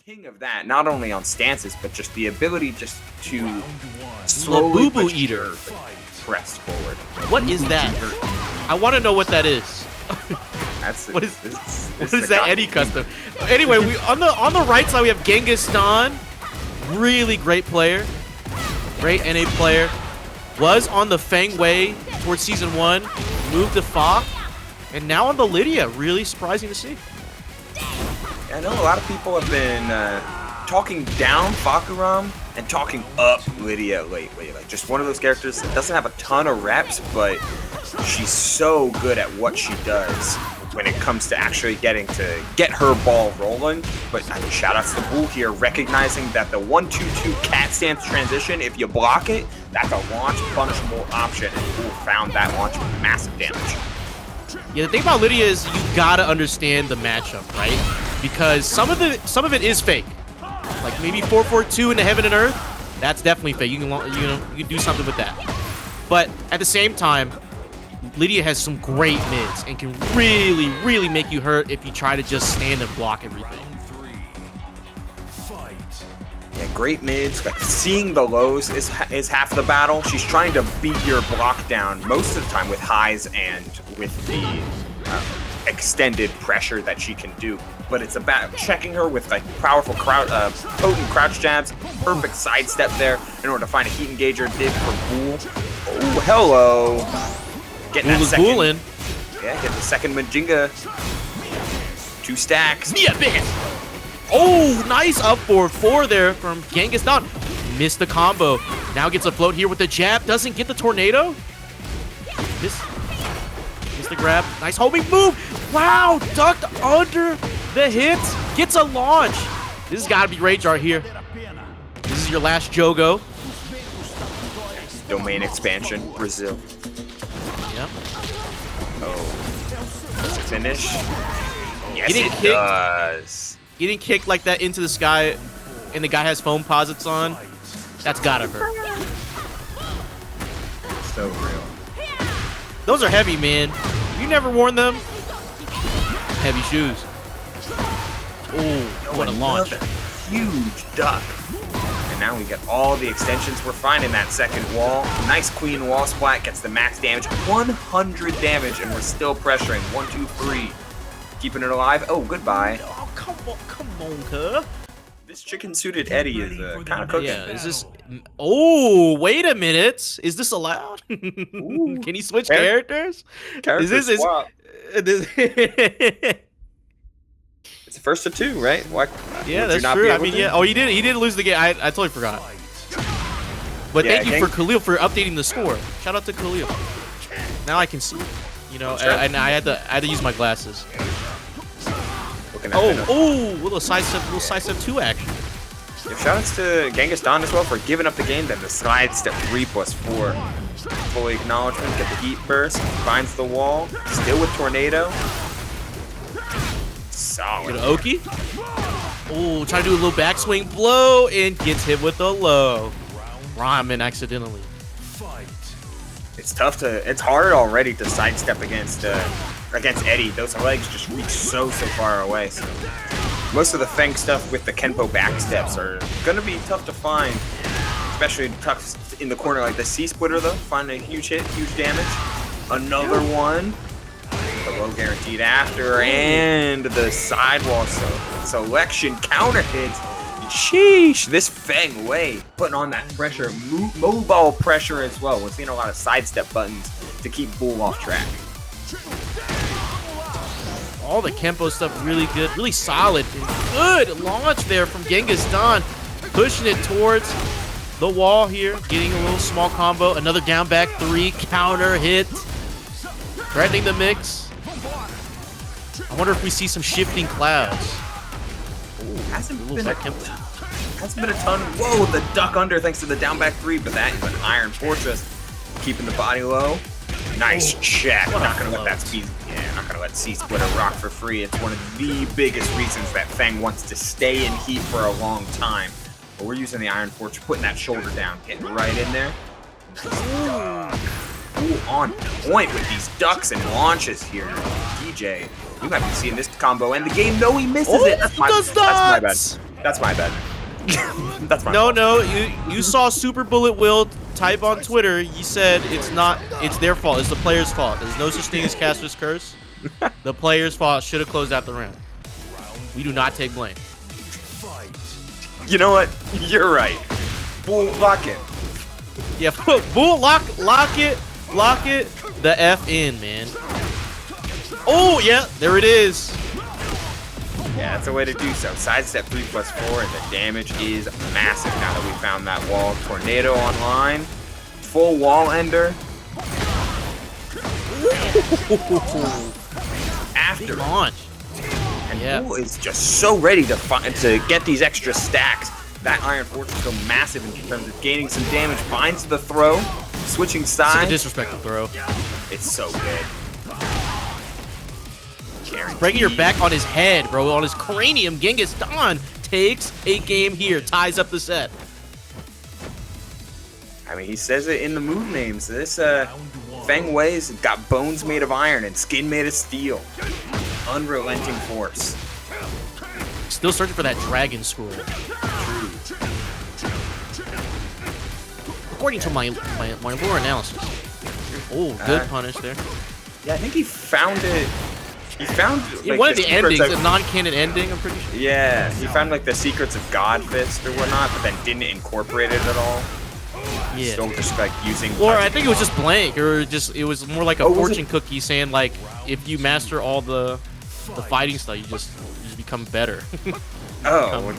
king of that, not only on stances, but just the ability just to slowly the boo-boo eater press forward. What is that? I want to know what that is. That's what is this what is that Eddy custom? Anyway, we on the right side we have Genghis, really great player, great NA player. Was on the Feng way towards season 1, moved to Fa, and now on the Lidia. Really surprising to see. I know a lot of people have been talking down Hwoarang and talking up Lidia lately. Like, just one of those characters that doesn't have a ton of reps, but she's so good at what she does when it comes to actually getting to get her ball rolling. But I mean, shout outs to Bool here, recognizing that the 1-2-2 cat stance transition, if you block it, that's a launch punishable option, and Bool found that launch with massive damage. Yeah, the thing about Lidia is you gotta understand the matchup, right? Because some of it is fake. Like maybe 4-4-2 into Heaven and Earth, that's definitely fake. You can do something with that. But at the same time, Lidia has some great mids and can really make you hurt if you try to just stand and block everything. Yeah, great mids. Like, seeing the lows is half the battle. She's trying to beat your block down most of the time with highs and with the extended pressure that she can do. But it's about checking her with like powerful potent crouch jabs, perfect sidestep there in order to find a heat engager dig for Bool. Oh, hello. Getting that second. Bool in. Yeah, get the second Majinga. 2 stacks. Yeah, big. Oh, nice up forward 4 there from Genghis. Missed the combo. Now gets a float here with the jab. Doesn't get the tornado. Missed the grab. Nice homing move. Wow, ducked under the hit. Gets a launch. This has got to be Rage Art here. This is your last Jogo. Domain expansion, Brazil. Yep. Oh. Does it finish? Yes, Getting it kicked. does. Getting kicked like that into the sky, and the guy has foam posits on, that's gotta hurt. So real. Those are heavy, man. You never worn them? Heavy shoes. Oh, what a launch. Huge duck. And now we get all the extensions. We're finding that second wall. Nice clean wall splat, gets the max damage. 100 damage, and we're still pressuring. 1, 2, 3. Keeping it alive. Oh, goodbye. Oh, come on, cuz. This chicken-suited Eddy is kind of cooking. Yeah, is this... Oh, wait a minute. Is this allowed? Ooh. Can he switch characters? Swap. It's the first of 2, right? Why? Yeah, that's true. I mean, yeah. Oh, he did lose the game. I totally forgot. But yeah, thank you for Khalil for updating the score. Shout out to Khalil. Now I can see. You know, and I had to use my glasses. Oh, little sidestep 2 action. Yeah, shoutouts to Genghis as well for giving up the game. Then the sidestep 3+4. Fully acknowledgement, get the heat burst, finds the wall, still with tornado. Solid. Get an Oki. Oh, trying to do a little backswing blow and gets hit with a low. Ramen accidentally. It's tough to. It's hard already to sidestep against Eddy. Those legs just reach so far away. So most of the Feng stuff with the Kenpo backsteps are gonna be tough to find, especially tough in the corner like the C-splitter though. Find a huge hit, huge damage. Another one. The low guaranteed after, and the sidewall selection counter hits. Sheesh, this Feng way putting on that pressure, mobile pressure as well. We're seeing a lot of sidestep buttons to keep Bool off track. All the Kenpo stuff really good, really solid. Good launch there from Genghis, pushing it towards the wall here, getting a little small combo. Another down back 3 counter hit, threatening the mix. I wonder if we see some shifting clouds. Hasn't been a ton. Whoa, the duck under thanks to the down back 3, but that is an Iron Fortress. Keeping the body low. Nice check. Not gonna let that speed. Yeah, not gonna let C-Splitter rock for free. It's one of the biggest reasons that Feng wants to stay in heat for a long time. But we're using the Iron Fortress, putting that shoulder down, getting right in there. Ooh, on point with these ducks and launches here. DJ, we might be seeing this combo end the game. No, he misses it. That's my bad. That's my bad. That's my No, fault. no, you saw Super Bullet Will type on Twitter. You said it's their fault. It's the player's fault. There's no such thing as Caster's Curse. The player's fault. Should have closed out the round. We do not take blame. You know what? You're right. Bool, lock it. Yeah, Bool, lock it the F in, man. Oh, yeah, there it is. Yeah, that's a way to do so. Sidestep 3+4, and the damage is massive now that we found that wall. Tornado online. Full wall ender. After Launch. and Yeah. Bool is just so ready to get these extra stacks. That Iron Fortress is so massive in terms of gaining some damage. Finds the throw, switching Such a sides. disrespectful throw. It's so good. Breaking your back on his head, bro. On his cranium. Genghis Khan takes a game here. Ties up the set. I mean, he says it in the move names. This Feng Wei's got bones made of iron and skin made of steel. Unrelenting force. Still searching for that dragon scroll. According to my lore analysis. Oh, good punish there. Yeah, I think he found it. He found like, one of the secrets endings, a non-canon ending, I'm pretty sure. Yeah, he found like the secrets of God Fist or whatnot, but then didn't incorporate it at all. Yeah. Still just like using. Or I think it was just blank, or just it was more like a Oh, was fortune it? cookie saying like if you master all the fighting stuff, you just become better. Oh.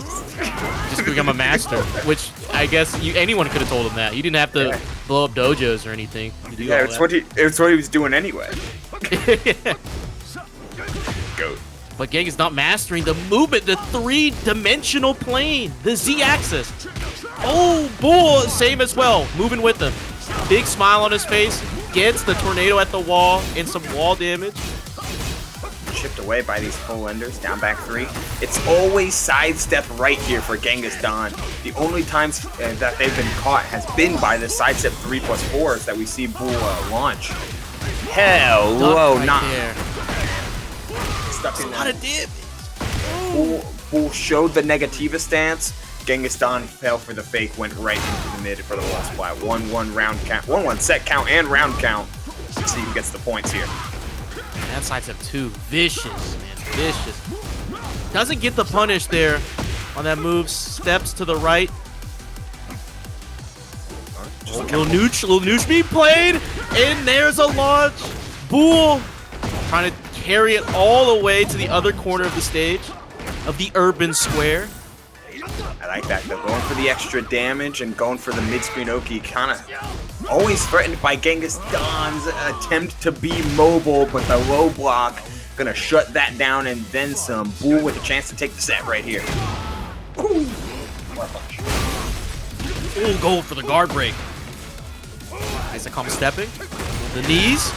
Just become a master, which I guess anyone could have told him that. You didn't have to blow up dojos or anything. To do Yeah, all it's that. what he was doing anyway. Goat. But Gang is not mastering the movement, the three-dimensional plane, the Z-axis. Oh, Bool, same as well, moving with him. Big smile on his face, gets the tornado at the wall and some wall damage. Chipped away by these full enders, down back 3. It's always sidestep right here for Genghis Khan. The only times that they've been caught has been by the sidestep 3+4s that we see Bool launch. Hell, whoa, Right not there. stuck in A lot that. of dip. Bool showed the Negativa stance. Genghis Khan fell for the fake, went right into the mid for the wall splat. 1-1 round count, 1-1 set count and round count. Let's see who gets the points here. That sidestep 2, vicious, man, vicious. Doesn't get the punish there on that move. Steps to the right. Little nooch being played, and there's a launch. Bool trying to carry it all the way to the other corner of the stage, of the urban square. I like that though, going for the extra damage and going for the mid-screen Oki, kind of always threatened by Genghis Khan's attempt to be mobile, but the low block gonna shut that down and then some. Bool with a chance to take the set right here. Ooh. Full goal for the guard break. Isacom stepping. The knees.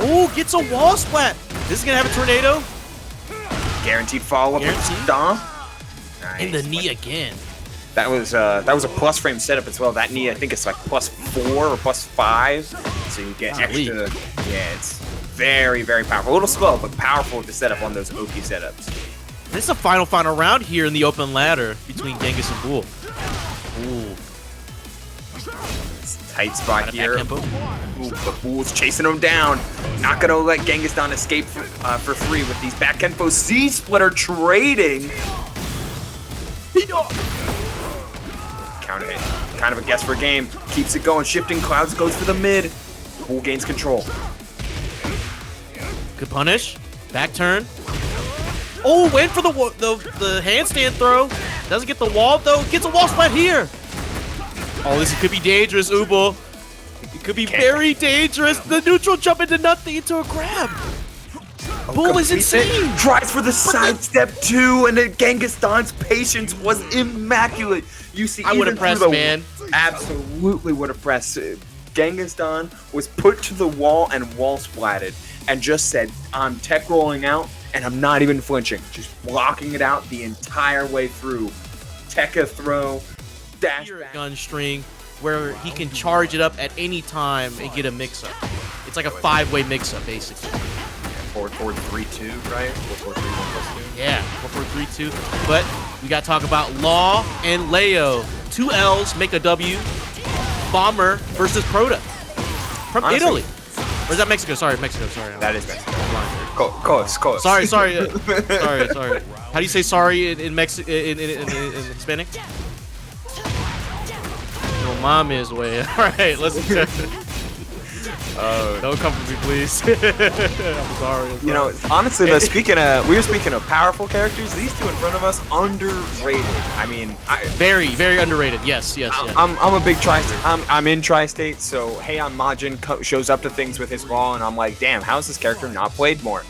Oh, gets a wall splat. This is gonna have a tornado. Guaranteed follow-up with Guaranteed. stomp. Nice. In the knee again. That was a plus frame setup as well. That knee, I think it's like +4 or +5, so you get Golly. extra. Yeah, it's very, very powerful. A little slow, but powerful to set up on those Oki setups. This is a final round here in the open ladder between Genghis and Bool. Ooh. It's a tight spot Got a here. back tempo. Ooh, but Bool's chasing him down. Not gonna let Genghis Khan escape for free with these back tempo. Z-splitter trading. Counter hit. Kind of a guess for game. Keeps it going. Shifting clouds goes for the mid. Bool gains control. Good punish. Back turn. Oh, went for the handstand throw. Doesn't get the wall though. Gets a wall splat here. Oh, this could be dangerous, Ubo. It could be very dangerous. The neutral jump into nothing, into a grab. Bool is insane. Tries for the sidestep too, and then Genghis Khan's patience was immaculate. You see, I would've even through pressed, man. Absolutely would have pressed. Genghis Khan was put to the wall and wall splatted, and just said, "I'm tech rolling out, and I'm not even flinching, just blocking it out the entire way through." Tech a throw, dash back. Gun string where he can charge it up at any time and get a mix-up. It's like a 5-way mix-up, basically. 4-4-3-2, right? 4-4-3-1+2. Yeah, 4-4-3-2. But we got to talk about Law and Leo. 2 L's make a W. Bomber versus Prota from Honestly, Italy. Or is that Mexico? Sorry, Mexico. Sorry. That is Mexico. Close. Sorry. sorry. How do you say sorry in Hispanic? No mames, way. All right, let's. Don't come for me, please. I'm sorry. You know, honestly, though, we were speaking of powerful characters. These two in front of us, underrated. I mean, very, very underrated. Yes. I'm a big tri-state. I'm in tri-state, so Heian Majin shows up to things with his Law, and I'm like, damn, how is this character not played more?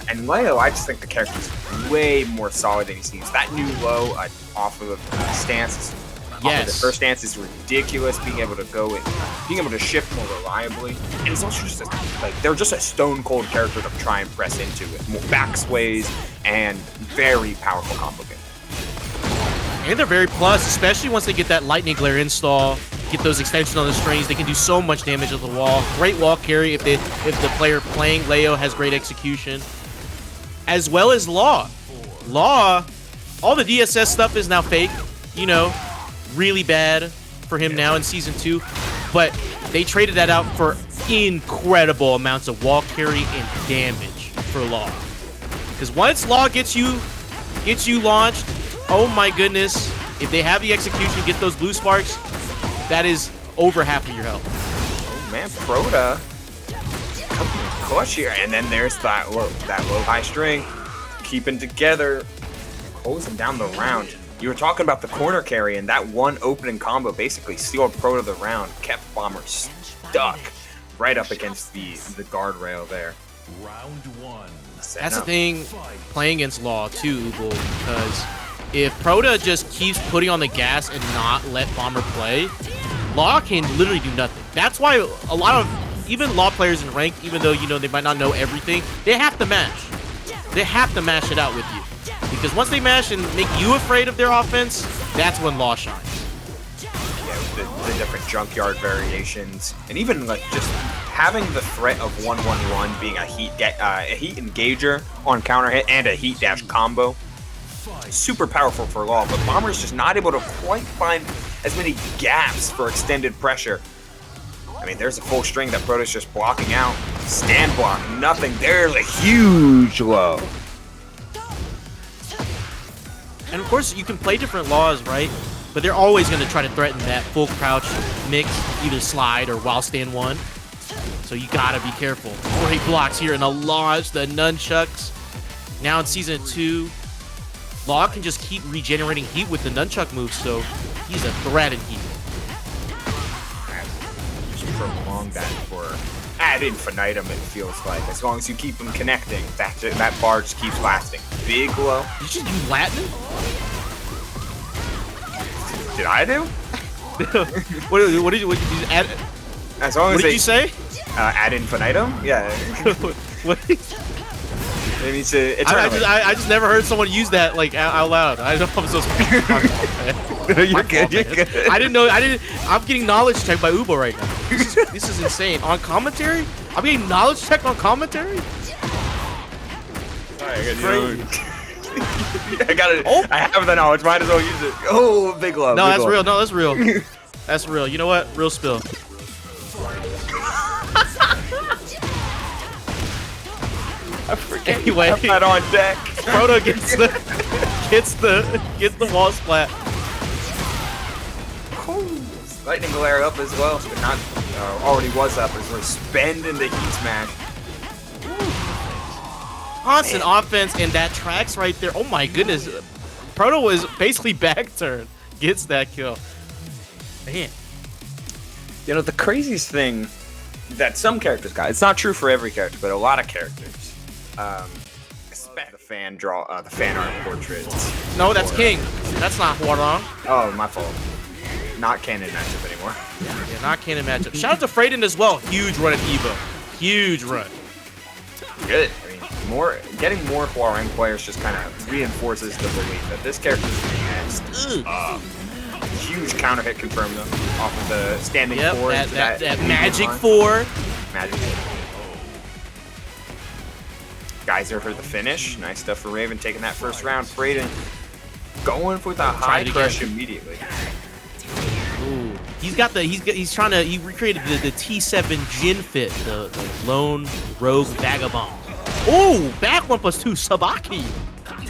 And Leo, I just think the character's way more solid than he seems. That new low off of the stance. Yes. The first stance is ridiculous. Being able to go and being able to shift more reliably, and it's also just they're just a stone cold character to try and press into with more back sways and very powerful combo game. And they're very plus, especially once they get that lightning glare install, get those extensions on the strings. They can do so much damage at the wall. Great wall carry if the player playing Leo has great execution, as well as Law. Law, all the DSS stuff is now fake. You know. Really bad for him now in Season 2, but they traded that out for incredible amounts of wall carry and damage for Law. Because once Law gets you launched, oh my goodness, if they have the execution, get those blue sparks, that is over half of your health. Oh man, Prota clutch here, and then there's that low high string, keeping together, closing down the round. You were talking about the corner carry, and that one opening combo basically sealed Prota the round, kept Bomber stuck right up against the guardrail there. Round 1. That's the thing playing against Law too, Ubul, because if Prota just keeps putting on the gas and not let Bomber play, Law can literally do nothing. That's why a lot of even Law players in ranked, even though they might not know everything, they have to mash. They have to mash it out with you. Because once they mash and make you afraid of their offense, that's when Law shines. Yeah, with the different junkyard variations, and even like just having the threat of 1-1-1 being a heat engager on counter hit and a heat dash combo, super powerful for Law. But Bomber's just not able to quite find as many gaps for extended pressure. I mean, there's a full string that Prota's just blocking out. Stand block, nothing. There's a huge low. And of course, you can play different Laws, right? But they're always going to try to threaten that full crouch mix, either slide or while stand one. So you got to be careful. Great blocks here in a launch, the nunchucks. Now in Season 2, Law can just keep regenerating heat with the nunchuck moves, so he's a threat in heat. Just prolong that for ad infinitum, it feels like. As long as you keep them connecting, that bar just keeps lasting. Big low. Did you do Latin? Did I do? What did you add? As long as what did you say? Ad infinitum? Yeah. What? It means eternally. I just never heard someone use that like out loud. I don't know if I'm supposed to. You're good. You're good. I didn't know. I'm getting knowledge checked by Ubo right now. This is insane. On commentary? I'm getting knowledge checked on commentary? I got it. Oh. I have the knowledge. Might as well use it. Oh, big love. No, big that's love. real. No, that's real. That's real. You know what? Real spill. I forget. Anyway, I'm not on deck. Prota gets the wall splat. Lightning glare up as well, but not already was up as we're spending the heat smash. Constant offense, and that tracks right there. Oh my goodness. Prota was basically back turn. Gets that kill. Man. You know, the craziest thing that some characters got, it's not true for every character, but a lot of characters, the fan art portraits. No, that's King. That's not Hwoarang. Oh, my fault. Not canon matchup anymore. Yeah, not canon matchup. Shout out to Fradin as well. Huge run at Evo. Huge run. Good. I mean, getting more Hwoarang players just kind of reinforces the belief that this character is the best. Huge counter hit confirmed though, off of the standing four. That magic four. Magic. Geyser for the finish. Nice stuff for Raven taking that first round. Fradin going for the high it crush again. immediately. Ooh. He recreated the T7 Jin fit, the lone rogue vagabond. Ooh, back 1+2 Sabaki.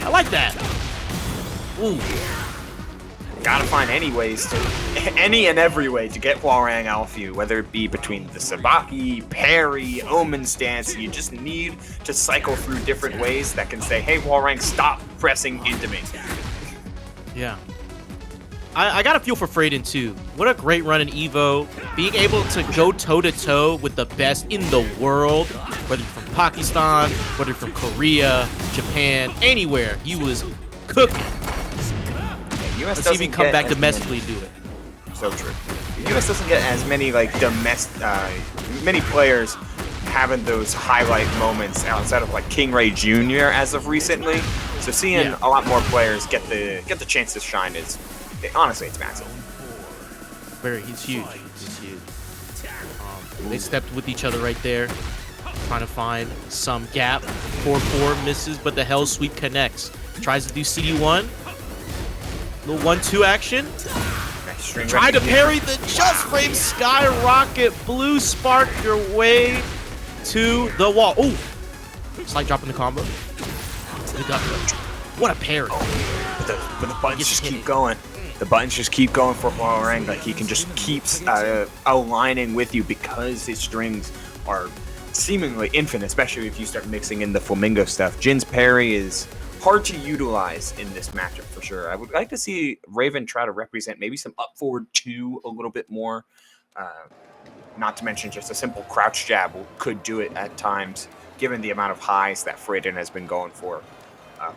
I like that. Ooh. Gotta find any and every way to get Hwoarang off you, whether it be between the Sabaki, parry, Omen stance. You just need to cycle through different ways that can say, hey, Hwoarang, stop pressing into me. Yeah. I got a feel for Fradin too. What a great run in Evo. Being able to go toe-to-toe with the best in the world, whether you're from Pakistan, whether you're from Korea, Japan, anywhere, he was cooking. US Let's see if he can come back domestically and do it. So true. The US doesn't get as many like many players having those highlight moments outside of like King Ray Jr. as of recently. So seeing a lot more players get the chance to shine is honestly it's massive. He's huge. He's huge. They stepped with each other right there, trying to find some gap. 4-4 misses, but the Hell Sweep connects. Tries to do CD1. Little 1-2 action. Nice Try to parry the just frame skyrocket. Blue spark your way to the wall. Ooh. Slight drop in the combo. What a parry. But the buttons just keep going. The buttons just keep going for Hwoarang. Like he can just keep aligning with you because his strings are seemingly infinite, especially if you start mixing in the flamingo stuff. Jin's parry is hard to utilize in this matchup for sure. I would like to see Raven try to represent maybe some up forward 2 a little bit more. Not to mention just a simple crouch jab could do it at times, given the amount of highs that Fradin has been going for.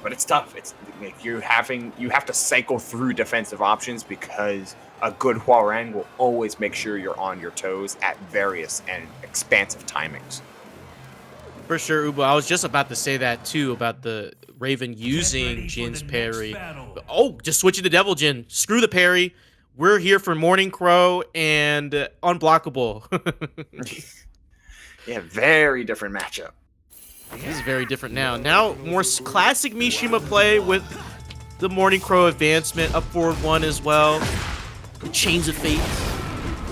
But it's tough. It's like you have to cycle through defensive options because a good Hwoarang will always make sure you're on your toes at various and expansive timings. For sure, Ubo. I was just about to say that too about the Raven using Jin's parry. Oh, just switching to Devil Jin. Screw the parry. We're here for Morning Crow and Unblockable. Yeah, very different matchup. This is very different now. Now, more classic Mishima play with the Morning Crow advancement, up forward 1 as well. Chains of Fate.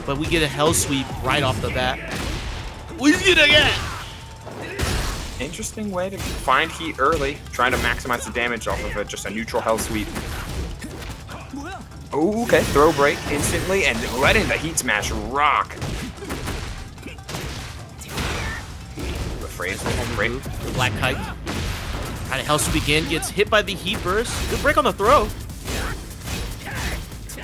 But we get a Hell Sweep right off the bat. We get it again! Interesting way to find heat early, trying to maximize the damage off of just a neutral Hell Sweep. Oh, okay, throw break instantly and letting the heat smash rock. Afraid. The Black Kite. Trying to Hell Sweep again, gets hit by the Heat Burst. Good break on the throw.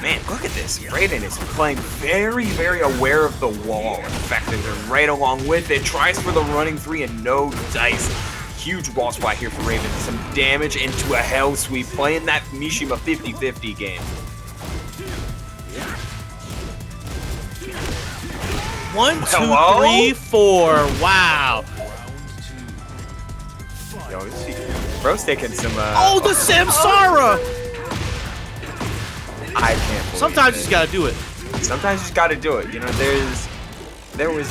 Man, look at this. Fradin is playing very, very aware of the wall. In fact, they're right along with it. Tries for the running 3 and no dice. Huge wall spot here for Raven. Some damage into a Hell Sweep. Playing that Mishima 50-50 game. 1, 2, 3, 4. Wow. Yo, bro's taking some. Oh, the Samsara! I can't believe Sometimes you just gotta do it. Sometimes you just gotta do it. You know, there was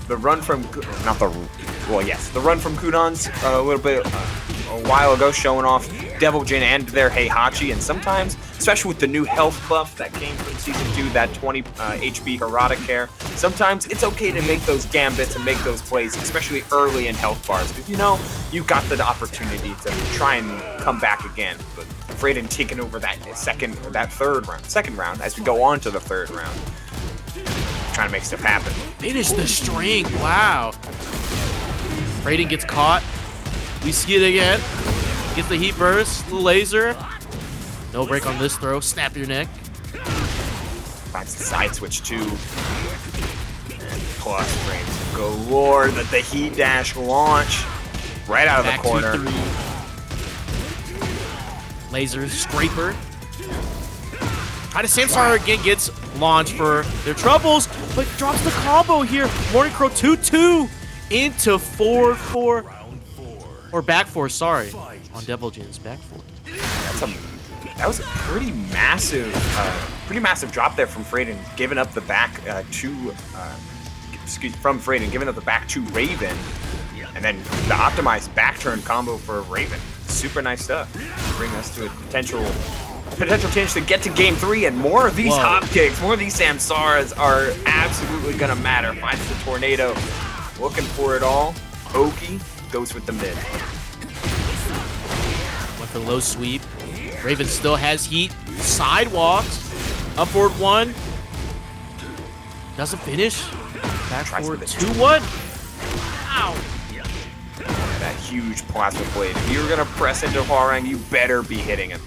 the run from the run from Kudons a little bit a while ago, showing off Devil Jin and their Heihachi, and sometimes, especially with the new health buff that came from Season 2, that 20 HP Harada care, sometimes it's okay to make those gambits and make those plays, especially early in health bars, because you know you've got the opportunity to try and come back again. But Fradin taking over that second round as we go on to the third round, trying to make stuff happen. Finish the string. Wow. Fradin gets caught. We see it again. Gets the Heat Burst, the laser. No break on this throw. Snap your neck. Finds the side switch too. And plus frames galore. The Heat Dash launch right out of the corner. Laser scraper. Try to Samsara again, gets launched for their troubles, but drops the combo here. Morning Crow 2-2 into 4-4. Or back 4, sorry. On Devil Jin's back 4. That was a pretty massive drop there from Fradin, giving up the back to Raven. And then the optimized back turn combo for Raven. Super nice stuff. Bring us to a potential chance to get to game 3, and more of these hop kicks, more of these Samsaras are absolutely gonna matter. Finds the tornado, looking for it all. Oki goes with the mid. Went for the low sweep. Raven still has heat. Sidewalks. Up forward 1. Doesn't finish. Back forward 2-1. Ow. That huge plasma blade. If you're gonna press into Hwoarang, you better be hitting him.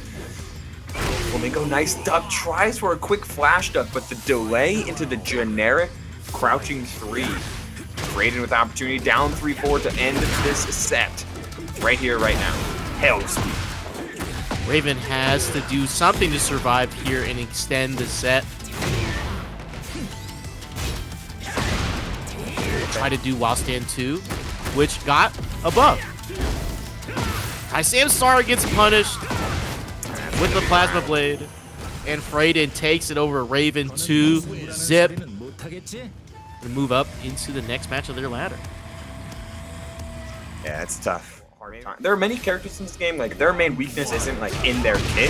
Flamingo, nice duck. Tries for a quick flash duck, but the delay into the generic crouching 3. Fradin with the opportunity, down 3-4 to end this set. Right here, right now. Hell speed. Raven has to do something to survive here and extend the set. Try to do while stand 2, which got above. Samsara gets punished with the plasma blade, and Fradin takes it over Raven 2 zip and move up into the next match of their ladder. Yeah, it's tough. There are many characters in this game, like their main weakness isn't like in their kit,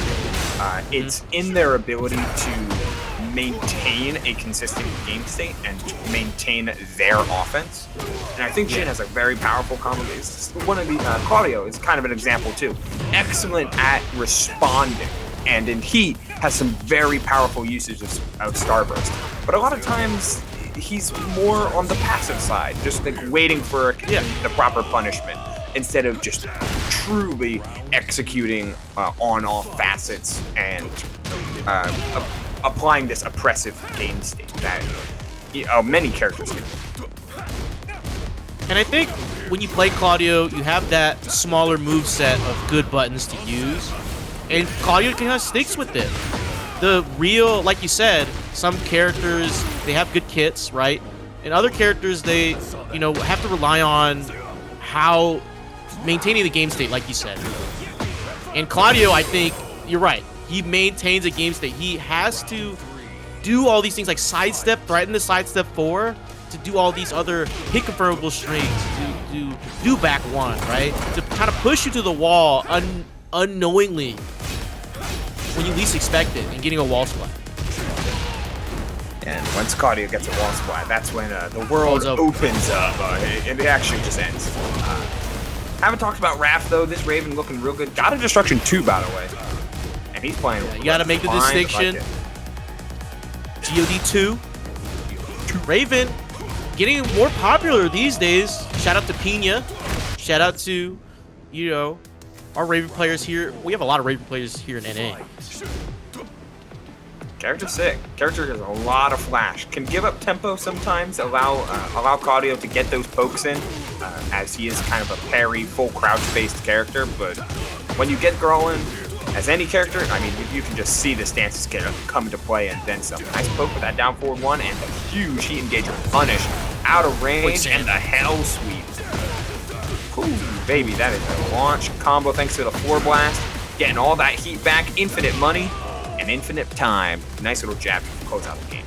it's in their ability to maintain a consistent game state and maintain their offense. And I think Shin has a very powerful combo. It's one of the Claudio is kind of an example too. Excellent at responding, and in heat has some very powerful usage of Starburst. But a lot of times he's more on the passive side, just like waiting for the proper punishment, instead of just truly executing on-off facets and applying this oppressive game state that many characters can. And I think when you play Claudio, you have that smaller move set of good buttons to use, and Claudio kind of sticks with it. The real, like you said, some characters, they have good kits, right? And other characters, they, have to rely on how maintaining the game state, like you said. And Claudio, I think, you're right. He maintains a game state. He has to do all these things like sidestep, threaten the sidestep 4, to do all these other hit confirmable strings, to do back 1, right? To kind of push you to the wall unknowingly when you least expect it and getting a wall splat. And once Claudio gets a wall splat, that's when the world opens up. It actually just ends. Haven't talked about Raph though. This Raven looking real good. Got a destruction 2, by the way. And he's playing. You gotta make the distinction. God 2. Raven getting more popular these days. Shout out to Pina. Shout out to, our Raven players here. We have a lot of Raven players here in NA. Character's sick. Character has a lot of flash. Can give up tempo sometimes. Allow Claudio to get those pokes in, as he is kind of a parry, full crouch-based character. But when you get Garou, as any character, I mean, you can just see the stances come into play and then some. Nice poke with that down forward 1 and a huge heat engager punish out of range and the hell sweep. Ooh, baby, that is a launch combo thanks to the 4 blast. Getting all that heat back, infinite money, and infinite time. Nice little jab to close out the game.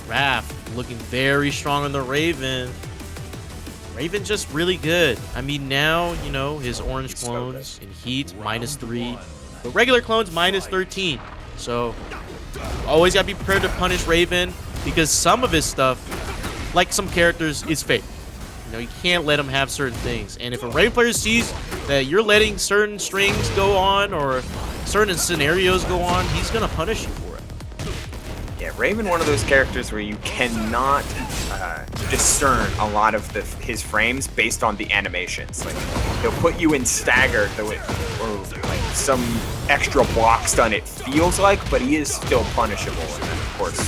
Raph looking very strong on the Raven. Raven just really good. I mean, now, his orange clones in heat, -3. The regular clones, -13. So, always got to be prepared to punish Raven, because some of his stuff, like some characters, is fake. You can't let him have certain things. And if a Raven player sees that you're letting certain strings go on or certain scenarios go on, he's going to punish you for it. Yeah, Raven, one of those characters where you cannot discern a lot of his frames based on the animations. Like, he'll put you in staggered, or like some extra block stun it feels like, but he is still punishable. And then, of course,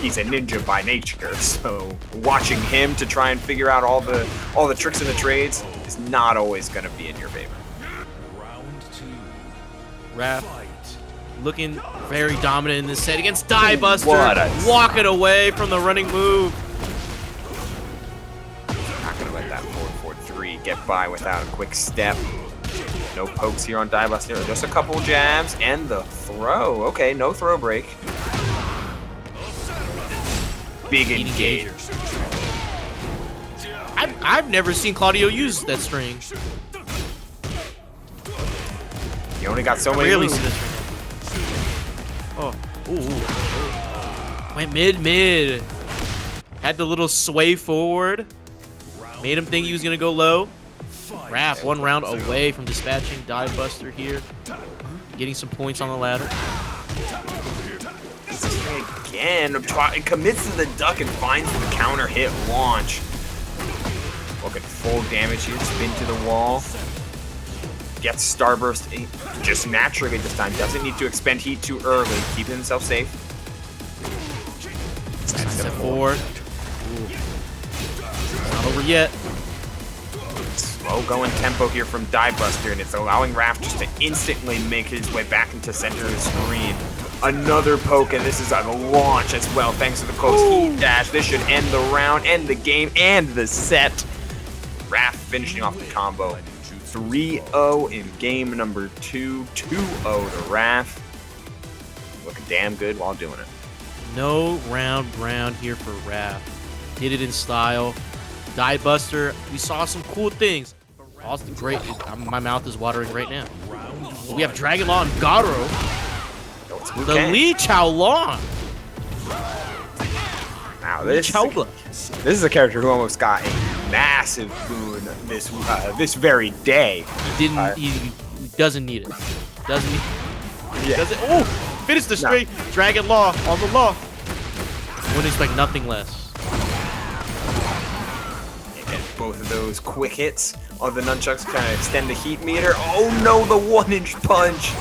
he's a ninja by nature, so watching him to try and figure out all the tricks and the trades is not always going to be in your favor. Raph looking very dominant in this set against Diebuster, walking away from the running move. Not going to let that 4-4-3 get by without a quick step. No pokes here on Diebuster, just a couple jabs and the throw. Okay, no throw break. Big engage. I've never seen Claudio use that string. You only got so I many rarely moves. see that string. Oh, ooh. Went mid. Had the little sway forward. Made him think he was gonna go low. Raph 1 round away from dispatching diebuster here. Getting some points on the ladder. Again, commits to the duck and finds the counter hit launch. Looking full damage here, spin to the wall. Gets starburst just naturally this time. Doesn't need to expend heat too early. Keeping himself safe. Step forward. Not over yet. Slow going tempo here from diebuster, and it's allowing Raph just to instantly make his way back into center of the screen. Another poke, and this is a launch as well, thanks to the close heat dash. This should end the round, end the game, and the set. Raph finishing off the combo. 3-0 in game number 2. 2-0 to Raph. Looking damn good while doing it. No round here for Raph. Did it in style. Diebuster, we saw some cool things. Also great. My mouth is watering right now. We have Dragon Law and Garou. The Li Chao Long. Now this is a character who almost got a massive boon this very day. He didn't. He doesn't need it. Doesn't need. Yeah. Doesn't. Oh, finish the straight. Dragon Law on the law. Wouldn't expect nothing less. Both of those quick hits on the nunchucks kind of extend the heat meter. Oh no, the 1-inch punch.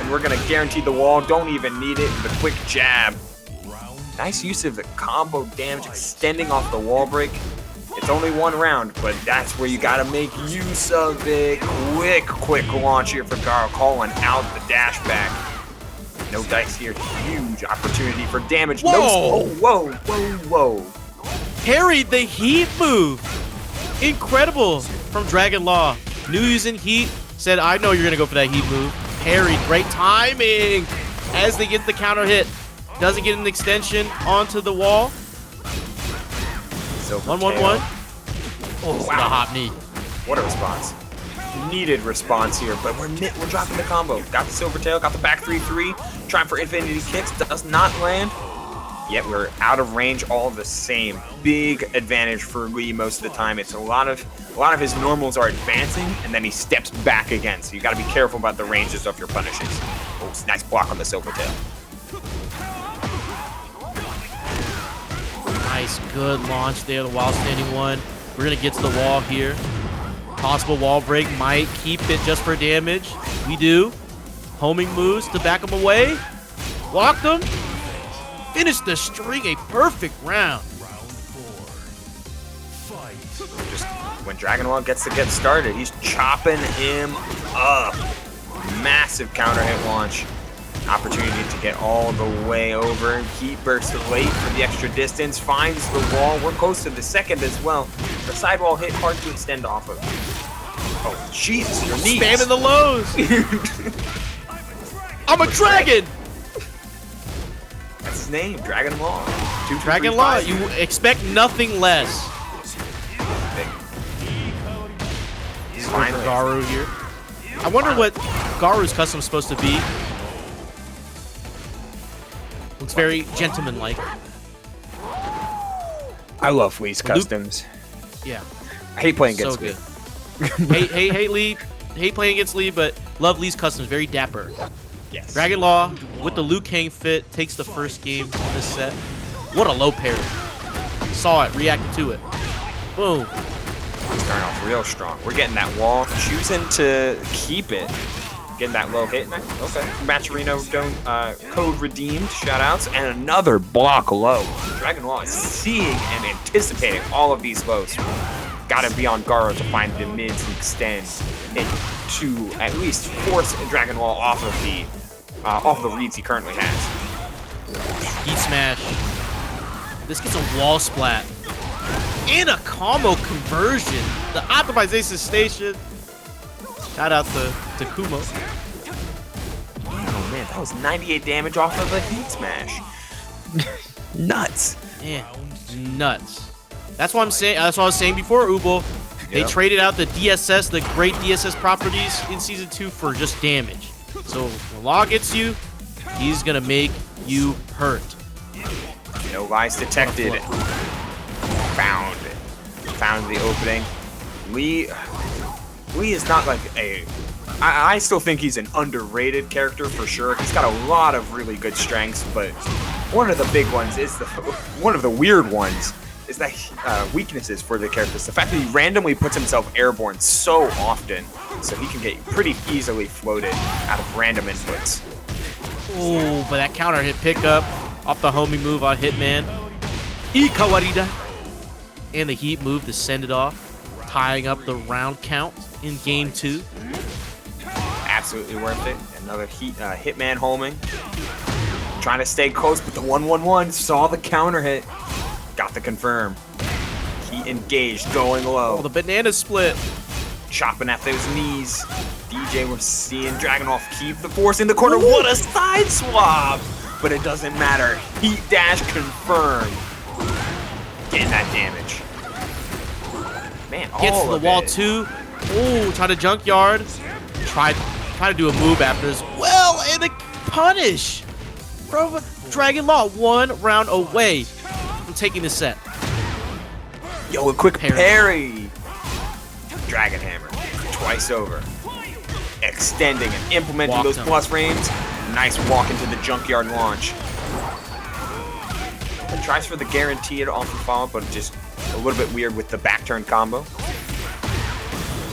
And we're going to guarantee the wall. Don't even need it. The quick jab. Nice use of the combo damage extending off the wall break. It's only 1 round, but that's where you got to make use of it. Quick launch here for Garou, calling out the dash back. No dice here. Huge opportunity for damage. Whoa! Whoa. Parried the heat move. Incredible from Dragon Law. Knew he was in heat. Said, I know you're going to go for that heat move. Parried. Great timing as they get the counter hit. Doesn't get an extension onto the wall. 1-1-1. Oh, wow. The hot knee. What a response. Needed response here, but we're dropping the combo. Got the silver tail, got the back 3-3. Trying for infinity kicks. Does not land. Yet we're out of range all the same. Big advantage for Lee most of the time. It's a lot of his normals are advancing, and then he steps back again. So you got to be careful about the ranges of your punishes. Oh, nice block on the silver tail. Nice, good launch there, the while standing one. We're gonna get to the wall here. Possible wall break, might keep it just for damage. We do. Homing moves to back him away. Walked him. Finish the string, a perfect round. Just when Dragon Law gets to get started, he's chopping him up. Massive counter hit launch. Opportunity to get all the way over. Heat burst late for the extra distance. Finds the wall. We're close to the second as well. The sidewall hit hard to extend off of. Oh, jeez, your knees. Spamming the lows. I'm a dragon. That's his name, Dragon Law. Dragon Law, you expect nothing less. Finally. Garou here. I wonder what Garou's custom is supposed to be. Looks very gentleman-like. I love Lee's customs. Yeah. I hate playing against so Lee. Good. hate Lee. Hate playing against Lee, but love Lee's customs. Very dapper. Yes. Dragon Law with the Liu Kang fit takes the first game in this set. What a low parry. Saw it, reacted to it. Boom. Starting off real strong. We're getting that wall, choosing to keep it. Getting that low hit. Okay. Matcherino code redeemed. Shoutouts. And another block low. Dragon Law is seeing and anticipating all of these lows. Gotta be on Garou to find the mid to extend and to at least force Dragon Law off of the reads he currently has. Heat smash. This gets a wall splat. And a combo conversion. The optimization station. Shout out to Kumo. Oh man, that was 98 damage off of a heat smash. Nuts. Man, nuts. That's what I'm saying. That's what I was saying before, Ubel. They Yep. traded out the DSS, the great DSS properties in Season 2 for just damage. So when Law gets you, he's going to make you hurt. No lies detected. Found the opening. Lee is not like a... I still think he's an underrated character for sure. He's got a lot of really good strengths, but one of the big ones is one of the weird ones is that weaknesses for the characters. The fact that he randomly puts himself airborne so often, so he can get pretty easily floated out of random inputs. Oh, but that counter hit pickup off the homie move on Hitman. Ikawarida. And the heat move to send it off, tying up the round count in game 2. Absolutely worth it. Another Hitman homing. Trying to stay close, but the 1-1-1 saw the counter hit. Got the confirm. He engaged, going low. Oh, the banana split. Chopping at those knees. DJ was seeing Dragunov keep the force in the corner. What a side swap! But it doesn't matter. Heat dash confirmed. Getting that damage. Man, Gets all to the of wall it. too. Oh, try to junkyard. Try to do a move after as well, and the punish from Dragon Law, 1 round away from taking the set. Yo, a quick parry. Dragon Hammer, twice over. Extending and implementing Walked those him. plus frames. Nice walk into the junkyard launch. Tries for the guaranteed off the follow, but just a little bit weird with the back turn combo.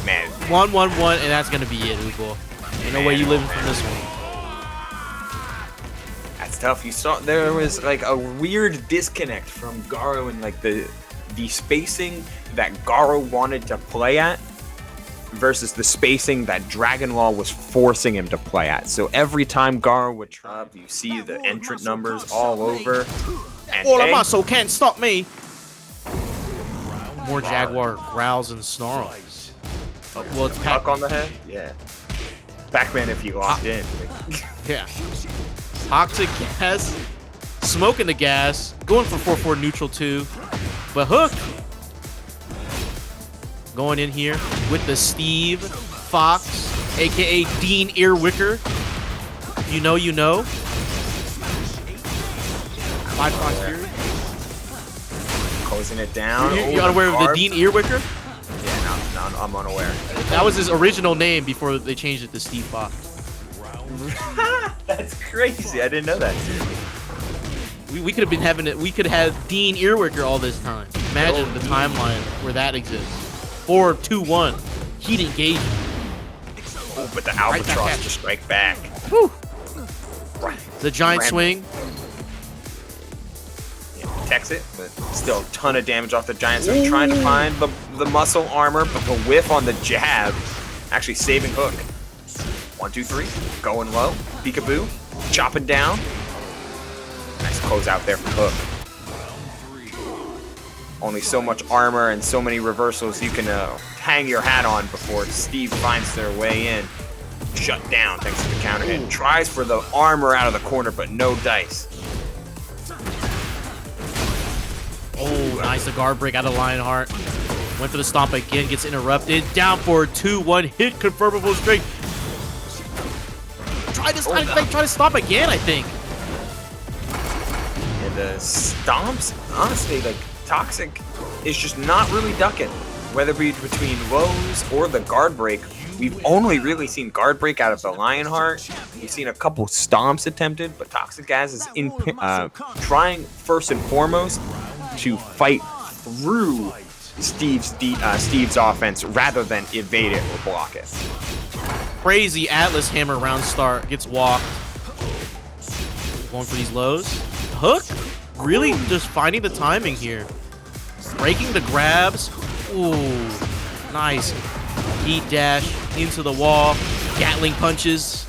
Man, 1-1-1, and that's gonna be it, Ubel. Ain't no way you living from this one. that's tough. You saw there was like a weird disconnect from Garou and like the spacing that Garou wanted to play at versus the spacing that Dragon Law was forcing him to play at. So every time Garou would try, you see the entrant numbers all over. And All the hey, muscle can't stop me. More Jaguar growls and snarls. Oh, well, it's Puck on the head? Yeah. Pac-Man if you locked in. Yeah. ToxicGazs, smoking the gas, going for 4-4 neutral too. But Hook going in here with the Steve Fox, aka Dean Earwicker. You know, you know. Five Fox Fury. Closing it down. You unaware of the Dean Earwicker? Yeah, no, I'm unaware. That was his original name before they changed it to Steve Fox. That's crazy. I didn't know that. We could have been having it. We could have Dean Earwicker all this time. Imagine the timeline where that exists. Or 2-1. Heat engagement. Oh, but the Albatross catch. just strike back. Whew. The giant swing. Yeah, protects it, but still a ton of damage off the giant swing. Trying to find the muscle armor, but the whiff on the jab actually saving Hook. 1, 2, 3. Going low. Peekaboo. Chopping down. Nice close out there from Hook. Only so much armor and so many reversals you can hang your hat on before Steve finds their way in. Shut down thanks to the counter hit. Tries for the armor out of the corner, but no dice. Oh, nice. The guard break out of Lionheart. Went for the stomp again. Gets interrupted. Down for a 2-1 hit. Confirmable straight. Try to stop again, I think. And the stomps, honestly, like, Toxic is just not really ducking. Whether it be between lows or the guard break, we've only really seen guard break out of the Lionheart. We've seen a couple stomps attempted, but ToxicGazs is trying first and foremost to fight through Steve's offense rather than evade it or block it. Crazy Atlas Hammer round start. Gets walked. Going for these lows. Hook really just finding the timing here. Breaking the grabs. Ooh, nice. Heat dash into the wall. Gatling punches.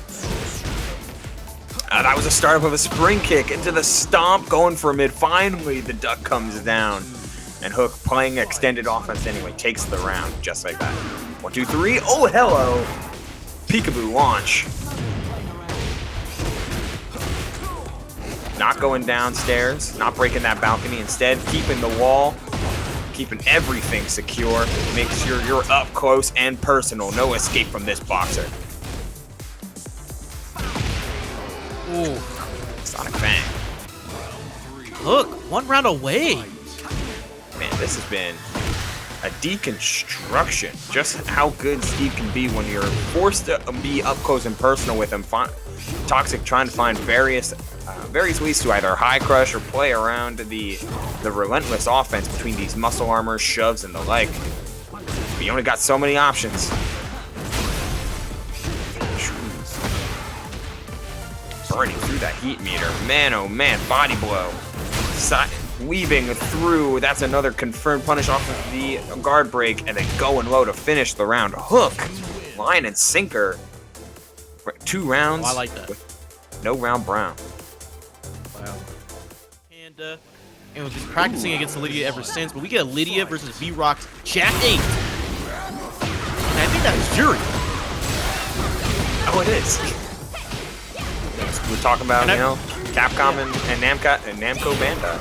That was a startup of a spring kick into the stomp, going for mid. Finally, the duck comes down. And Hook, playing extended offense anyway, takes the round just like that. 1, 2, 3. Oh, hello. Peekaboo launch. Not going downstairs, not breaking that balcony. Instead, keeping the wall keeping everything secure. Make sure you're up close and personal. No escape from this boxer. Ooh. Sonic Fang. Look, 1 round away. Man, this has been a deconstruction. Just how good Steve can be when you're forced to be up close and personal with him. Toxic trying to find various ways to either high crush or play around the relentless offense between these muscle armors, shoves, and the like. But you only got so many options. Burning through that heat meter. Man, oh man, body blow. Weaving through. That's another confirmed punish off of the guard break, and then going low to finish the round. Hook, line, and sinker. 2 rounds. Oh, I like that. With no round brown. Wow. And we've been practicing against Lidia ever since, but we get a Lidia versus V-Rock's Jack 8. And I think that's Jury. Oh, it is. We're talking about, you know, Capcom and Namco Bandai.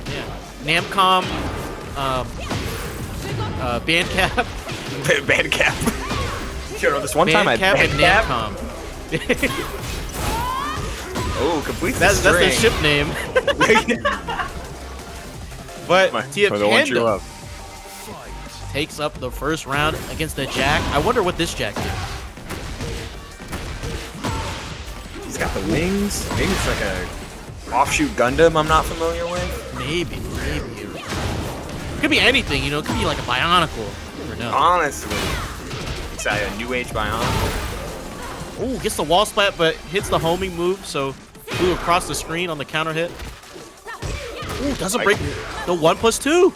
Yeah. Namcom, Bandcap. Bandcap. You know, this one time I and Namcom. Oh, complete the That's the string. ship name. But TFPanduh takes up the first round against the Jack. I wonder what this Jack did. He's got the wings. Maybe it's like a offshoot Gundam I'm not familiar with. Maybe. Could be anything, you know. It could be like a Bionicle. You never know. Honestly. It's a New Age Bionicle. Ooh, gets the wall splat, but hits the homing move, so flew across the screen on the counter hit. Ooh, doesn't break the 1+2.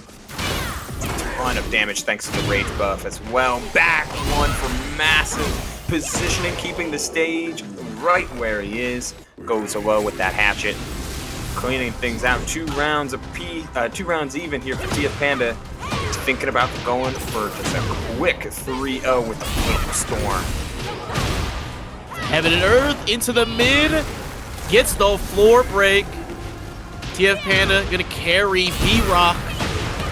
Ton of damage thanks to the rage buff as well. Back one for massive positioning, keeping the stage right where he is. Goes low with that hatchet. Cleaning things out. 2 rounds apiece, 2 rounds even here for TFPanduh. Thinking about going for just a quick 3-0 with the Flip Storm. Heaven and Earth into the mid. Gets the floor break. TFPanduh gonna carry V-Rock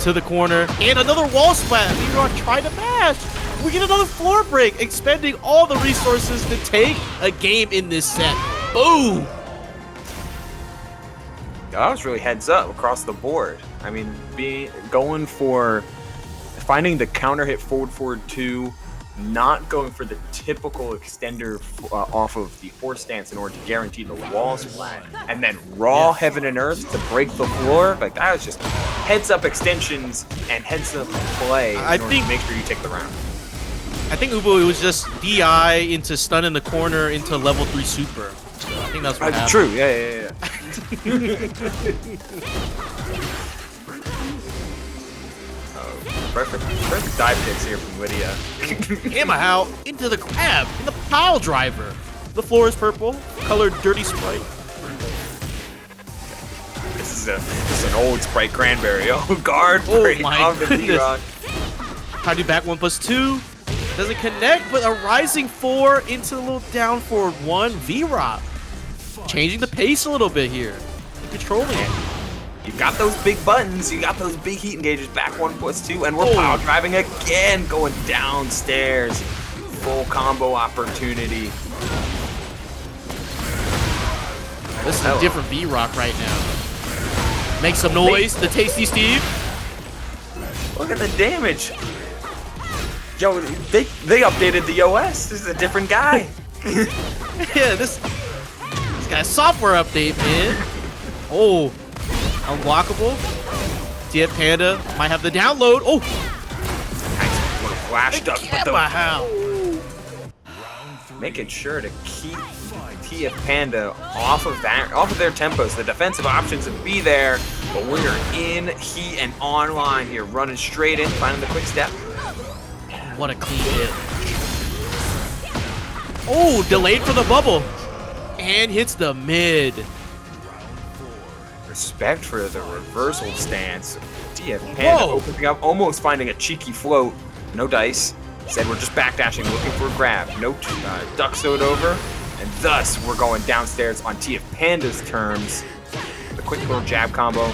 to the corner. And another wall splat. V-Rock trying to mash. We get another floor break, expending all the resources to take a game in this set. Boom! That was really heads up across the board. I mean, going for finding the counter hit forward 2, not going for the typical extender off of the horse stance in order to guarantee the wall splat, and then raw Heaven and Earth to break the floor. Like, that was just heads up extensions and heads up play in order to make sure you take the round. I think Ubu was just DI into stun in the corner into level 3 super. So I think that's what happened. True, yeah. Perfect dive kicks here from Lidia. Hammer out into the grab in the pile driver. The floor is purple, colored dirty Sprite. This is an old Sprite cranberry. Oh, guard break my of the V-Rock. How do you back 1+2? Doesn't connect, but a rising 4 into the little down forward 1. V-Rock changing the pace a little bit here. Controlling it. You got those big buttons, you got those big heat engages, back 1+2, and we're power driving again, going downstairs. Full combo opportunity. This is a different V-Rock right now. Make some noise, the Tasty Steve. Look at the damage. Yo, they updated the OS. This is a different guy. Yeah, this guy's software update, man. Oh. Unblockable. TFPanduh might have the download. Oh! Nice little flash duck. Making sure to keep TFPanduh off of their tempos. The defensive options would be there, but we're in heat and online here, running straight in, finding the quick step. What a clean hit. Oh, delayed for the bubble. And hits the mid. Respect for the reversal stance. TFPanduh opening up, almost finding a cheeky float. No dice. Said we're just backdashing, looking for a grab. No duck sewed over. And thus, we're going downstairs on TFPanduh's terms. The quick little jab combo.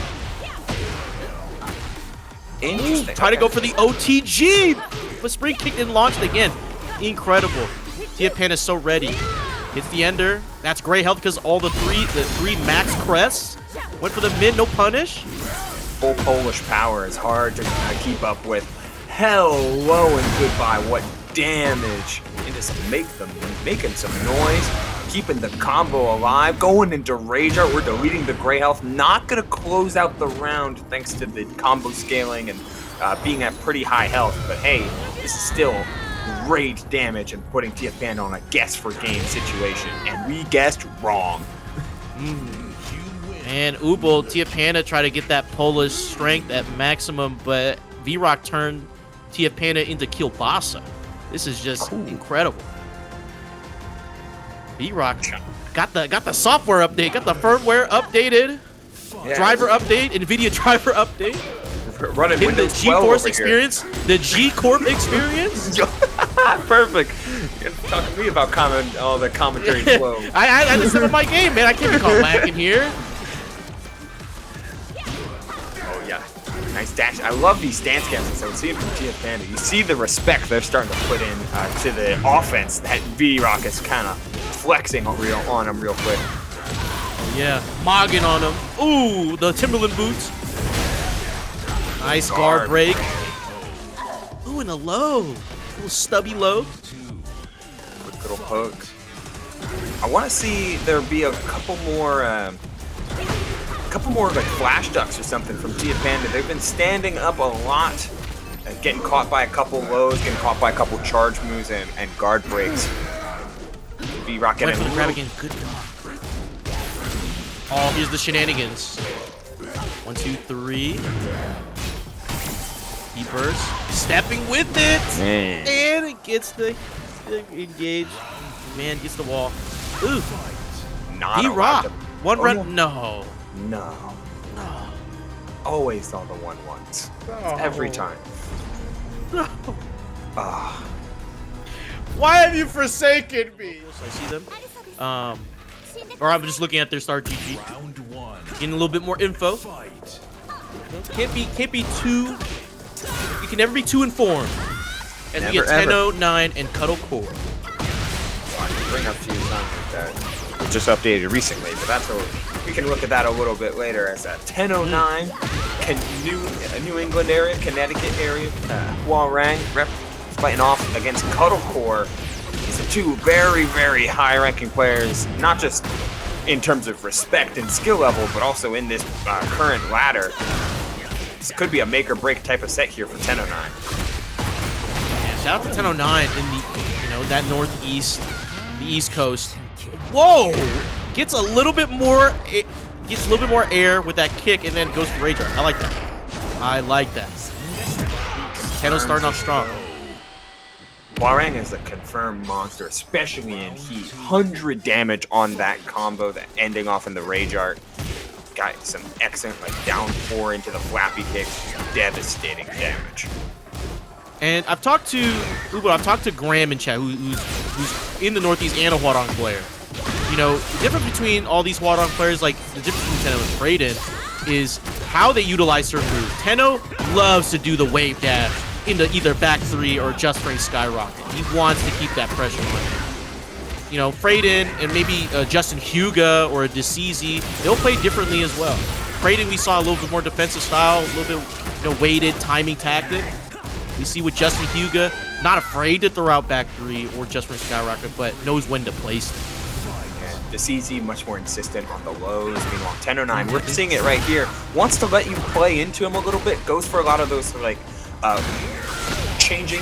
Interesting. Try to go for the OTG, but spring kicked and launched again. Incredible. TFPanduh is so ready. Hits the ender. That's great health because all the three max crests. Went for the mid, no punish. Full Polish power is hard to keep up with. Hello and goodbye. What damage! And just making some noise, keeping the combo alive, going into Rage Art. We're deleting the gray health. Not gonna close out the round thanks to the combo scaling and being at pretty high health. But hey, this is still great damage and putting TFPanduh on a guess for game situation, and we guessed wrong. And Ubel, TFPanduh tried to get that Polish strength at maximum, but V-Rock turned TFPanduh into Kielbasa. This is just incredible. V-Rock got the software update, got the firmware updated, driver update, NVIDIA driver update. Running in Windows the 12 G-Force over experience, the G-Corp experience. Perfect. You're talking to me about all the commentary flow. I just set up my game, man. I can't be caught lacking here. Oh yeah, nice dash. I love these stance cancels. I would see it from TFPanduh. You see the respect they're starting to put in to the offense that V-Rock is kind of flexing on him real quick. Yeah, mogging on him. Ooh, the Timberland boots. Nice guard break. Ooh, and a low. Little stubby low. Quick little pokes. I want to see there be a couple more like flash ducks or something from TFPanduh. They've been standing up a lot, getting caught by a couple lows, getting caught by a couple charge moves and guard breaks. V-Rock getting a grab again. Good dog. Oh, here's the shenanigans. 1, 2, 3. He bursts, stepping with it, and it gets the engage. Man gets the wall. Ooh, V-Rock. One run. No. Always on the 1-1s. Every time. No. Why have you forsaken me? I see them. Or I'm just looking at their start GG. Getting a little bit more info. Can't be too. You can never be too informed. As we get TennoIX and Cuddle Core. Bring up to you something like that. It just updated recently, but that's we can look at that a little bit later. As TennoIX, New England area, Connecticut area, Hwoarang fighting off against Cuddle Core. These are two very, very high-ranking players, not just in terms of respect and skill level, but also in this current ladder. This could be a make-or-break type of set here for TennoIX. Yeah, shout out to TennoIX in the that northeast, the East Coast. Whoa! Gets a little bit more air with that kick and then goes for Rage Art. I like that. Tenno's starting off strong. Hwoarang is a confirmed monster, especially in heat. 100 damage on that combo, that ending off in the Rage Art. Got some excellent down 4 into the flappy kicks, devastating damage. And I've talked to Graham in chat, who's in the Northeast and a Hwoarang player. The difference between all these Hwoarang players, like the difference between Tenno and Fradin, is how they utilize certain moves. Tenno loves to do the wave dash into either back 3 or just range skyrocket. He wants to keep that pressure on him. Fradin and maybe Justin Huga or a Deceasy, they'll play differently as well. Fradin, we saw a little bit more defensive style, a little bit weighted timing tactic. We see with Justin Huga, not afraid to throw out back 3 or just range skyrocket, but knows when to place them. Deceasy much more insistent on the lows. Meanwhile, TennoIX, we're seeing it right here, wants to let you play into him a little bit, goes for a lot of those changing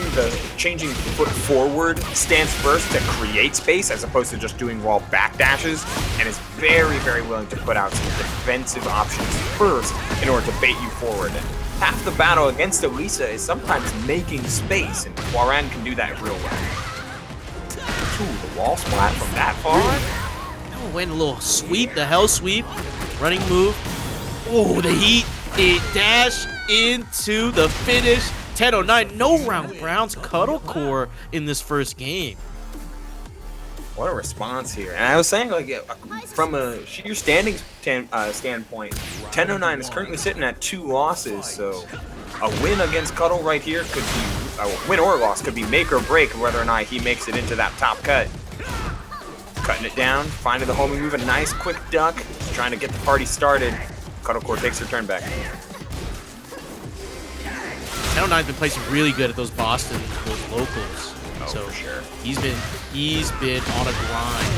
foot forward stance first to create space as opposed to just doing raw back dashes, and is very, very willing to put out some defensive options first in order to bait you forward. And half the battle against Alisa is sometimes making space, and Hwoarang can do that real well. Ooh, the wall splat from that far. Went a little sweep, the hell sweep, running move. Oh, the heat, the dash into the finish. TennoIX, no round Browns Cuddle Core in this first game. What a response here. And I was saying, from a sheer standing standpoint, TennoIX is currently sitting at 2 losses, so A win against Cuddle right here could be, a win or loss could be make or break whether or not he makes it into that top cut. Cutting it down, finding the homing move, a nice quick duck, trying to get the party started. Cuddlecore takes her turn back. TennoIX's been placing really good at those Boston, those locals. Oh, so for sure. he's been on a grind.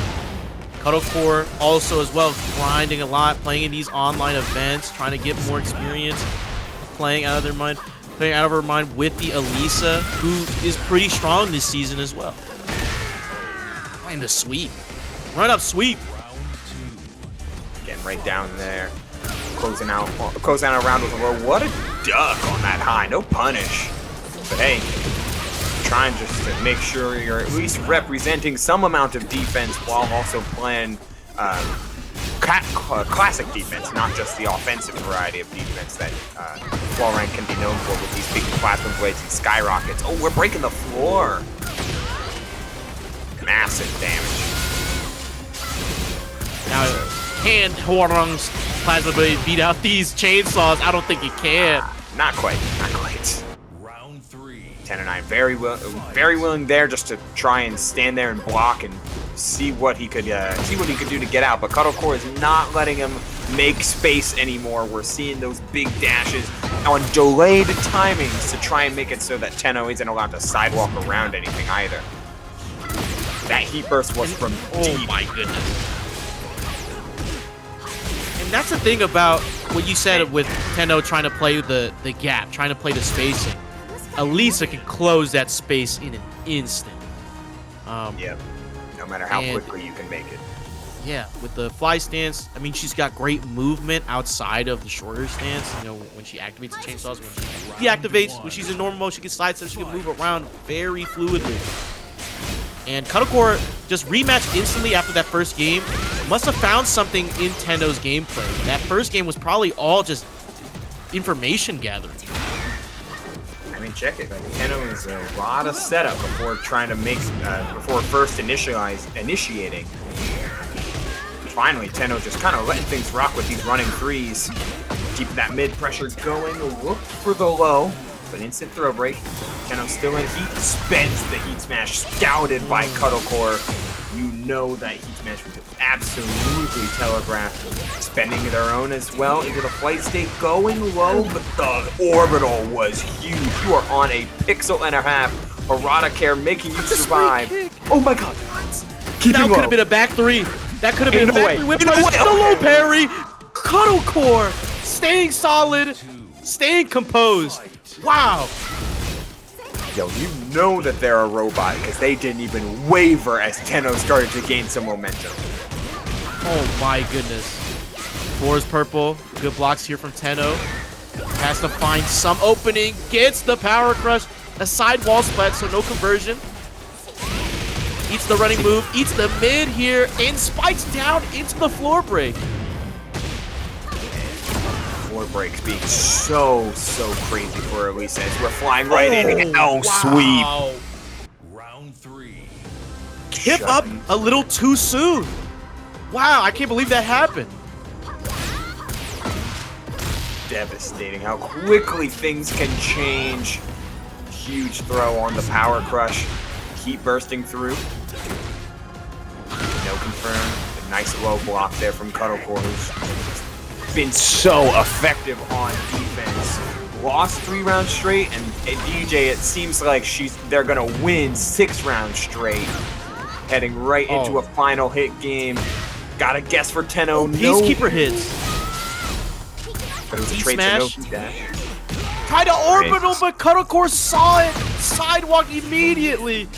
Cuddlecore also as well, grinding a lot, playing in these online events, trying to get more experience, playing out of her mind with the Alisa, who is pretty strong this season as well. Playing the sweep. Run up sweep. Getting right down there. Closing out a round with a low. What a duck on that high. No punish. But hey, trying just to make sure you're at least representing some amount of defense while also playing classic defense, not just the offensive variety of defense that Hwoarang can be known for with these big plasma blades, these skyrockets. Oh, we're breaking the floor. Massive damage. Now, can Hwoarang's plasma blade beat out these chainsaws? I don't think it can. Not quite. Not quite. Round 3. TennoIX very willing there just to try and stand there and block and see what he could do to get out. But Cuddlecore is not letting him make space anymore. We're seeing those big dashes on delayed timings to try and make it so that Tenno isn't allowed to sidewalk around anything either. That heat burst was from deep. Oh my goodness. And that's the thing about what you said with Tenno trying to play the gap, trying to play the spacing. Alisa can close that space in an instant. Yep. No matter how quickly you can make it. Yeah, with the fly stance, I mean, she's got great movement outside of the shorter stance. You know, when she activates the chainsaws, when she deactivates, when she's in normal mode, she can sidestep, she can move around very fluidly. And Cuddlecore just rematched instantly after that first game. Must have found something in Tenno's gameplay. That first game was probably all just information gathering. I mean, check it. Like, Tenno is a lot of setup before trying to make, before first initiating. Finally, Tenno just kind of letting things rock with these running threes. Keeping that mid pressure going. Look for the low, but instant throw break. Tenno still in heat, spends the heat smash, scouted by Cuddlecore. You know that heat smash was absolutely telegraphed. Spending their own as well into the flight state, going low, but the orbital was huge. You are on a pixel and a half. Parada care making you survive. Oh my god. That could have been a back three. That could have been a back three. The low parry. Cuddlecore staying solid, staying composed. Wow. Yo, you know that they're a robot because they didn't even waver as Tenno started to gain some momentum. Oh my goodness. Floor is purple. Good blocks here from Tenno. Has to find some opening. Gets the power crush. A side wall splat, so no conversion. Eats the running move. Eats the mid here. And spikes down into the floor break. Floor breaks being so crazy for Alisa as we're flying right in. Oh, wow. Sweep. Round 3. Hip up a little too soon. Wow, I can't believe that happened. Devastating how quickly things can change. Huge throw on the power crush. Keep bursting through. No confirm. A nice low block there from Cuddlecore, who's been so effective on defense. Lost 3 rounds straight, and at DJ it seems like they're gonna win 6 rounds straight. Heading right into a final hit game. Gotta guess for Tenno. Peacekeeper hits. But it was a trade smash. to no dash. Tried to orbital, but Cuddlecore saw it. Sidewalk immediately.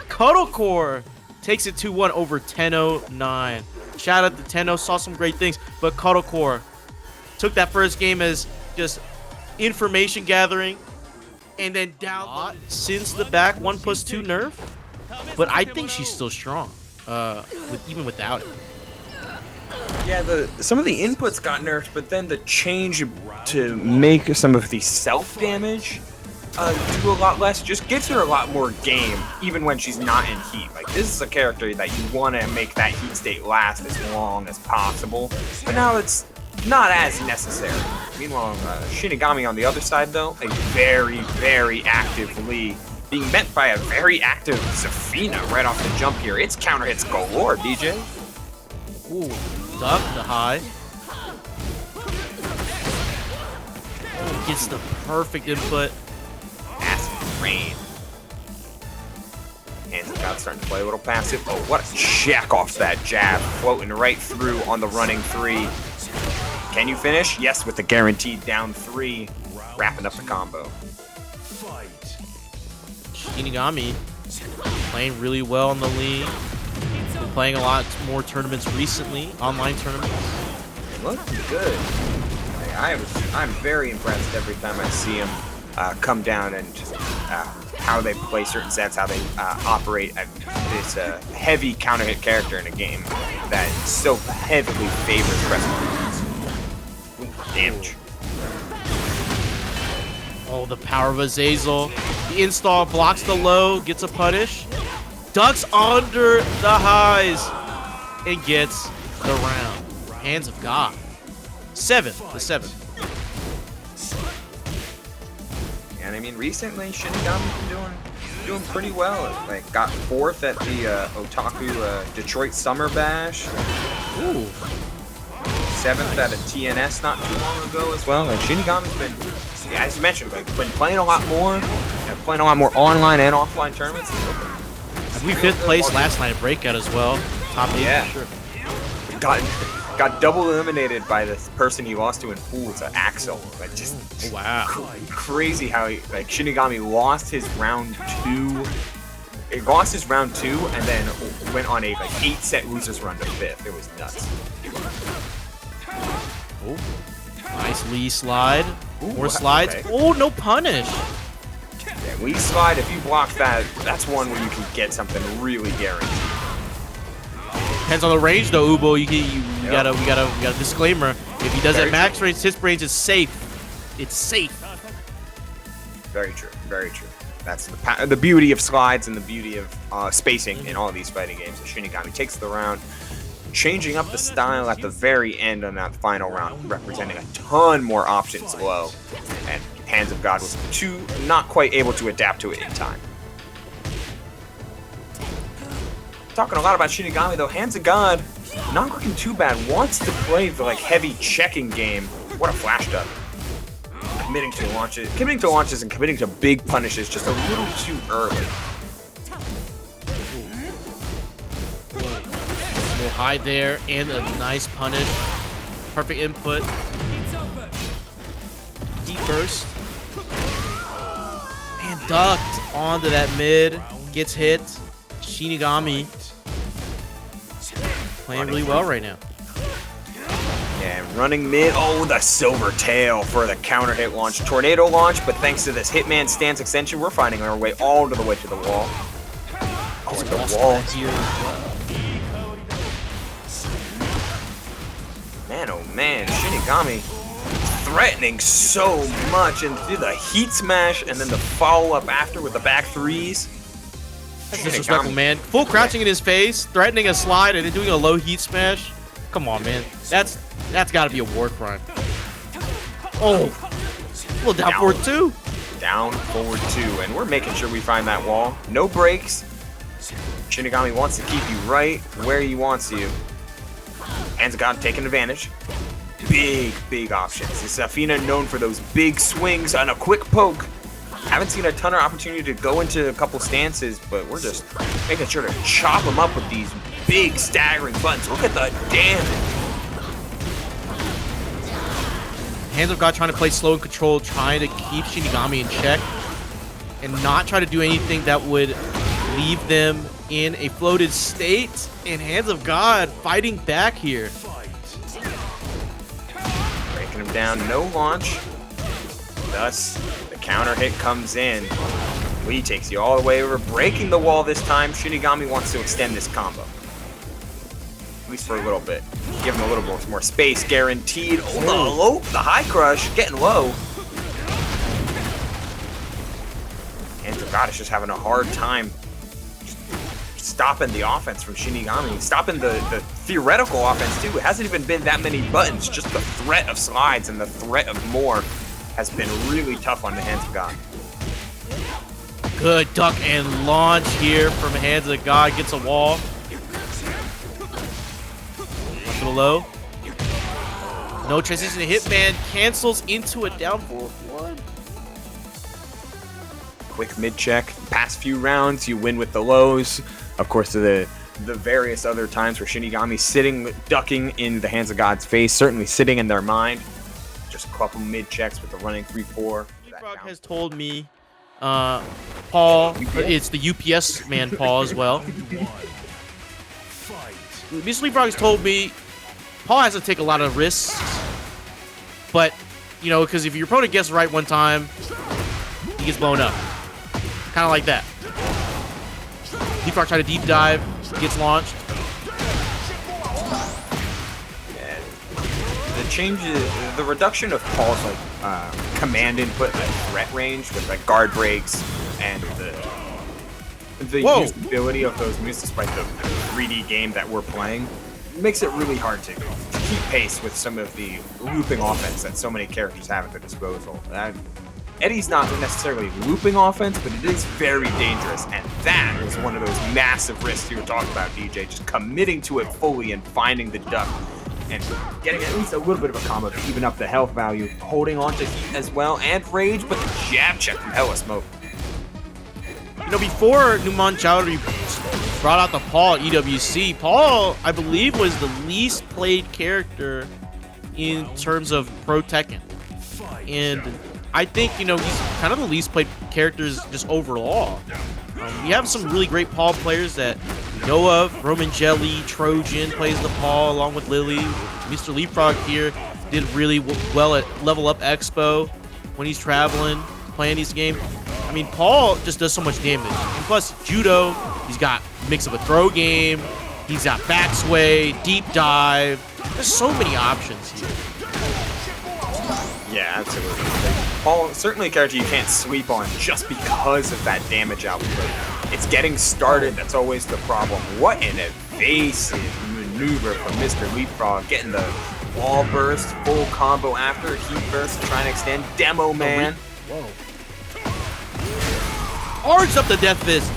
Cuddlecore takes it 2-1 over TennoIX. Shout out to Tenno, saw some great things, but Cuddlecore took that first game as just information gathering, and then down since the back 1+2 nerf. But I think she's still strong, even without it. Yeah, some of the inputs got nerfed, but then the change to make some of the self-damage do a lot less just gives her a lot more game, even when she's not in heat. Like, this is a character that you want to make that heat state last as long as possible, but now it's not as necessary. Meanwhile, Shinigami on the other side, though, a very, very active Lee, being met by a very active Zafina right off the jump here. It's counter hits galore, DJ. Ooh, duck the high. Oh, gets the perfect input. Acid rain. Hands of God starting to play a little passive. Oh, what a jack off that jab. Floating right through on the running 3. Can you finish? Yes, with the guaranteed down 3. Wrapping up the combo. Shinigami playing really well in the league. Been playing a lot more tournaments recently, online tournaments. Looking good. I'm very impressed every time I see him come down and just how they play certain sets, how they operate this heavy counter hit character in a game that so heavily favors wrestling. Damage. Oh, the power of Azazel. The install blocks the low, gets a punish, ducks under the highs, and gets the round. Hands of God. 7-7. And I mean, recently Shinigami's been doing pretty well. Like, got 4th at the Otaku Detroit Summer Bash. Ooh. 7th at a TNS not too long ago as well. Like, Shinigami's been, yeah, as you mentioned, like, been playing a lot more, and playing a lot more online and offline tournaments. We 5th place last night at Breakout as well. Top 8 yeah. for sure. Got double eliminated by the person he lost to in pools, Axel. Like, just wow. Crazy how he, like, Shinigami lost his round 2. He lost his round 2 and then went on a like 8-set losers run to 5th. It was nuts. Oh, nice Lee slide. Ooh, more slides. Okay. Oh, no punish. Yeah, Lee slide. If you block that, that's one where you can get something really guaranteed. Depends on the range though, Ubo. We got a disclaimer. If he does it max range, his range is safe. It's safe. Very true. Very true. That's the beauty of slides and the beauty of spacing in all of these fighting games. Shinigami takes the round, changing up the style at the very end on that final round, representing a ton more options low. And Hands of God was not quite able to adapt to it in time. Talking a lot about Shinigami though, Hands of God, not looking too bad. Wants to play the like heavy checking game. What a flash dub. Committing to launches and committing to big punishes just a little too early. More high there and a nice punish. Perfect input. Deep burst. And ducked onto that mid. Gets hit. Shinigami playing really well right now. Yeah, running mid. Oh, the silver tail for the counter hit launch. Tornado launch, but thanks to this Hitman stance extension, we're finding our way all the way to the wall. Oh, at the wall. Man, oh man, Shinigami threatening so much, and did the heat smash and then the follow-up after with the back 3s. That's disrespectful, man. Full crouching in his face, threatening a slide, and then doing a low heat smash. Come on, man. That's got to be a war crime. Oh, a little down forward 2. Down forward 2, and we're making sure we find that wall. No breaks. Shinigami wants to keep you right where he wants you. Hands of God taking advantage. Big options. Zafina known for those big swings and a quick poke. Haven't seen a ton of opportunity to go into a couple stances, but we're just making sure to chop them up with these big staggering buttons. Look at the damage. Hands of God trying to play slow and control, trying to keep Shinigami in check and not try to do anything that would leave them in a floated state. And Hands of God fighting back here. Breaking him down, no launch. Thus, the counter hit comes in. Lee takes you all the way over, breaking the wall this time. Shinigami wants to extend this combo. At least for a little bit. Give him a little more space, guaranteed. Oh, the high crush, getting low. Hands of God is just having a hard time stopping the offense from Shinigami, stopping the theoretical offense too. It hasn't even been that many buttons, just the threat of slides and the threat of more has been really tough on the Hands of God. Good duck and launch here from Hands of God. Gets a wall. Up to the low. No transition to Hitman. Cancels into a down 4-1. Quick mid check. Past few rounds, you win with the lows. Of course, the various other times where Shinigami sitting, ducking in the Hands of God's face, certainly sitting in their mind. Just a couple mid checks with the running 3-4. MrLeapFrog has told me, Paul, it's the UPS man, Paul, as well. MrLeapFrog has told me Paul has to take a lot of risks, but, you know, because if your opponent gets right one time, he gets blown up. Kind of like that. LeapFrog tried to deep dive, gets launched. The changes, the reduction of Paul's command input and threat range with like guard breaks and the usability of those moves, despite the 3D game that we're playing, makes it really hard to keep pace with some of the looping offense that so many characters have at their disposal. Eddy's not necessarily looping offense, but it is very dangerous, and that was one of those massive risks you were talking about, DJ, just committing to it fully and finding the duck and getting at least a little bit of a combo to even up the health value, holding on to heat as well, and rage, but the jab check from Hella Smoke. You know, before Numan Chowdhury brought out the Paul at EWC, Paul, I believe, was the least played character in terms of Pro Tekken. And I think, you know, he's kind of the least played characters just overall. We have some really great Paul players that we know of. Roman Jelly, Trojan plays the Paul along with Lily. MrLeapFrog here did really well at Level Up Expo when he's traveling, playing these games. I mean, Paul just does so much damage. And plus, Judo, he's got a mix of a throw game, he's got back sway, deep dive. There's so many options here. Yeah, absolutely. Paul, certainly a character you can't sleep on just because of that damage output. It's getting started, that's always the problem. What an evasive maneuver from MrLeapFrog, getting the wall burst, full combo after, heat burst, trying to extend, demo man. Whoa. Arcs up the Death Fist.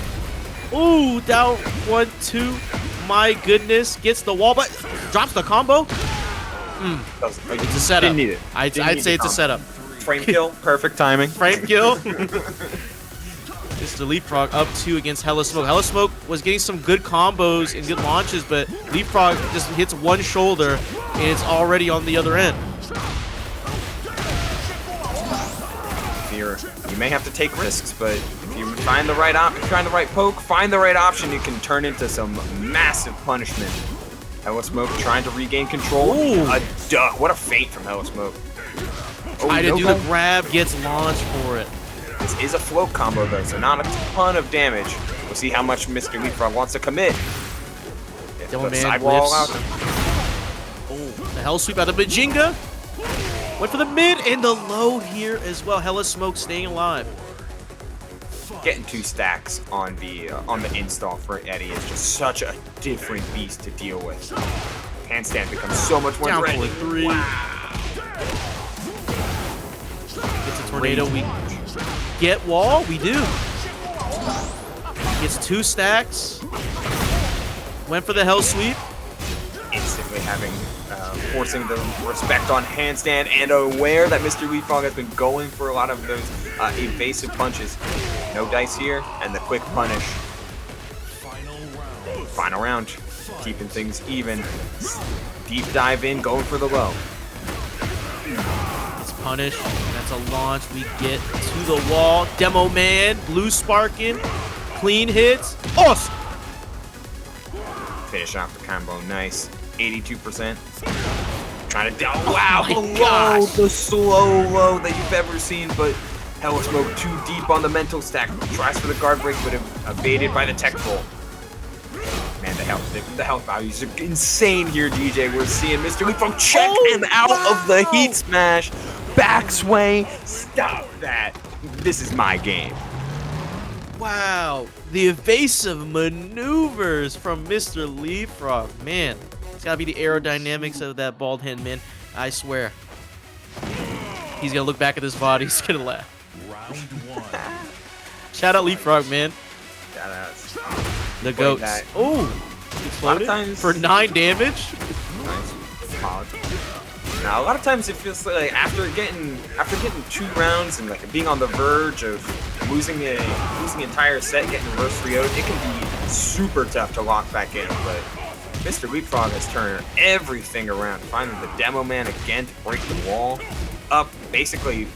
Ooh, down 1-2. My goodness, gets the wall, but drops the combo. It's a setup. Didn't need it. I'd say it's a setup. Frame kill, perfect timing. Frame kill. MrLeapFrog up 2 against Hella Smoke. Hella Smoke was getting some good combos and good launches, but LeapFrog just hits one shoulder and it's already on the other end. You may have to take risks, but if you find the right poke, find the right option, you can turn into some massive punishment. Hella Smoke trying to regain control. Ooh. A duck. What a feint from Hella Smoke. Try to do the grab, gets launched for it. This is a float combo though, so not a ton of damage. We'll see how much MrLeapFrog wants to commit. Demo man sidewall out. Oh, the hell sweep out of Bajinga. Went for the mid and the low here as well. Hella Smoke staying alive. Getting 2 stacks on the install for Eddy is just such a different beast to deal with. Handstand becomes so much more down threatening. 4-3. Wow. Gets a tornado. We get wall. We do. Gets 2 stacks. Went for the hell sweep. Instantly having forcing the respect on handstand and aware that MrLeapFrog has been going for a lot of those evasive punches. No dice here, and the quick punish. Final round. Keeping things even. Deep dive in, going for the low. It's punish. That's a launch. We get to the wall. Demo man. Blue sparking. Clean hits. Awesome. Finish off the combo. Nice. 82%. Trying to down. Wow, Oh the my gosh. low, the slow low that you've ever seen, but Hella Smoke too deep on the mental stack. Tries for the guard break, but evaded by the tech pull. Man, the health values are insane here, DJ. We're seeing MrLeapFrog check him out of the heat smash. Back sway. Stop that. This is my game. Wow, the evasive maneuvers from MrLeapFrog. Man, it's gotta be the aerodynamics of that bald head, man. I swear. He's gonna look back at this VOD, he's gonna laugh. Round 1. Shout out LeapFrog, man. Shout outs. The goats. Oh, exploded times- for 9 damage. Nice. Solid. Now, a lot of times it feels like after getting 2 rounds and like being on the verge of losing an entire set, getting reverse 3-0'd, it can be super tough to lock back in. But MrLeapFrog has turned everything around, finding the demo man again to break the wall, up basically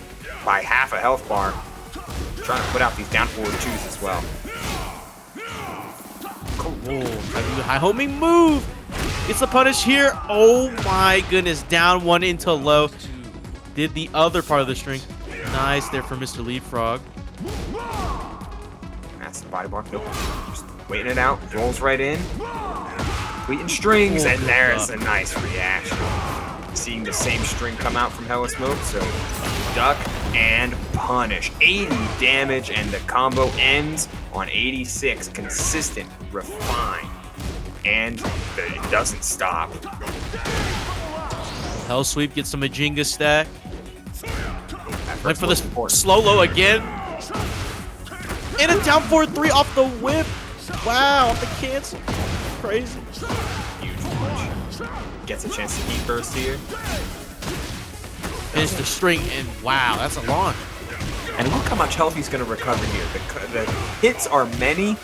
by half a health bar, trying to put out these down forward 2s as well. Oh, high homing move. It's the punish here. Oh my goodness. Down 1 into low. Did the other part of the string. Nice there for MrLeapFrog. That's the body block. Nope. Just waiting it out. Rolls right in. Completing strings. And there's a nice reaction. Seeing the same string come out from Hella Smoke. So duck and punish. 80 damage. And the combo ends on 86. Consistent. Refined. And it doesn't stop. Hell Sweep gets some Genghis stack. Went for the slow low again. And a down 4-3 off the whip. Wow, off the cancel. Crazy. Huge punch. Gets a chance to heat burst here. Finish the string, and wow, that's a launch. And look how much health he's going to recover here. The hits are many,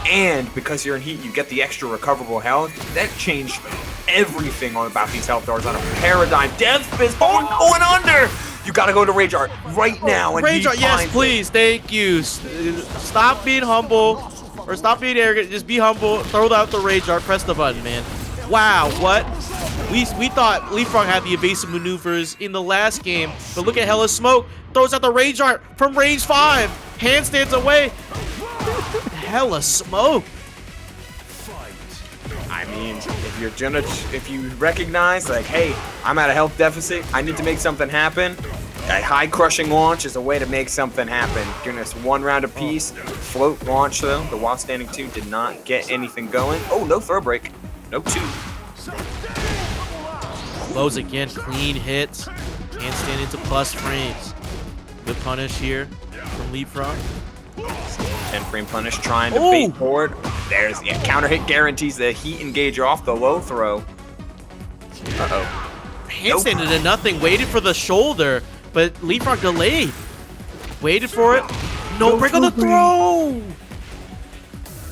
and because you're in heat, you get the extra recoverable health. That changed everything about these health bars on a paradigm. Death Fist going under! You got to go to Rage Art right now. And Rage Art, yes, please, thank you. Stop being humble, or stop being arrogant. Just be humble. Throw out the Rage Art. Press the button, man. Wow, what? We thought LeapFrog had the evasive maneuvers in the last game, but look at Hella Smoke. Throws out the Rage Art from range 5. Handstands away. Hella Smoke. I mean, if you recognize, like, hey, I'm at a health deficit, I need to make something happen. A high crushing launch is a way to make something happen. Giving us 1 round apiece. Float launch though. The while standing 2 did not get anything going. Oh, no throw break. No 2. Lows again, clean hits. Handstand into plus frames. Good punish here from LeapFrog. 10 frame punish trying to bait forward. There's the counter hit, guarantees the heat engage off the low throw. Uh-oh. Handstand into nothing, waited for the shoulder, but LeapFrog delayed. Waited for it. No break on the throw.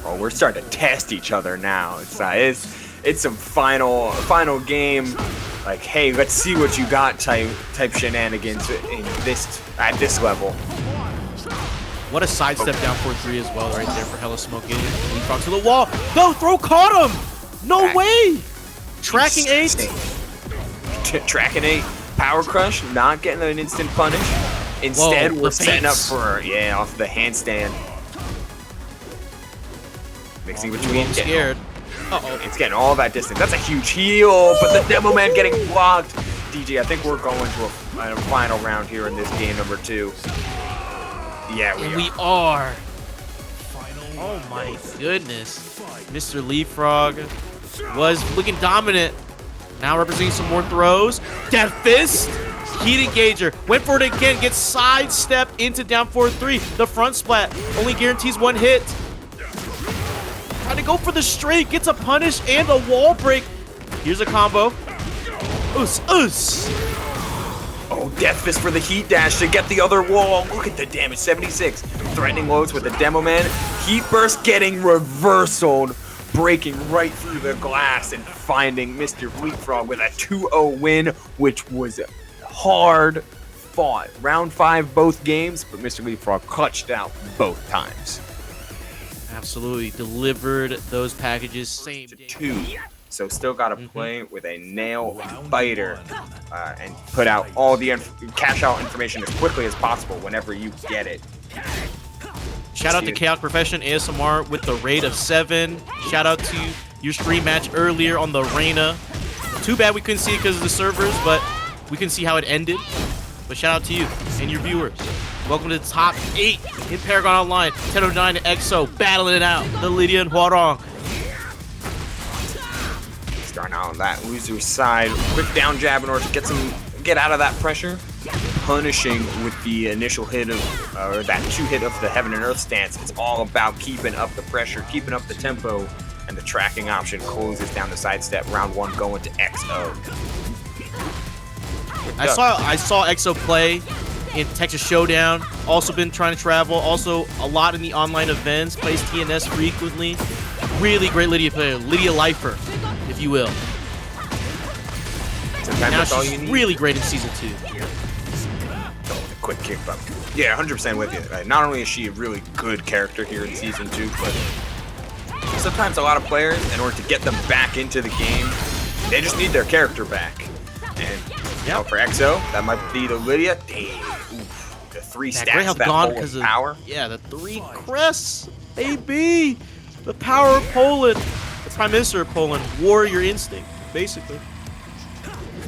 Oh, we're starting to test each other now. It's some final game. Like, hey, let's see what you got type shenanigans at this level. What a sidestep down 4-3 as well right there for Hella Smoke. LeapFrog to the wall. No, throw caught him. No way. Tracking 8. Tracking 8. Power crush, not getting an instant punish. Instead, we're setting up for, off the handstand. Mixing between. Scared. It's getting all that distance. That's a huge heal, but the demo man getting blocked. DJ, I think we're going to a final round here in this game number 2. Yeah, we are. Oh my goodness. MrLeapFrog was looking dominant. Now representing some more throws. Death Fist. Heat engager. Went for it again. Gets sidestepped into down 4-3. The front splat only guarantees 1 hit. Trying to go for the straight. Gets a punish and a wall break. Here's a combo. Oh, Death Fist for the heat dash to get the other wall. Look at the damage, 76. Threatening loads with the demo man. Heat burst getting reversaled, breaking right through the glass and finding MrLeapFrog with a 2-0 win, which was hard fought. Round 5, both games, but MrLeapFrog clutched out both times. Absolutely delivered those packages same day. 2. So still got to play with a nail biter and put out all the cash out information as quickly as possible whenever you get it. Shout out to Chaos Profession ASMR with the raid of 7. Shout out to your stream match earlier on the Reina. Too bad we couldn't see it because of the servers, but we can see how it ended. But shout out to you and your viewers. Welcome to the top 8 in Paragon Online. TennoIX and EXO battling it out. The Lidia and Hwoarang. Starting out on that loser's side. Quick down jab in order to get out of that pressure. Punishing with the initial hit of, or that 2-hit of the Heaven and Earth stance. It's all about keeping up the pressure, keeping up the tempo, and the tracking option closes down the sidestep. Round 1 going to EXO. I saw EXO play in Texas Showdown. Also been trying to travel. Also a lot in the online events. Plays TNS frequently. Really great Lidia player. Lidia lifer, if you will. Sometimes Now that's all she's you need. really great in Season 2. Oh, the quick kick bump. Yeah, 100% with you. Not only is she a really good character here in Season 2, but sometimes a lot of players, in order to get them back into the game, they just need their character back. And you know, for EXO, that might be the Lidia. Damn, oof, the 3 That stacks, great health that gone bowl because of of power. Yeah, the 3 crests. AB, the power of Poland, the Prime Minister of Poland, warrior instinct, basically.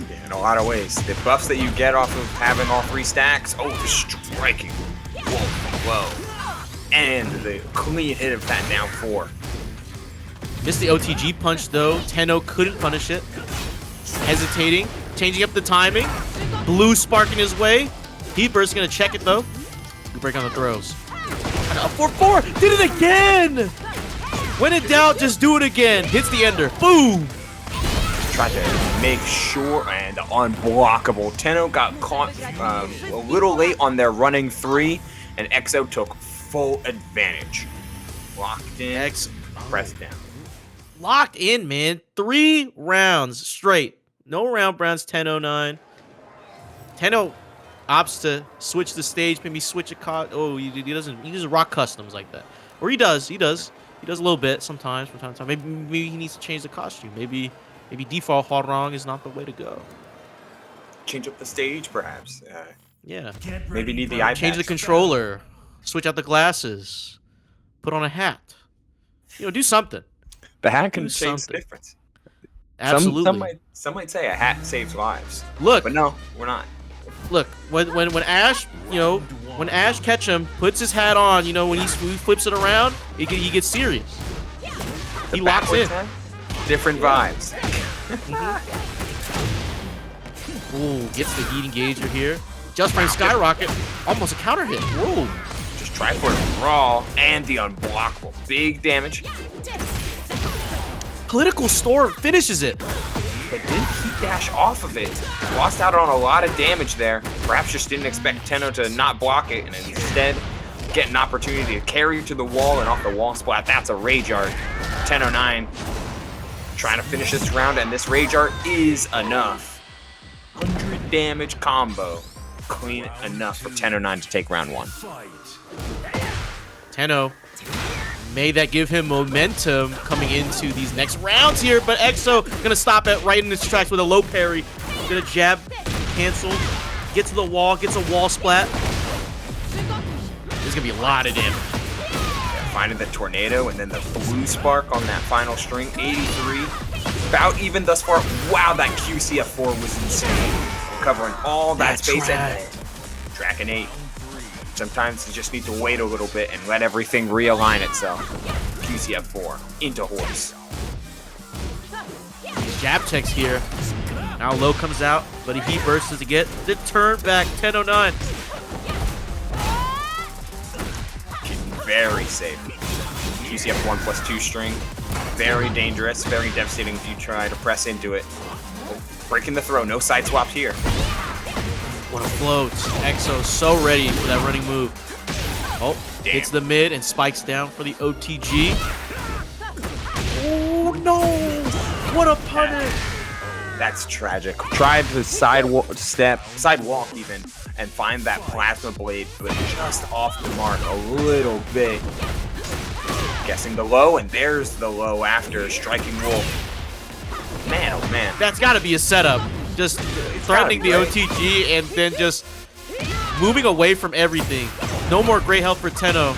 Yeah, in a lot of ways. The buffs that you get off of having all 3 stacks. Oh, the striking. Whoa. And the clean hit of that down 4. Missed the OTG punch though. Tenno couldn't punish it. Hesitating, changing up the timing. Blue sparking his way. Heatburst gonna check it though. Good break on the throws. And a 4-4. Did it again. When in doubt, just do it again. Hits the ender. Boom. Tried to make sure, and unblockable. Tenno got caught a little late on their running 3, and EXO took full advantage. Locked in, pressed down. Locked in, man. 3 rounds straight. No round browns, 10-09. Tenno opts to switch the stage, maybe switch a oh, he doesn't rock customs like that. Or he does a little bit sometimes from time to time. Maybe he needs to change the costume. Maybe default Hwoarang is not the way to go. Change up the stage, perhaps. Yeah. Maybe need the iPad. Change the controller. Switch out the glasses. Put on a hat. You know, do something. The hat can Do change the something. difference. Absolutely. Some might say a hat saves lives. Look, But no, we're not. look. When Ash, when Ash Ketchum puts his hat on, when he flips it around, he gets serious. He locks in. Hat, different vibes. Ooh, gets the heat engager here. Just frame skyrocket. Almost a counter hit. Whoa. Just try for a brawl and the unblockable. Big damage. Political Storm finishes it. But didn't heat dash off of it. Lost out on a lot of damage there. Perhaps just didn't expect Tenno to not block it and instead get an opportunity to carry to the wall and off the wall splat. That's a Rage Art. 10-09. Trying to finish this round, and this Rage Art is enough. 100 damage combo. Clean enough for 10-09 to take round 1. Tenno, may that give him momentum coming into these next rounds here, but EXO gonna stop it right in its tracks with a low parry. Gonna jab, cancel, get to the wall, gets a wall splat. There's gonna be a lot of damage. Yeah, finding the tornado and then the blue spark on that final string. 83. About even thus far. Wow, that QCF4 was insane. Covering all that space and tracking 8. Sometimes you just need to wait a little bit and let everything realign itself. QCF4 into horse. Jab checks here. Now low comes out, but he bursts to get the turn back. 10-09. Keeping very safe. QCF1 plus 2 string. Very dangerous, very devastating if you try to press into it. Oh, breaking the throw, no side swaps here. What a float. EXO so ready for that running move. Oh, Damn. hits the mid and spikes down for the OTG. Oh no! What a punish! That's tragic. Tried to sidewalk even, and find that plasma blade, but just off the mark a little bit. Guessing the low, and there's the low after striking Wolf. Man, oh man. That's got to be a setup. Just threatening the OTG and then just moving away from everything. No more great health for Tenno.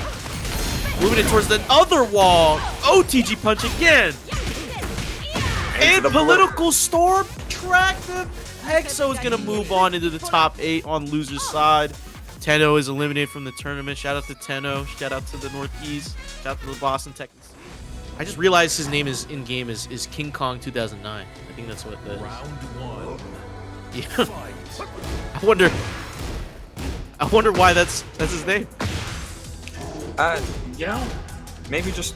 Moving it towards the other wall. OTG punch again. And Political Storm tracked him. EXO is going to move on into the top 8 on loser's side. Tenno is eliminated from the tournament. Shout out to Tenno. Shout out to the Northeast. Shout out to the Boston Texans. I just realized his name is in game is King Kong 2009. I think that's what that is. Round one. Yeah. Fight. I wonder why that's his name. You know, maybe just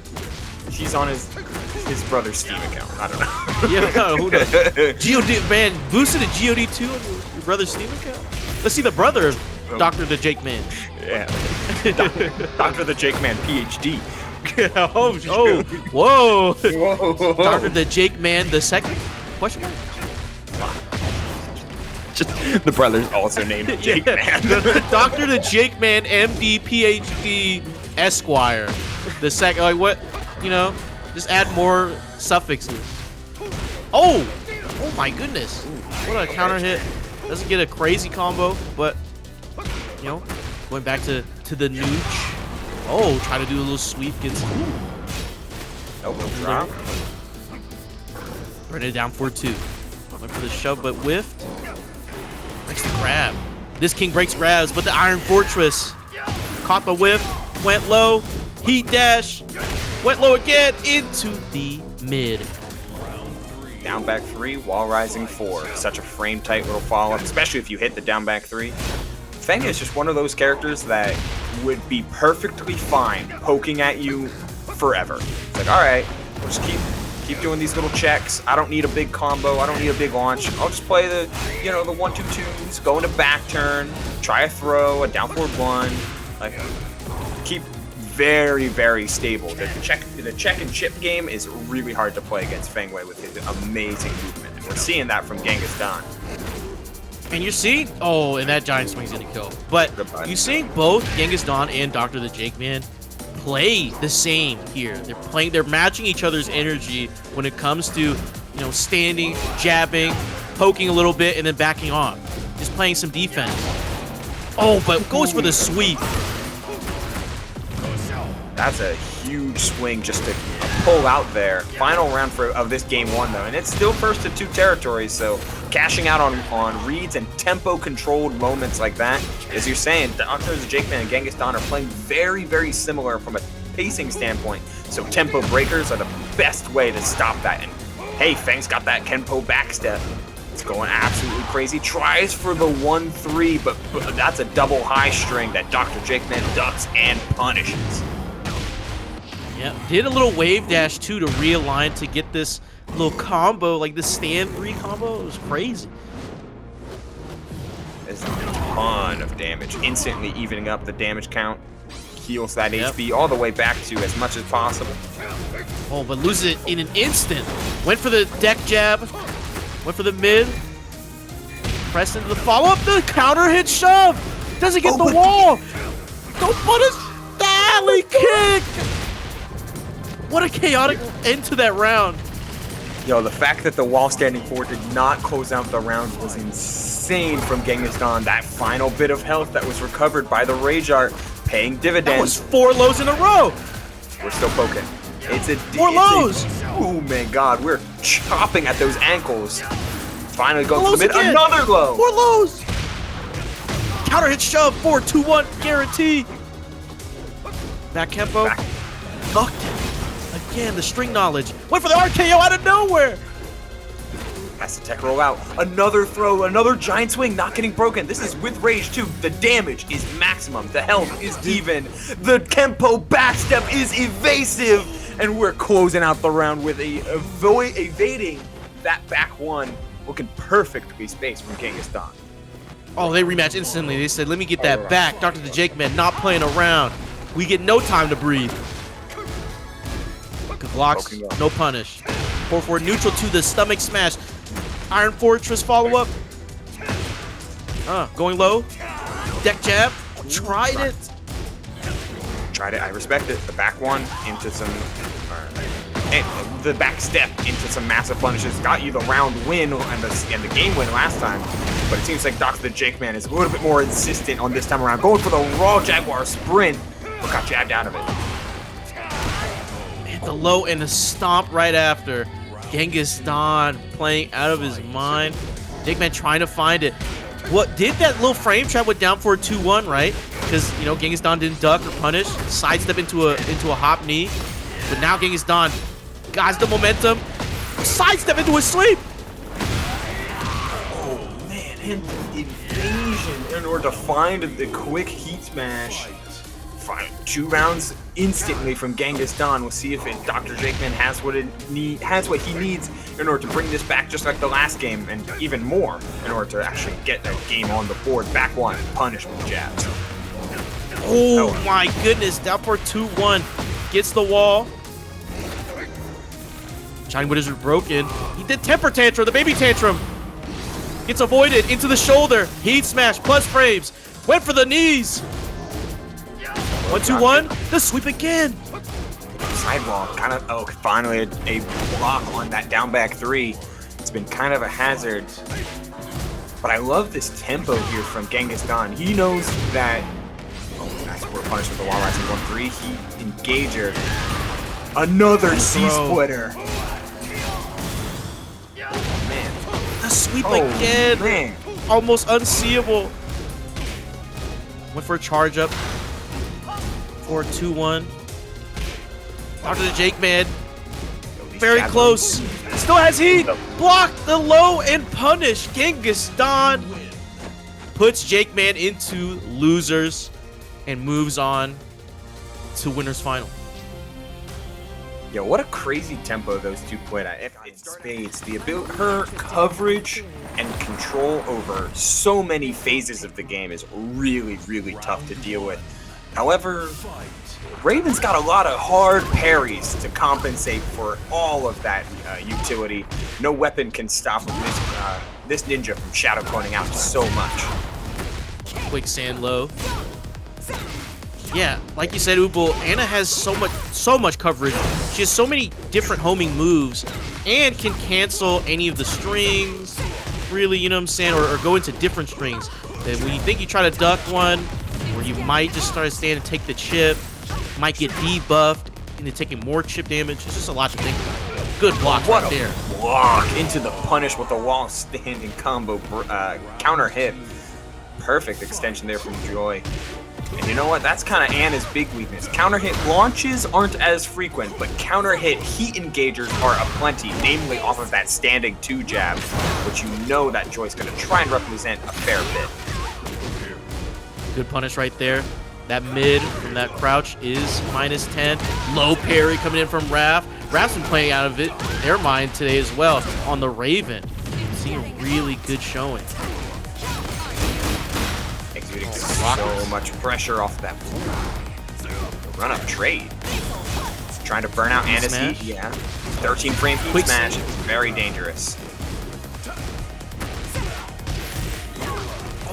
he's on his brother's Steam account. I don't know. Yeah, who knows? God, man, boosted a God2 on your brother's Steam account. Let's see the brother of Dr.theJAKEMAN. Yeah. Dr.theJAKEMan PhD. Oh, whoa. Whoa. Dr.theJAKEMan the second? Question mark? Just the brother's also named Jake Man. Dr.theJAKEMan MD PhD Esquire. The second, like what? You know, just add more suffixes. Oh my goodness! What a counter hit! Doesn't get a crazy combo, but you know, going back to the nooch. Oh, try to do a little sweep. Gets elbow drop. Bring it down 4-2. Went for the shove, but whiffed. Breaks the grab. This king breaks grabs, but the Iron Fortress caught the whiff. Went low. Heat dash. Went low again into the mid. Down back 3, wall rising 4. Such a frame tight little follow-up, especially if you hit the down back 3. Feng is just one of those characters that would be perfectly fine poking at you forever. It's like, alright, we'll just keep doing these little checks. I don't need a big combo. I don't need a big launch. I'll just play the, you know, the 1-2-2s, go into back turn, try a throw, a down forward 1. Like, keep very, very stable. The check and chip game is really hard to play against Feng Wei with his amazing movement. And we're seeing that from Genghis Dan. And you're seeing, oh, and that giant swing's gonna kill. But you're seeing both Genghis Dan and Dr.theJAKEMan play the same here. They're matching each other's energy when it comes to, you know, standing, jabbing, poking a little bit, and then backing off. Just playing some defense. Oh, but goes for the sweep. That's a huge swing just to pull out there. Final round of this game 1 though, and it's still first to 2 territories, so cashing out on reads and tempo controlled moments like that. As you're saying, Dr.theJAKEMan and Genghis Dan are playing very, very similar from a pacing standpoint, so tempo breakers are the best way to stop that. And hey, Feng's got that Kenpo backstep. It's going absolutely crazy. Tries for the 1-3, but that's a double high string that Dr.theJAKEMan ducks and punishes. Yeah, did a little wave dash too to realign to get this little combo, like this stand 3 combo. It was crazy. There's a ton of damage, instantly evening up the damage count. Heals that HP all the way back to as much as possible. Oh, but loses it in an instant. Went for the deck jab. Went for the mid. Pressed into the follow-up. The counter hit shove. Doesn't get the wall. Don't put his alley kick. What a chaotic end to that round. Yo, the fact that the wall standing 4 did not close out the round was insane from Genghis Dan. That final bit of health that was recovered by the Rage Art, paying dividends. That was 4 lows in a row. We're still poking. It's a 4 lows. Oh my god, we're chopping at those ankles. Finally going to the mid. Again. Another low. 4 lows. Counter hit shove. 4-2-1 guarantee. Back Kempo. Ducked it. Again, the string knowledge. Went for the RKO out of nowhere. Has to tech roll out. Another throw, another giant swing, not getting broken. This is with rage too. The damage is maximum. The health is even. The Kenpo backstep is evasive. And we're closing out the round with evading that back 1. Looking perfectly spaced from Genghis Dan. Oh, they rematch instantly. They said, let me get that back. Dr.theJAKEMan not playing around. We get no time to breathe. Good blocks, no punish. 4-4 neutral to the stomach smash. Iron Fortress follow-up. Going low. Deck jab. Tried it. Tried it. I respect it. The back 1 into some... and the back step into some massive punishes. Got you the round win and the game win last time. But it seems like Dr.theJAKEMan is a little bit more insistent on this time around. Going for the raw Jaguar sprint. But got jabbed out of it. The low and the stomp right after. Genghis Dan playing out of his mind. JAKEMan trying to find it. What did that little frame trap went down for a 2-1, right? Because, you know, Genghis didn't duck or punish, sidestep into a hop knee. But now Genghis got the momentum, sidestep into a sweep. Oh man, and the invasion in order to find the quick heat smash. 2 rounds instantly from Genghis. We'll see if Dr.TheJAKEMAN has what he needs in order to bring this back, just like the last game, and even more in order to actually get that game on the board. Back one and punish with jabs. Oh my goodness, down for 2-1. Gets the wall. Shining Wizard broken. He did temper tantrum, the baby tantrum. Gets avoided into the shoulder. Heat smash plus frames. Went for the knees. 1-2-1. The sweep again. Sidewall, kind of, finally a block on that down back 3. It's been kind of a hazard. But I love this tempo here from Genghis. He knows that, nice forward punish with the wall rising 1-3. Heat engager. Another C-splitter. Man. The sweep again. Man. Almost unseeable. Went for a charge up. For 2-1. Dr.TheJAKEMAN. Very close. Still has heat. Block the low and punish. Genghis puts JAKEMAN into losers and moves on to winners final. Yo, what a crazy tempo those two played at. It's spades. The ability, her coverage and control over so many phases of the game is really, really tough to deal with. However, Raven's got a lot of hard parries to compensate for all of that utility. No weapon can stop this ninja from shadow cloning out so much. Quick sand low. Yeah, like you said, Ubul, Anna has so much coverage. She has so many different homing moves and can cancel any of the strings, really, you know what I'm saying, or go into different strings. Then when you think you try to duck one, or you might just start to stand and take the chip, might get debuffed into taking more chip damage. It's just a lot to think about. Good block right there. Block into the punish with the wall standing combo, counter hit. Perfect extension there from Joy. And you know what? That's kind of Anna's big weakness. Counter hit launches aren't as frequent, but counter hit heat engagers are aplenty, namely off of that standing 2 jab, which you know that Joy's going to try and represent a fair bit. Good punish right there. That mid from that crouch is -10. Low parry coming in from Raph. Raph's been playing out of their mind today as well on the Raven. Seeing a really good showing. Exuding so much pressure off that run up trade. Trying to burn out Anna's heat. Yeah. 13 frame heat Quick smash. Very dangerous.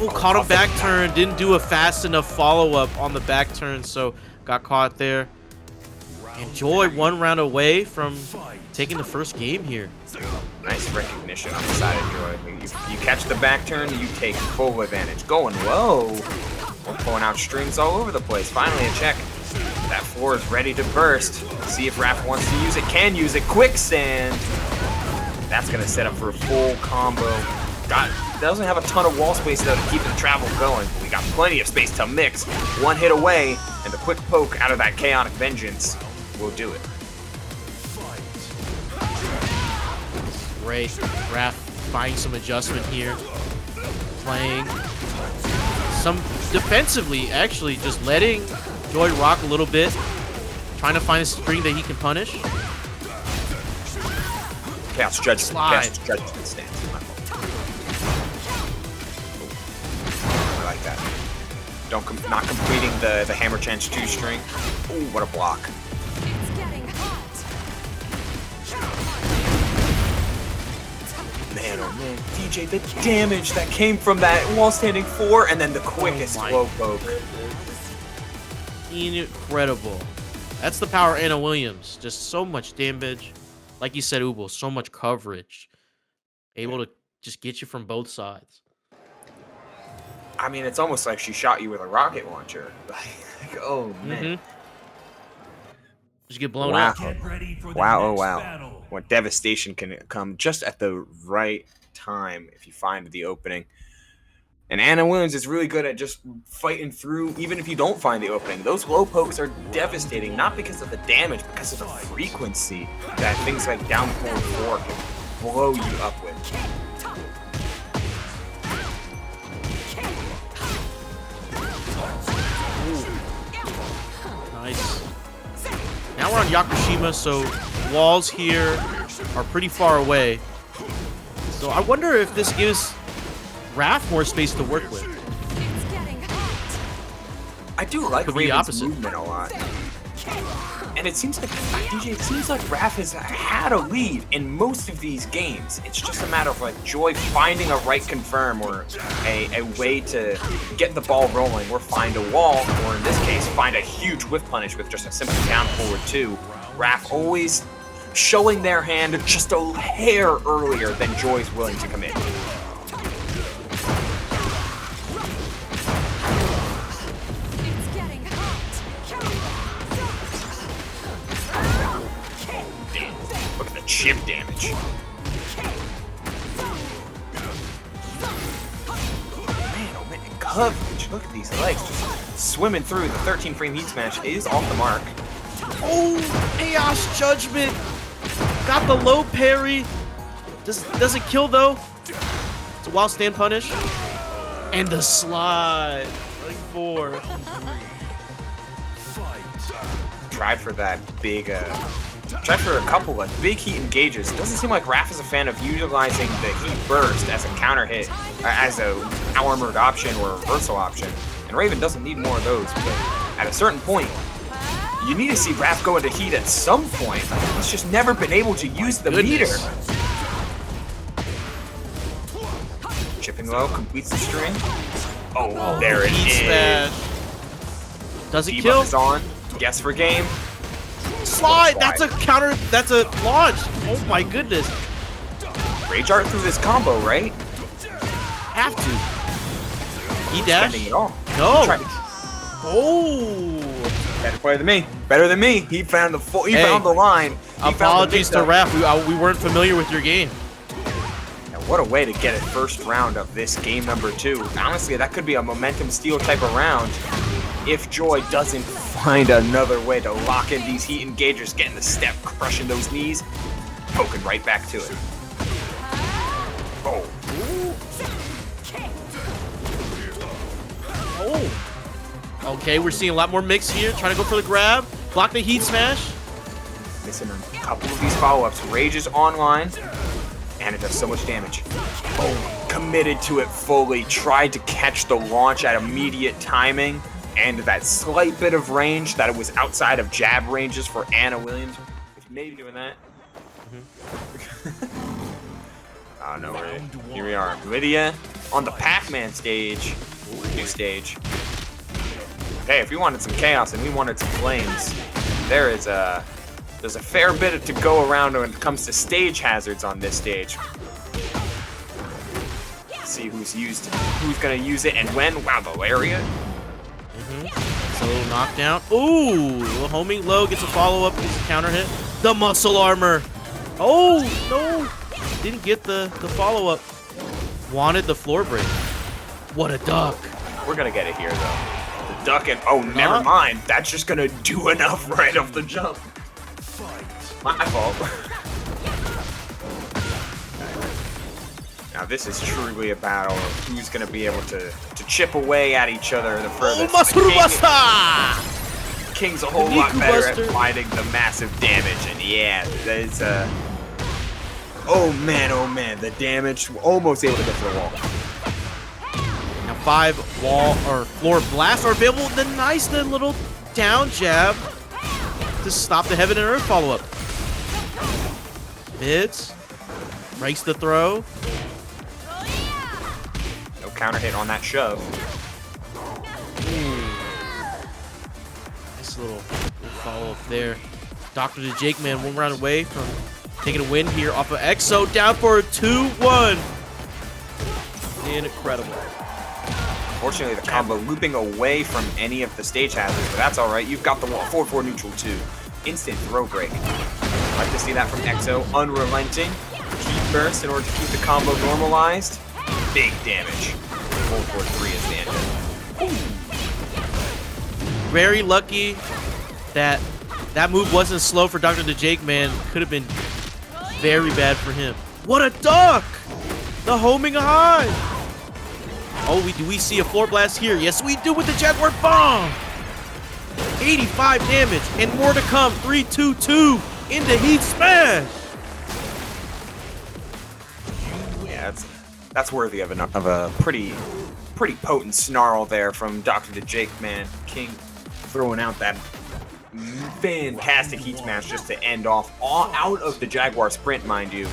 Oh, caught him back turn. Didn't do a fast enough follow-up on the back turn, so got caught there. And Joy 1 round away from taking the first game here. Nice recognition on the side of Joy. You catch the back turn, you take full advantage. Going low. We're pulling out strings all over the place. Finally a check. That floor is ready to burst. Let's see if Raph wants to use it. Can use it. Quicksand. That's going to set up for a full combo. Doesn't have a ton of wall space though to keep the travel going. We got plenty of space to mix. 1 hit away, and the quick poke out of that chaotic vengeance will do it. Great. Raph finding some adjustment here. Playing some defensively, actually, just letting Joy rock a little bit. Trying to find a string that he can punish. Chaos Judge Slide. stance. I like that. Not completing the hammer chance 2 string. Ooh, what a block. Man, oh man, DJ, the damage that came from that wall standing 4 and then the quickest low poke. Incredible. That's the power of Anna Williams. Just so much damage. Like you said, Ubul, so much coverage. Able to just get you from both sides. I mean, it's almost like she shot you with a rocket launcher. Like, oh, man. Just get blown wow. up. Wow, oh, wow. What devastation can come just at the right time if you find the opening. And Anna Williams is really good at just fighting through, even if you don't find the opening. Those low pokes are devastating, not because of the damage, because of the frequency that things like down 4 can blow you up with. Nice. Now we're on Yakushima, so walls here are pretty far away. So I wonder if this gives Raph more space to work with. I do like Could be the Raven's opposite. movement a lot. And it seems like Raph has had a lead in most of these games. It's just a matter of like Joy finding a right confirm or a way to get the ball rolling, or find a wall, or in this case, find a huge whiff punish with just a simple down forward 2. Raph always showing their hand just a hair earlier than Joy's willing to commit. Look at the chip damage. Man, oh man, coverage. Look at these legs just swimming through. The 13 frame heat smash is off the mark. Oh, Chaos Judgment. Got the low parry. Doesn't kill though. It's a wild stand punish. And the slide. Like 4. Tried for that big, tried for a couple like big heat engages. Doesn't seem like Raph is a fan of utilizing the heat burst as a counter hit, as a armored option or a reversal option. And Raven doesn't need more of those, but at a certain point, you need to see Raph go into heat at some point. He's just never been able to use the meter. Chipping low, completes the string. Oh, there it is. Does it Debuff kill? is on. Guess for game. Slide! That's a counter. That's a launch. Oh my goodness. Rage Art through this combo, right? Have to. He dash? Spending it all. No. Tried to- Oh. Better player than me. Better than me. He found the he found the line. He found the Apologies to mix-up. Raph. We weren't familiar with your game. And what a way to get it first round of this game number 2. Honestly, that could be a momentum steal type of round if Joy doesn't find another way to lock in these heat engagers, getting the step, crushing those knees, poking right back to it. Oh. Oh. Okay, we're seeing a lot more mix here. Trying to go for the grab. Block the heat smash. Missing a couple of these follow-ups. Rage is online, and it does so much damage. Oh, committed to it fully. Tried to catch the launch at immediate timing, and that slight bit of range that it was outside of jab ranges for Anna Williams. If you may be doing that. Oh, no, here we are. Lidia on the Pac-Man stage. New stage. Okay, if we wanted some chaos and we wanted some flames, there's a fair bit to go around when it comes to stage hazards on this stage. Let's see who's gonna use it and when. Wow, the lariat. It's a little knockdown. Ooh, little homing low, gets a follow-up, gets a counter hit. The muscle armor. Oh, no. Didn't get the follow-up. Wanted the floor break. What a duck. We're gonna get it here, though. The duck and... Oh, never mind. That's just gonna do enough right off the jump. My fault. Now this is truly a battle of who's gonna be able to chip away at each other the furthest. King's a whole lot better at fighting the massive damage, and yeah, that's oh man, the damage. Almost able to get to the wall. Now 5 wall or floor blasts are available. The nice little down jab to stop the heaven and earth follow-up. Mids, breaks the throw. No counter hit on that shove. Nice little follow-up there. Dr.theJAKEMAN 1 round away from taking a win here off of EXO. Down for a 2-1. Incredible. Unfortunately, the combo looping away from any of the stage hazards, but that's alright. You've got the wall. 4-4 neutral 2. Instant throw break. Like to see that from EXO. Unrelenting. Heat burst in order to keep the combo normalized. Big damage. 4-4-3 as the engine. Very lucky that that move wasn't slow for Dr.theJAKEMAN. Could have been very bad for him. What a duck! The homing high. Oh, do we see a floor blast here? Yes, we do with the Jaguar bomb. 85 damage and more to come. 3-2-2 into heat smash. Yeah, that's worthy of a pretty potent snarl there from Dr.theJAKEMAN. King throwing out that fantastic heat smash just to end off, all out of the Jaguar sprint, mind you.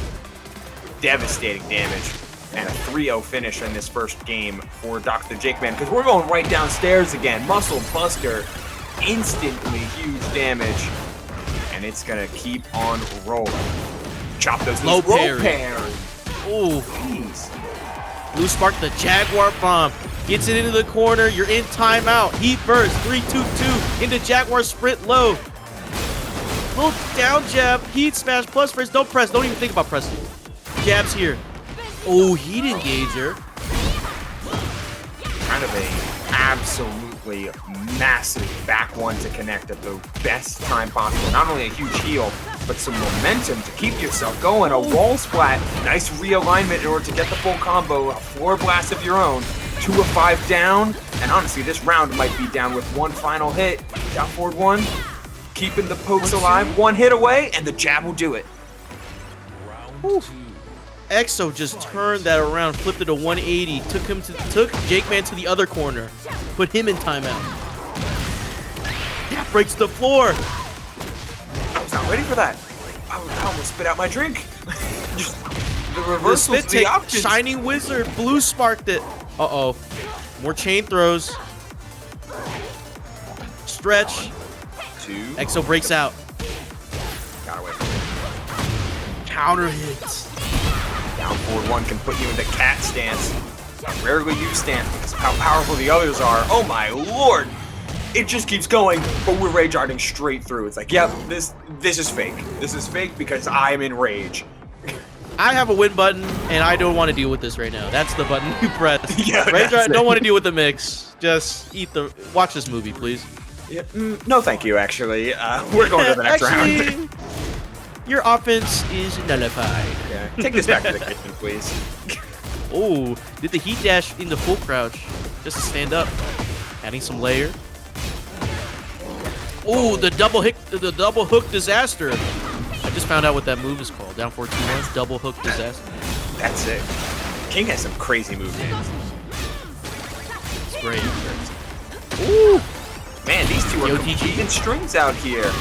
Devastating damage and a 3-0 finish in this first game for Dr.theJAKEMAN, because we're going right downstairs again. Muscle Buster, instantly huge damage, and it's gonna keep on rolling. Chop those low parry. Ooh, Please. Blue Spark, the Jaguar bomb. Gets it into the corner. You're in timeout. Heat burst. 3-2-2 into Jaguar sprint low. Little down jab. Heat smash plus press. Don't press. Don't even think about pressing. Jabs here. Oh, heat engager. Kind of a absolutely massive back one to connect at the best time possible. Not only a huge heal, but some momentum to keep yourself going. A wall splat. Nice realignment in order to get the full combo. A floor blast of your own. 2 of 5 down. And honestly, this round might be down with one final hit. Down forward 1. Keeping the pokes alive. 1 hit away, and the jab will do it. Whew. EXO just turned that around, flipped it to 180, took JAKEMAN to the other corner, put him in timeout. That breaks the floor. I was not ready for that. I almost spit out my drink. Just the The reversals, spit the take, options. Shining Wizard, blue sparked it. Uh-oh. More chain throws. Stretch. 2. EXO breaks out. Got away. Counter hits. Down forward 1 can put you into cat stance. A rarely used stance because of how powerful the others are. Oh my lord! It just keeps going, but we're rage arting straight through. It's like, yep, this is fake. This is fake because I'm in rage. I have a win button, and I don't want to deal with this right now. That's the button you press. Yeah, Rage that's art, it. don't want to deal with the mix. Just watch this movie, please. Yeah, no, thank you. Actually, we're going to the next round. Actually, your offense is nullified. Yeah, take this back to the kitchen, please. Oh, did the heat dash into full crouch just to stand up, adding some layer. Oh, the double hook disaster. I just found out what that move is called. Down 4-2-1, double hook disaster. That's it. King has some crazy movements. It's great. Ooh, Man, these two are TOTG. keeping strings out here.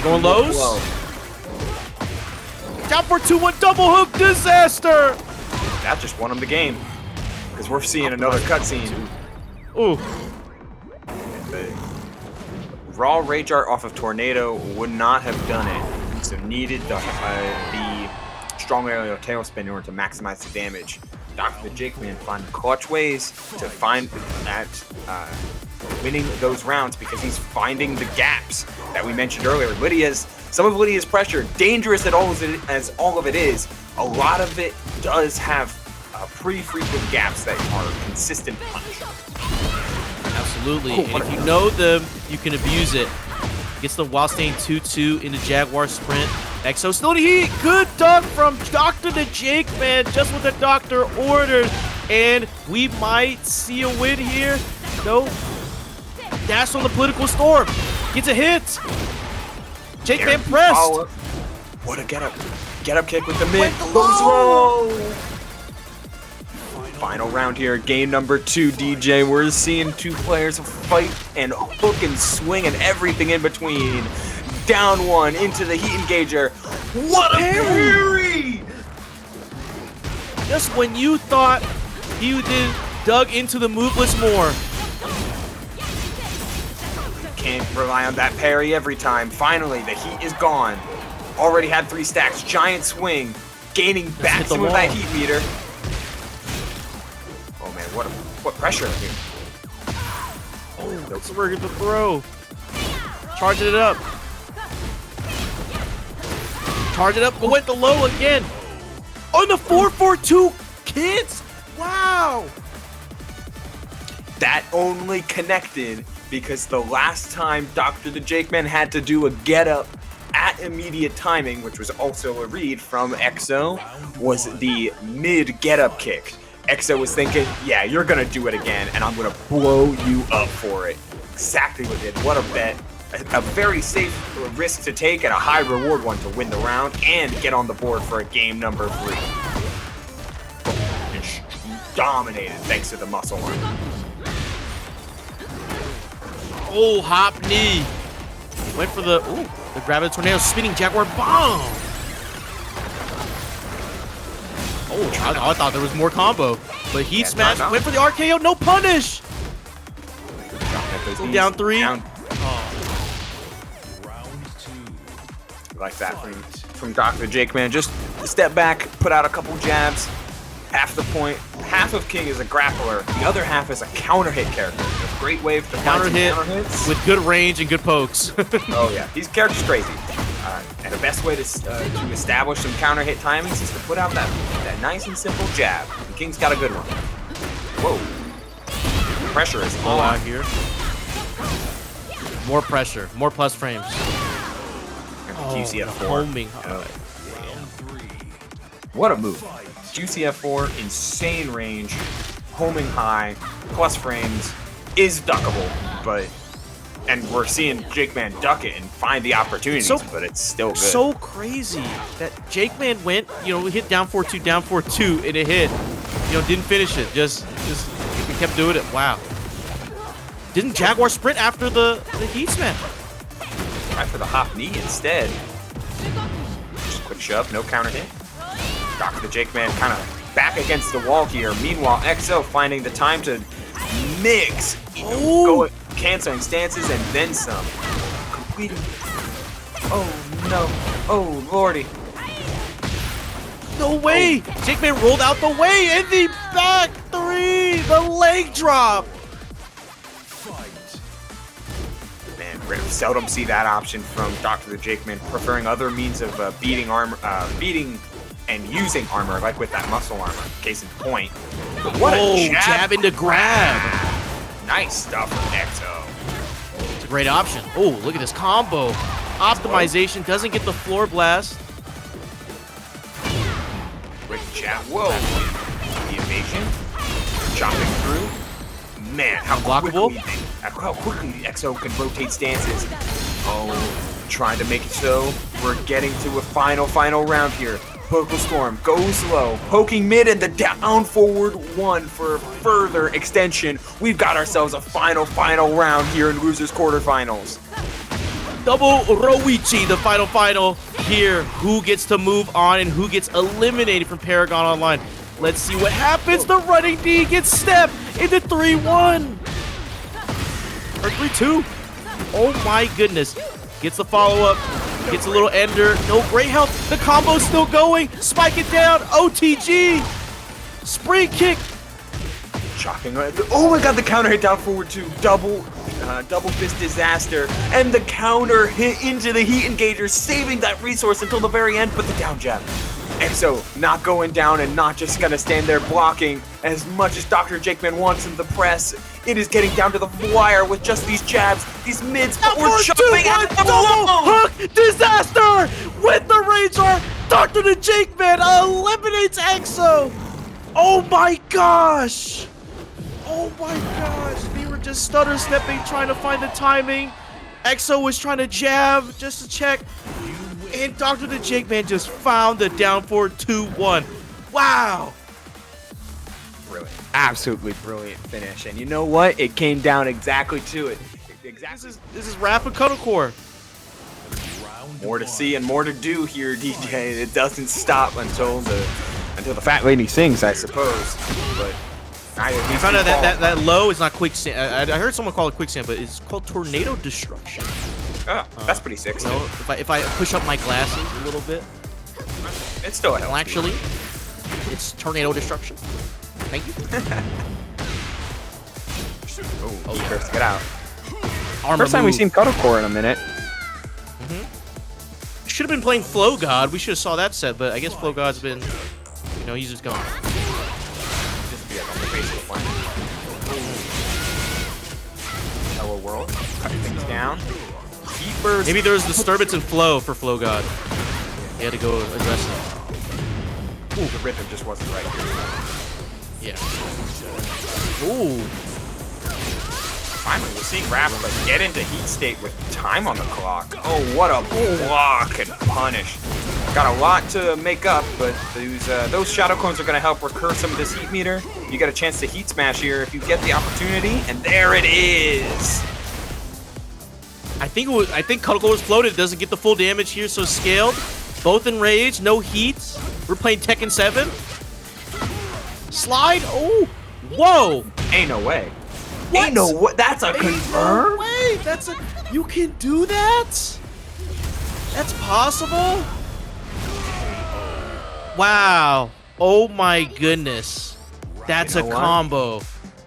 Going lows. Whoa. Down 4-2-1, double hook disaster. That just won him the game. Because we're seeing another cutscene. Ooh. The raw rage art off of Tornado would not have done it. So needed the strong aerial tailspin in order to maximize the damage. Dr.theJAKEMAN finding clutch ways to find that winning those rounds because he's finding the gaps that we mentioned earlier. Some of Lydia's pressure, dangerous as all of it is, a lot of it does have pretty frequent gaps that are consistent punch. Absolutely. Oh, And if you know them, you can abuse it. Gets the while staying 2-2 into Jaguar sprint. EXO still in heat. Good dunk from Dr.theJAKEMAN, just what the doctor ordered. And we might see a win here. No. Dash on the political storm. Gets a hit. JAKEMAN pressed. What a get up kick with the mid. Went low. Final round here, game number 2, DJ. We're seeing two players fight and hook and swing and everything in between. Down 1 into the heat engager. What a parry! Just when you thought he dug into the moveless more. Can't rely on that parry every time. Finally, the heat is gone. Already had 3 stacks. Giant swing. Gaining back some of that heat meter. Oh man, what pressure here. Oh, that's where the throw. Charging it up. Charge it up. Go with the low again. On the 4-4-2 kids. Wow. That only connected because the last time Dr.theJAKEMAN had to do a get up at immediate timing, which was also a read from EXO, was the mid get up kick. EXO was thinking, yeah, you're gonna do it again, and I'm gonna blow you up for it. Exactly what it did. What a bet. A very safe risk to take and a high reward one to win the round and get on the board for a game number 3. And dominated thanks to the muscle arm. Oh, hop knee. Went for the grab of the tornado, spinning Jaguar bomb. Oh, I thought there was more combo. But heat smash, went for the RKO, no punish. Down 3. Round 2. Like that from Dr.theJAKEMAN. Just step back, put out a couple jabs. Half the point. Half of King is a grappler. The other half is a counter hit character. A great way to counter hits with good range and good pokes. Oh yeah, these characters crazy. And the best way to establish some counter hit timings is to put out that nice and simple jab. And King's got a good one. Whoa. Pressure is All on out here. More pressure, more plus frames. GCF4. Homing. What a move. GCF4, insane range, homing high, plus frames, is duckable, and we're seeing JAKEMAN duck it and find the opportunities, but it's still good. So crazy that JAKEMAN went, we hit down 4-2, down 4-2, and it hit. Didn't finish it. Just we kept doing it. Wow. Didn't Jaguar sprint after the heat smash? Right for the hop knee instead. Just quick shove, no counter hit. Dr.theJAKEMAN kind of back against the wall here. Meanwhile, EXO finding the time to mix, go canceling stances and then some. Completing. Oh no. Oh lordy. No way! JAKEMAN rolled out the way in the back 3! The leg drop! Man, seldom see that option from Dr.theJAKEMAN, preferring other means of beating and using armor, like with that muscle armor. Case in point. But what a jab into grab! Nice stuff from EXO. It's a great option. Oh, look at this combo. Optimization, doesn't get the floor blast. Quick jab. Whoa. The evasion. Chopping through. Man, how quickly EXO can rotate stances. Oh, trying to make it so we're getting to a final round here. Vocal Storm goes low, poking mid and the down forward 1 for further extension. We've got ourselves a final round here in losers quarterfinals. Double Roichi, the final here. Who gets to move on and who gets eliminated from Paragon Online? Let's see what happens. The running D gets stepped into 3-1. Or 3-2. Oh my goodness. Gets the follow-up. Gets a little ender. No great health. The combo's still going. Spike it down. OTG. Spring kick. Shocking. Oh my god, the counter hit down forward 2. Double fist disaster. And the counter hit into the heat engager, saving that resource until the very end, but the down jab. EXO not going down and not just gonna stand there blocking as much as Dr.theJAKEMAN wants him to press. It is getting down to the wire with just these jabs, these mids, but we're jumping at the hook disaster with the rage arm. Dr.theJAKEMAN eliminates EXO. Oh my gosh. Oh my gosh. We were just stutter stepping, trying to find the timing. EXO was trying to jab just to check. And Dr.theJAKEMAN just found the down for 2-1. Wow. Brilliant. Absolutely brilliant finish. And you know what? It came down exactly to it. This is Rapid Cuddle Core. More to see and more to do here, DJ. It doesn't stop until the fat lady sings, I suppose. But I found out that low is not quicksand. I heard someone call it quicksand, but it's called tornado destruction. Oh, that's pretty sick. If I push up my glasses a little bit, it's still a well, actually, it's tornado destruction. Thank you. First, get out. First time we've seen Cuddle Core in a minute. Should have been playing Flow God. We should have saw that set, but I guess Flow God's been, he's just gone. control. Cut things down. Heat burst. Maybe there's disturbance in flow for Flow God. He had to go address it. Ooh, the rhythm just wasn't right here. Yeah. Ooh. Finally, we're seeing Raph like get into heat state with time on the clock. Oh, what a block and punish. Got a lot to make up, but those shadow cones are going to help recur some of this heat meter. You got a chance to heat smash here if you get the opportunity, and there it is. I think Cuddle was floated. It doesn't get the full damage here, so scaled. Both enraged, no heat. We're playing Tekken 7. Slide. Oh, whoa. Ain't no way. What? Ain't no way. That's a confirm? No way. That's a. You can do that? That's possible? Wow. Oh my goodness. That's a combo.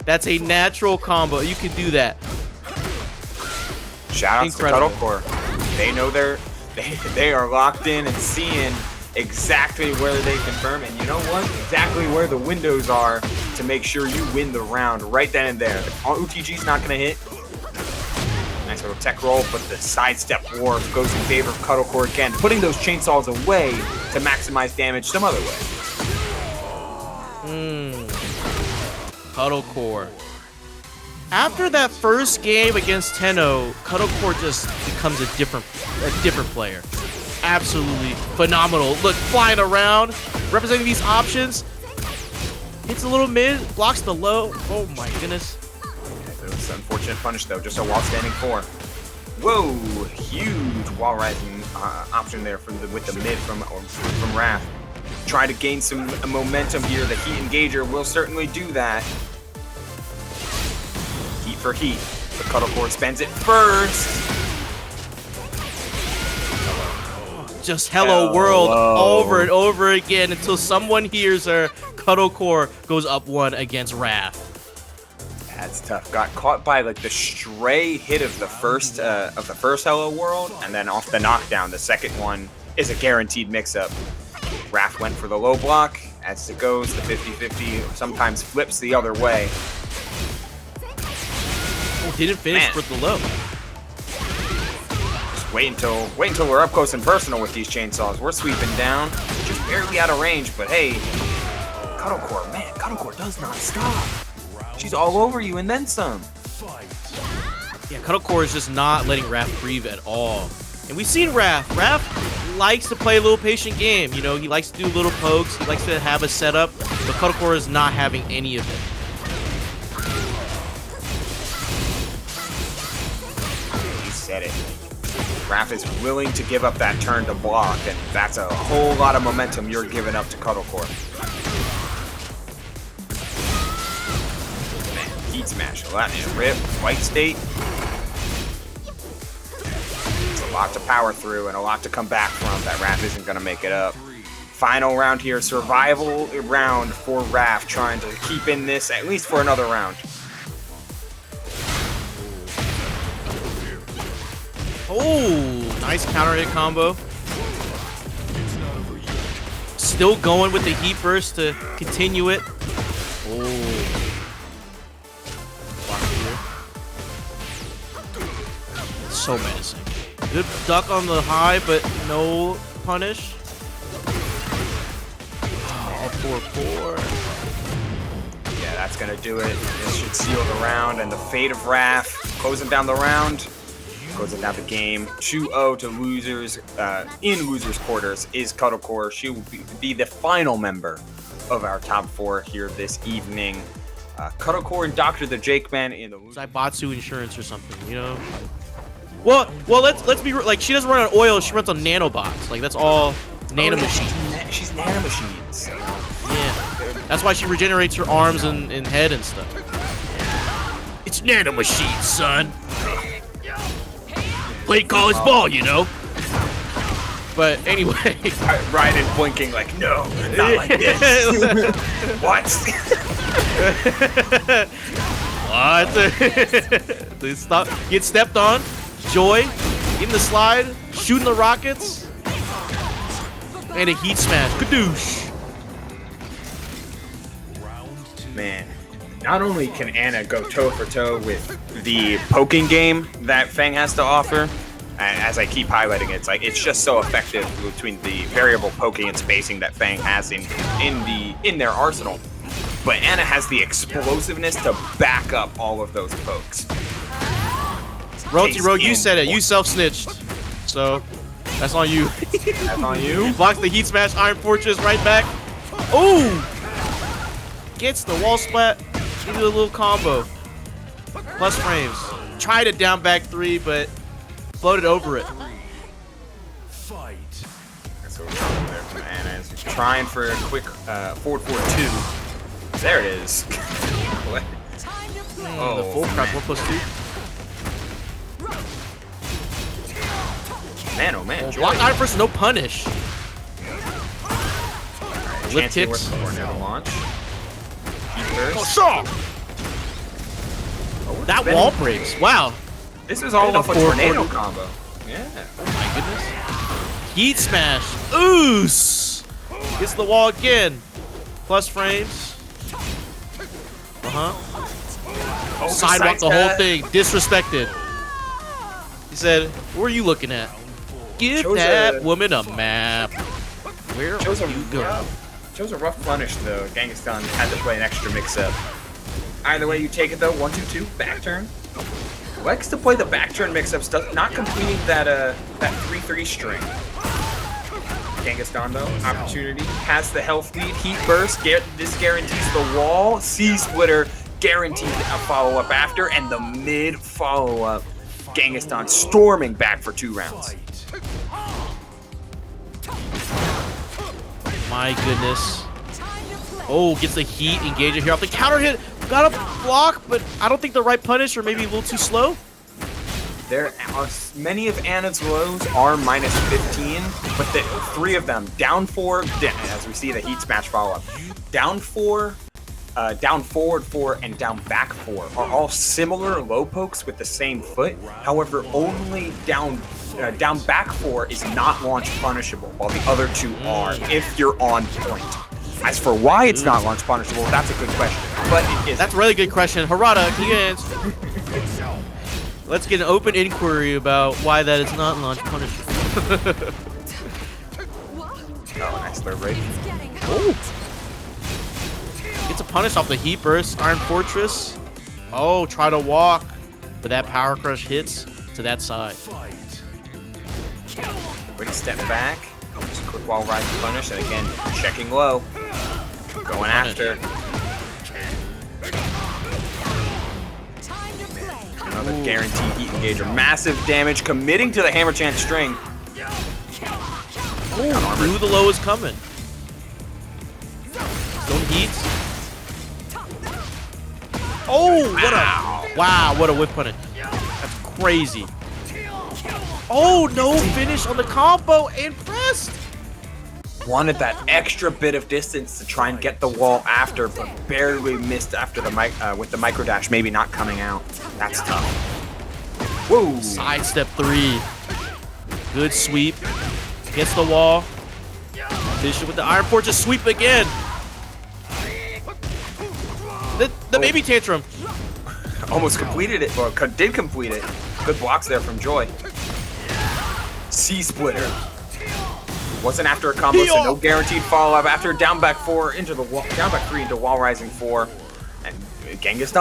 That's a natural combo. You can do that. Shout out to Cuddlecore. They know they are locked in and seeing exactly where they confirm, and you know what? Exactly where the windows are to make sure you win the round right then and there. The UTG's not gonna hit. Nice little tech roll, but the sidestep war goes in favor of Cuddlecore again, putting those chainsaws away to maximize damage some other way. Cuddlecore. After that first game against Tenno, Cuddlecore just becomes a different player. Absolutely phenomenal. Look, flying around, representing these options. Hits a little mid, blocks the low. Oh my goodness. Okay, it was an unfortunate punish though, just a while standing 4. Whoa, huge wall rising option there with the mid from Raph. Try to gain some momentum here. The heat engager will certainly do that. Heat for heat. The Cuddlecore spends it first. Just hello world over and over again until someone hears her. Cuddlecore goes up 1 against Raph. That's tough. Got caught by like the stray hit of the first hello world, and then off the knockdown, the second one is a guaranteed mix-up. Raph went for the low block. As it goes, the 50-50 sometimes flips the other way. Oh, didn't finish for the low. Wait until we're up close and personal with these chainsaws. We're sweeping down, just barely out of range, but hey, Cuddlecore, man, Cuddlecore does not stop. She's all over you and then some. Yeah, Cuddlecore is just not letting Raph breathe at all. And we've seen Raph. Raph likes to play a little patient game. You know, he likes to do little pokes. He likes to have a setup, but Cuddlecore is not having any of it. He said it. Raph is willing to give up that turn to block, and that's a whole lot of momentum you're giving up to Cuddlecore. Man, heat smash, that rip, white state. It's a lot to power through and a lot to come back from that Raph isn't going to make it up. Final round here, survival round for Raph, trying to keep in this at least for another round. Oh, nice counter hit combo. Still going with the heat burst to continue it. Oh. So menacing. Good duck on the high, but no punish. Oh, 4-4. Yeah, that's gonna do it. This should seal the round, and the fate of Raph closing down the round. Closing down the game. 2-0 to losers in losers quarters is Cuddlecore. She will be the final member of our top 4 here this evening. Cuddlecore and Dr.theJAKEMAN in the Zaibatsu insurance or something, you know. Well, let's be like, she doesn't run on oil. She runs on nanobots. Like, that's all nanomachines. She's nanomachines. Yeah, that's why she regenerates her arms and head and stuff. It's nanomachines, son. Play college ball, you know. But anyway, Ryan blinking like, no, not like this. What? What? Please stop. Get stepped on. Joy in the slide, shooting the rockets, and a heat smash. Kadoosh. Man, Not only can Anna go toe for toe with the poking game that Feng has to offer, and as I keep highlighting it, it's like it's just so effective between the variable poking and spacing that Feng has in their arsenal. But Anna has the explosiveness to back up all of those pokes. Ro, you said it. You self-snitched. So, that's on you. That's on you. Blocks the heat smash, Iron Fortress right back. Ooh! Gets the wall splat. Into a little combo. Plus frames. Tried it down back 3, but floated over it. Fight. That's what we're doing there from Anna. She's trying for a quick forward 4-2. There it is. What? Oh, The full crap, 1+2. Man, oh man. Block Iron Fortress, no punish. Lift kicks. Tornado launch. Burst. Oh, sure. That wall breaks. Wow. This is all off a tornado combo. Yeah. Oh my goodness. Heat smash. Oos. Gets the wall again. Plus frames. Oh, Sidewalk the whole thing. Disrespected. He said, "What are you looking at? Give that woman a map." Where are you going? Chose a rough punish though. Genghis had to play an extra mix-up. Either way you take it though, 1-2-2, back turn. Likes to play the back turn mix-ups, not completing that 3-3 string. Genghis though, opportunity, has the health lead, heat burst, this guarantees the wall, C-splitter, guaranteed a follow-up after, and the mid follow-up. Genghis storming back for 2 rounds. My goodness. Oh, gets the heat engager here off the counter hit. Got a block, but I don't think the right punish, or maybe a little too slow. There are many of Anna's lows are -15, but the 3 of them, down 4, as we see the heat smash follow-up, down 4, down forward 4, and down back 4 are all similar low pokes with the same foot. However, only down back 4 is not launch punishable, while the other 2 are, if you're on point. As for why it's not launch punishable, that's a good question. But it is. That's a really good question. Harada, can you answer? Let's get an open inquiry about why that is not launch punishable. Oh, nice third rate. Oh. Gets a punish off the heat burst, Iron Fortress. Oh, try to walk, but that power crush hits to that side. Quick step back, just a quick wall rise punish, and again, checking low, going after. Another guaranteed heat engager, massive damage, committing to the hammer chant string. Oh, knew the low was coming. Don't heat. Oh, what a whip punish. That's crazy. Oh, no finish on the combo and pressed. Wanted that extra bit of distance to try and get the wall after, but barely missed after the with the micro dash maybe not coming out. That's tough. Whoa. Sidestep 3. Good sweep. Gets the wall. Finish it with the Iron Fortress sweep again. The baby tantrum. Almost completed it, or did complete it. Good blocks there from Joy. C-splitter. Wasn't after a combo, so no guaranteed follow-up. After down back 4 into the wall, down back 3 into wall rising 4. And Genghis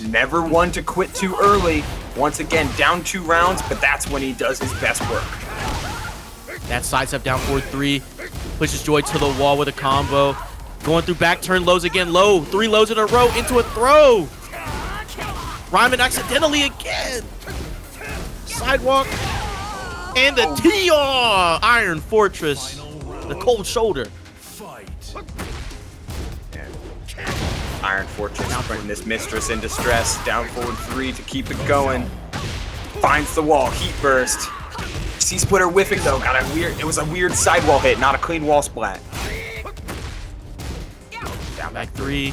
never one to quit too early. Once again, down 2 rounds, but that's when he does his best work. That sidestep down 4-3. Pushes Joy to the wall with a combo. Going through back turn lows again. Low. 3 lows in a row into a throw. Ryman accidentally again. Sidewalk. And the TR Iron Fortress. The cold shoulder. Iron Fortress putting this mistress in distress. Down forward 3 to keep it going. Finds the wall. Heat burst. C-splitter whiffing though. It was a weird sidewall hit, not a clean wall splat. Down back 3. Ooh.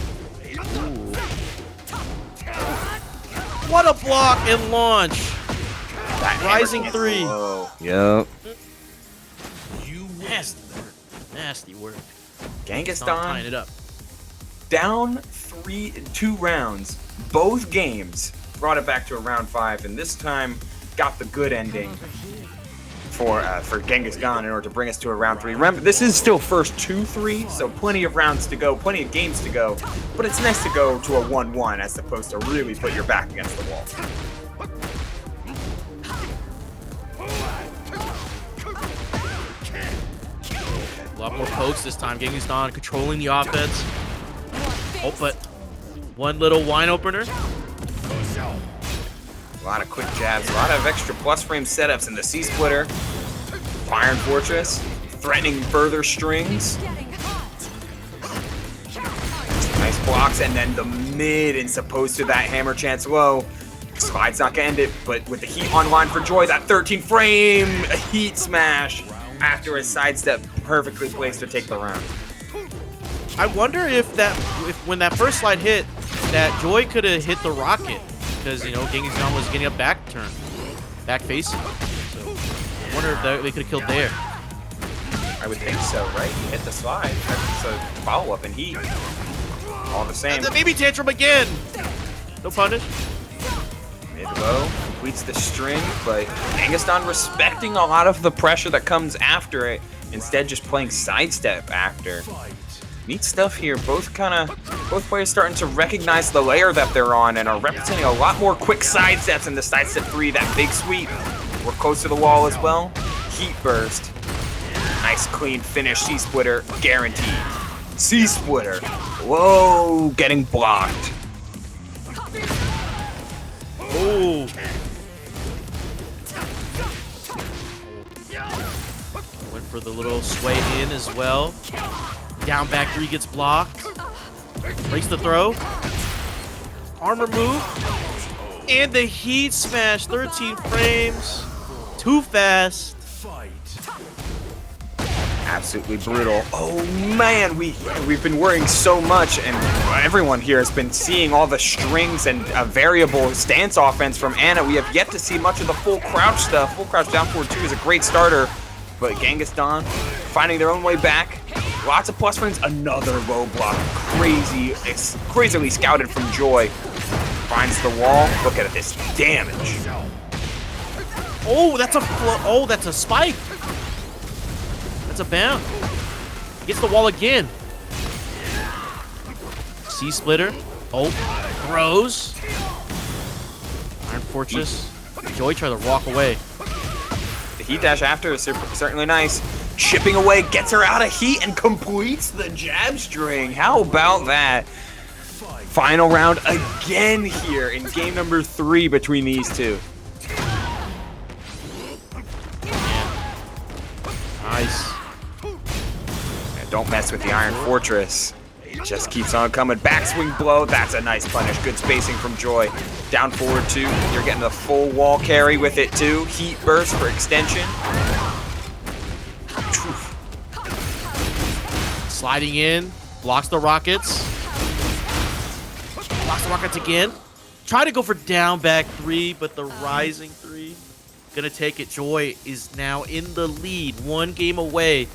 What a block and launch. That Rising 3. Yep. Nasty work. Nasty work. Genghis Tying it up. down 2 rounds, both games, brought it back to a round 5, and this time got the good ending for Genghis Khan in order to bring us to a round 3. Remember, this is still first 2-3, so plenty of rounds to go, plenty of games to go, but it's nice to go to a 1-1 as opposed to really put your back against the wall. A lot more pokes this time. Genghis Khan controlling the offense. Oh, but one little wine opener. A lot of quick jabs, a lot of extra plus frame setups in the C-splitter. Iron Fortress, threatening further strings. Nice blocks, and then the mid and supposed to that hammer chance low. Slide's not gonna end it, but with the heat online for Joy, that 13 frame heat smash after a sidestep perfectly placed to take the round. I wonder if when that first slide hit, that Joy could have hit the rocket. Because, you know, Genghis Khan was getting a back turn, back facing. So I wonder if they could have killed there. I would think so, right? He hit the slide. That's a follow-up and heat. All the same. And the baby tantrum again. No punish. Mid-low completes the string, but Genghis Khan respecting a lot of the pressure that comes after it, instead just playing sidestep after. Neat stuff here. Both players starting to recognize the layer that they're on and are representing a lot more quick sidesteps in the sidestep 3. That big sweep. We're close to the wall as well. Heat burst. Nice clean finish. C-splitter guaranteed. C-splitter. Whoa, getting blocked. Oh. Went for the little sway in as well. Down back 3 gets blocked. Breaks the throw. Armor move. And the heat smash. 13 frames. Too fast. Absolutely brutal. Oh man, we've been worrying so much, and everyone here has been seeing all the strings and a variable stance offense from Anna. We have yet to see much of the full crouch stuff. Full crouch down forward 2 is a great starter, but Genghis Khan finding their own way back. Lots of plus frames. Another low block. It's crazily scouted from Joy. Finds the wall. Look at this damage. Oh, that's a spike. That's a bound. Gets the wall again. C-splitter. Oh, throws. Iron Fortress. Joy tried to walk away. The heat dash after is certainly nice. Chipping away, gets her out of heat, and completes the jab string. How about that? Final round again here in game number 3 between these two. Nice. Yeah, don't mess with the Iron Fortress. It just keeps on coming. Backswing blow. That's a nice punish. Good spacing from Joy. Down forward 2. You're getting the full wall carry with it too. Heat burst for extension. Sliding in, blocks the rockets. Blocks the rockets again. Try to go for down back 3, but the rising 3 gonna take it. Joy is now in the lead, 1 game away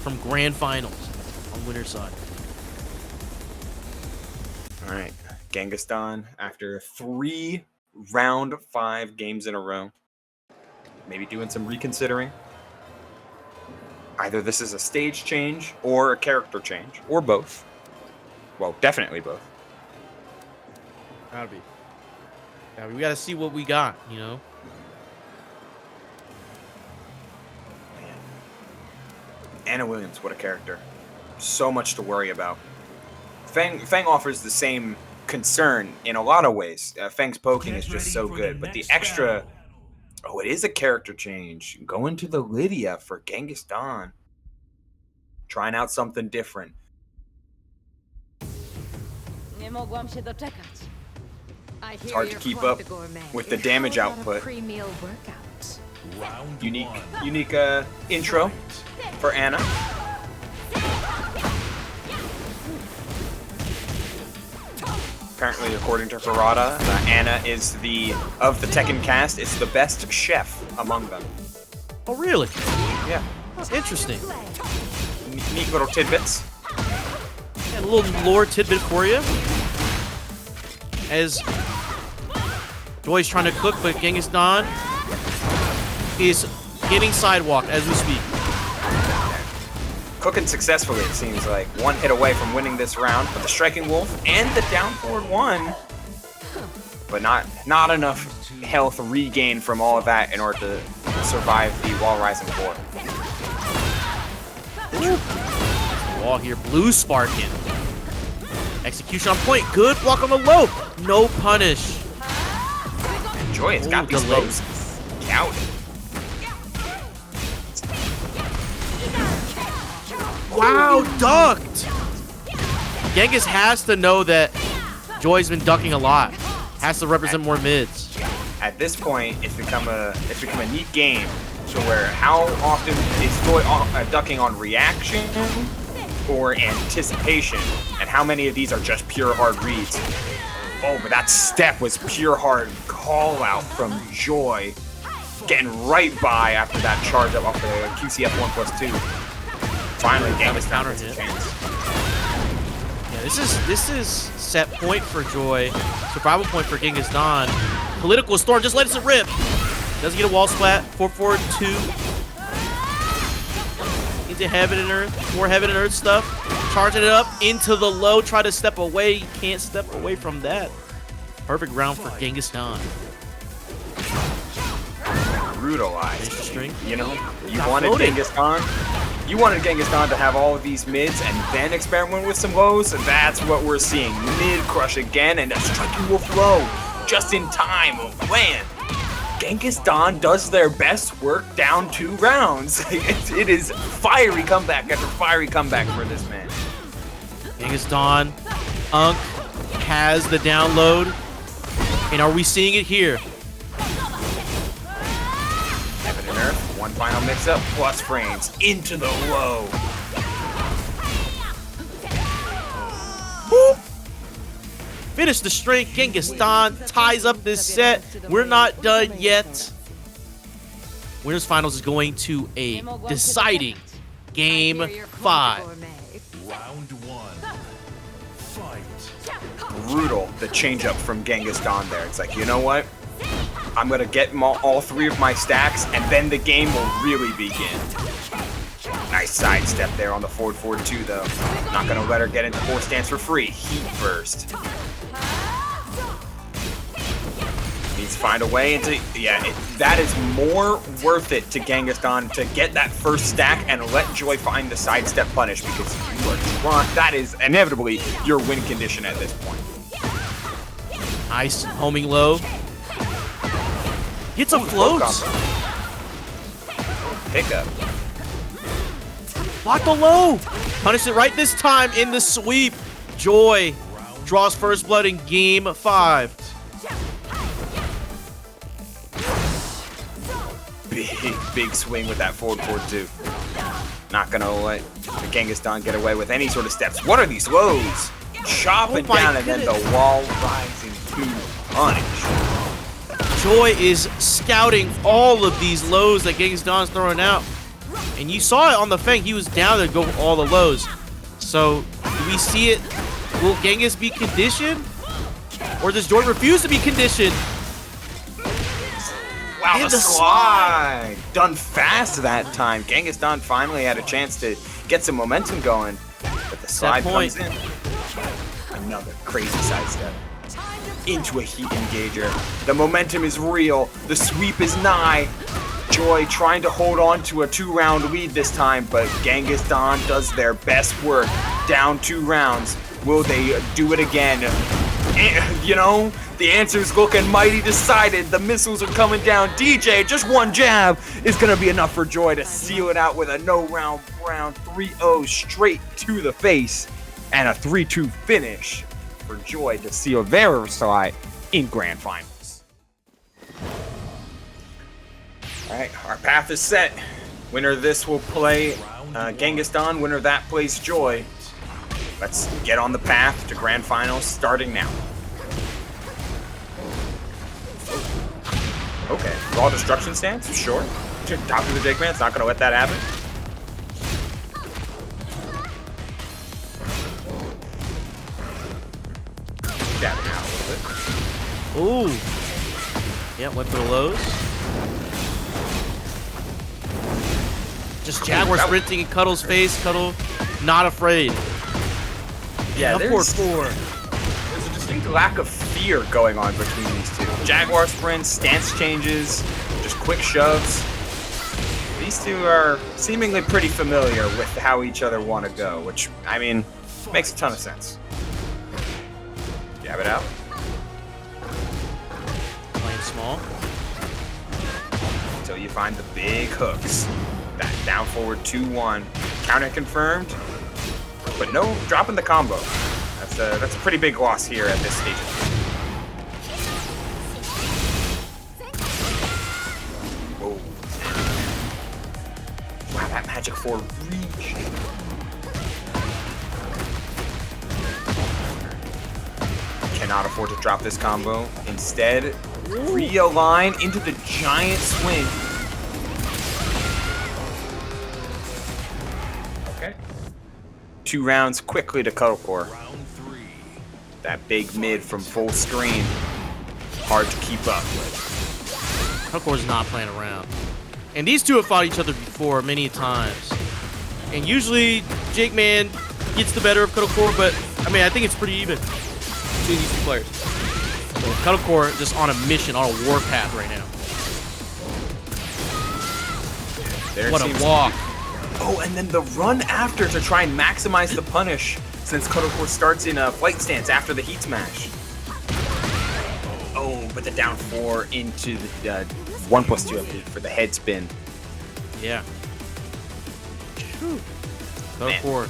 from grand finals on winner's side. All right, Genghis Khan after 3 round 5 games in a row, maybe doing some reconsidering. Either this is a stage change or a character change, or both. Well, definitely both. Gotta be. Yeah, we gotta see what we got, you know? Man. Anna Williams, what a character. So much to worry about. Feng offers the same concern in a lot of ways. Feng's poking is just so good, but the extra... Oh, it is a character change. Going to the Lidia for Genghis Khan. Trying out something different. It's hard to keep up with the damage output. Unique intro for Anna. Apparently, according to Prota, Anna is of the Tekken cast, is the best chef among them. Oh, really? Yeah. That's interesting. Neat little tidbits. Yeah, And a little lore tidbit for you. As Joy's trying to cook, but Genghis Don is getting sidewalked as we speak. Cooking successfully, it seems like. One hit away from winning this round, but the Striking Wolf and the down forward one. But not enough health regain from all of that in order to survive the wall rising 4. Wall here, blue sparking. Execution on point, good block on the low. No punish. And Joy has got these lows counted. Wow, ducked. Genghis has to know that Joy's been ducking a lot. Has to represent more mids. At this point, it's become a neat game to where how often is Joy ducking on reaction or anticipation, and how many of these are just pure hard reads. Oh, but that step was pure hard call out from Joy, getting right by after that charge up off the QCF 1+2. Finally, Genghis counter his chance. Yeah, this is set point for Joy, survival point for Genghis Don. Political Storm just lets it rip. Doesn't get a wall splat. 4-4-2. Into Heaven and Earth. More Heaven and Earth stuff. Charging it up into the low. Try to step away. You can't step away from that. Perfect round for Genghis Don. Brutalized. You know, you wanted Genghis Don. You wanted Genghis Don to have all of these mids and then experiment with some lows, and that's what we're seeing. Mid crush again, and a Striking Wolf low just in time. Oh, man. Genghis Don does their best work down 2 rounds. It is fiery comeback after fiery comeback for this man. Genghis Don, Unk has the download, and are we seeing it here? Heaven and Earth, one final mix-up, plus frames into the low. Woo! Finish the string. Genghis Don ties up this set. We're not done yet. Winners finals is going to a deciding game 5. Round 1. Fight. Brutal, the change-up from Genghis Don there. It's like, you know what? I'm going to get all 3 of my stacks, and then the game will really begin. Nice sidestep there on the forward 2, though. Not going to let her get into 4 stance for free. Heat first. Needs to find a way into... Yeah, that is more worth it to Genghis Don to get that first stack and let Joy find the sidestep punish, because you are drunk. That is inevitably your win condition at this point. Nice homing low. Gets a float. Pickup. Block the low. Punish it right this time in the sweep. Joy draws first blood in game 5. Big swing with that forward 2. Not gonna let the Genghis Don get away with any sort of steps. What are these lows? Chopping down and then the wall rising to punish. Joy is scouting all of these lows that Genghis Don's throwing out. And you saw it on the Feng. He was down there to go all the lows. So, do we see it? Will Genghis be conditioned? Or does Joy refuse to be conditioned? Wow, the slide! Done fast that time. Genghis Don finally had a chance to get some momentum going. But the slide comes in. Another crazy sidestep. Into a heat engager. The momentum is real. The sweep is nigh. Joy trying to hold on to a 2-round lead this time, but Genghis Don does their best work. Down 2 rounds. Will they do it again? And, you know, the answer's looking mighty decided. The missiles are coming down. DJ, just one jab is going to be enough for Joy to seal it out with a no-round round 3-0 straight to the face and a 3-2 finish for Joy to seal their side in Grand Finals. All right, our path is set. Winner of this will play Genghis Don. Winner of that plays Joy. Let's get on the path to Grand Finals starting now. Okay, raw destruction stance, sure. Dr.theJAKEMAN's not gonna let that happen. Ooh. Yeah, went for the lows. Just Jaguar sprinting in Cuddle's face. Cuddle not afraid. Yeah, up forward there's 4. a distinct lack of fear going on between these two. Jaguar sprints, stance changes, just quick shoves. These two are seemingly pretty familiar with how each other want to go, which, I mean, makes a ton of sense. Jab it out. Playing small. Until you find the big hooks. That down forward 2-1. Counter confirmed, but no dropping the combo. That's a pretty big loss here at this stage. Whoa. Wow, that magic 4 reach. Cannot afford to drop this combo. Instead, realign into the giant swing. Okay. 2 rounds quickly to Cuddlecore. Round 3. That big mid from full screen. Hard to keep up with. Cuddlecore's not playing around. And these two have fought each other before many times. And usually, JAKEMAN gets the better of Cuddlecore, but I mean, I think it's pretty even between these two players. So Cuddlecore just on a mission, on a warpath right now. What a walk. Oh, and then the run after to try and maximize the punish since Cuddlecore starts in a flight stance after the heat smash. Oh, but the down 4 into the 1+2 update for the head spin. Yeah. Cuddlecore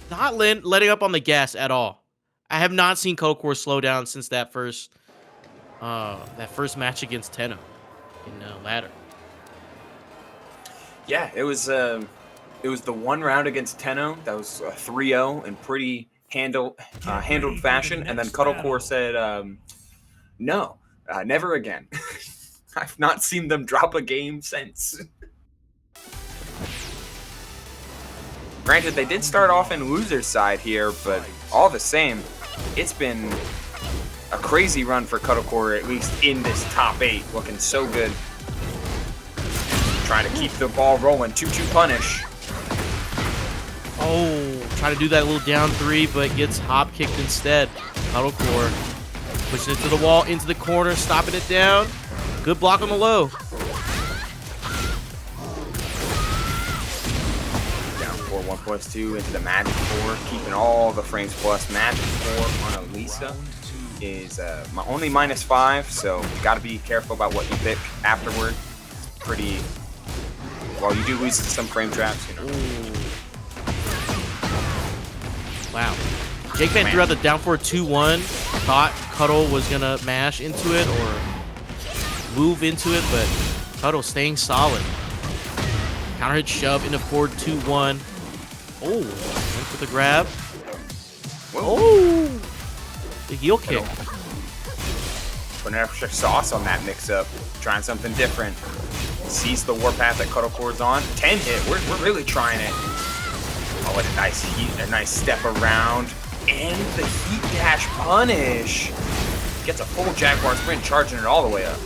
not letting up on the gas at all. I have not seen Cuddlecore slow down since that first match against Tenno in ladder. Yeah, it was the one round against Tenno that was 3-0 in pretty handled fashion, and then Cuddlecore said, "No, never again." I've not seen them drop a game since. Granted, they did start off in loser's side here, but all the same, it's been a crazy run for Cuddlecore, at least in this top 8, looking so good. Trying to keep the ball rolling. 2-2 punish. Oh, trying to do that little down 3, but gets hop kicked instead. Cuddlecore pushing it to the wall, into the corner, stopping it down. Good block on the low. Down 4, 1+2 into the magic 4, keeping all the frames plus. Magic 4 on Alisa is only -5, so you got to be careful about what you pick afterward. It's pretty. Well, you do lose some frame traps, you know. Wow. JAKEMAN threw out the down 4 2-1. Thought Cuddle was gonna mash into it or move into it, but Cuddle staying solid. Counter hit shove into forward 2-1. Oh, went for the grab. Whoa. Oh, the heel kick. Putting extra sauce on that mix-up. Trying something different. Sees the warpath that Cuddlecore's on. 10 hit. We're really trying it. Oh, and a nice step around. And the heat dash punish. Gets a full Jaguar sprint, charging it all the way up.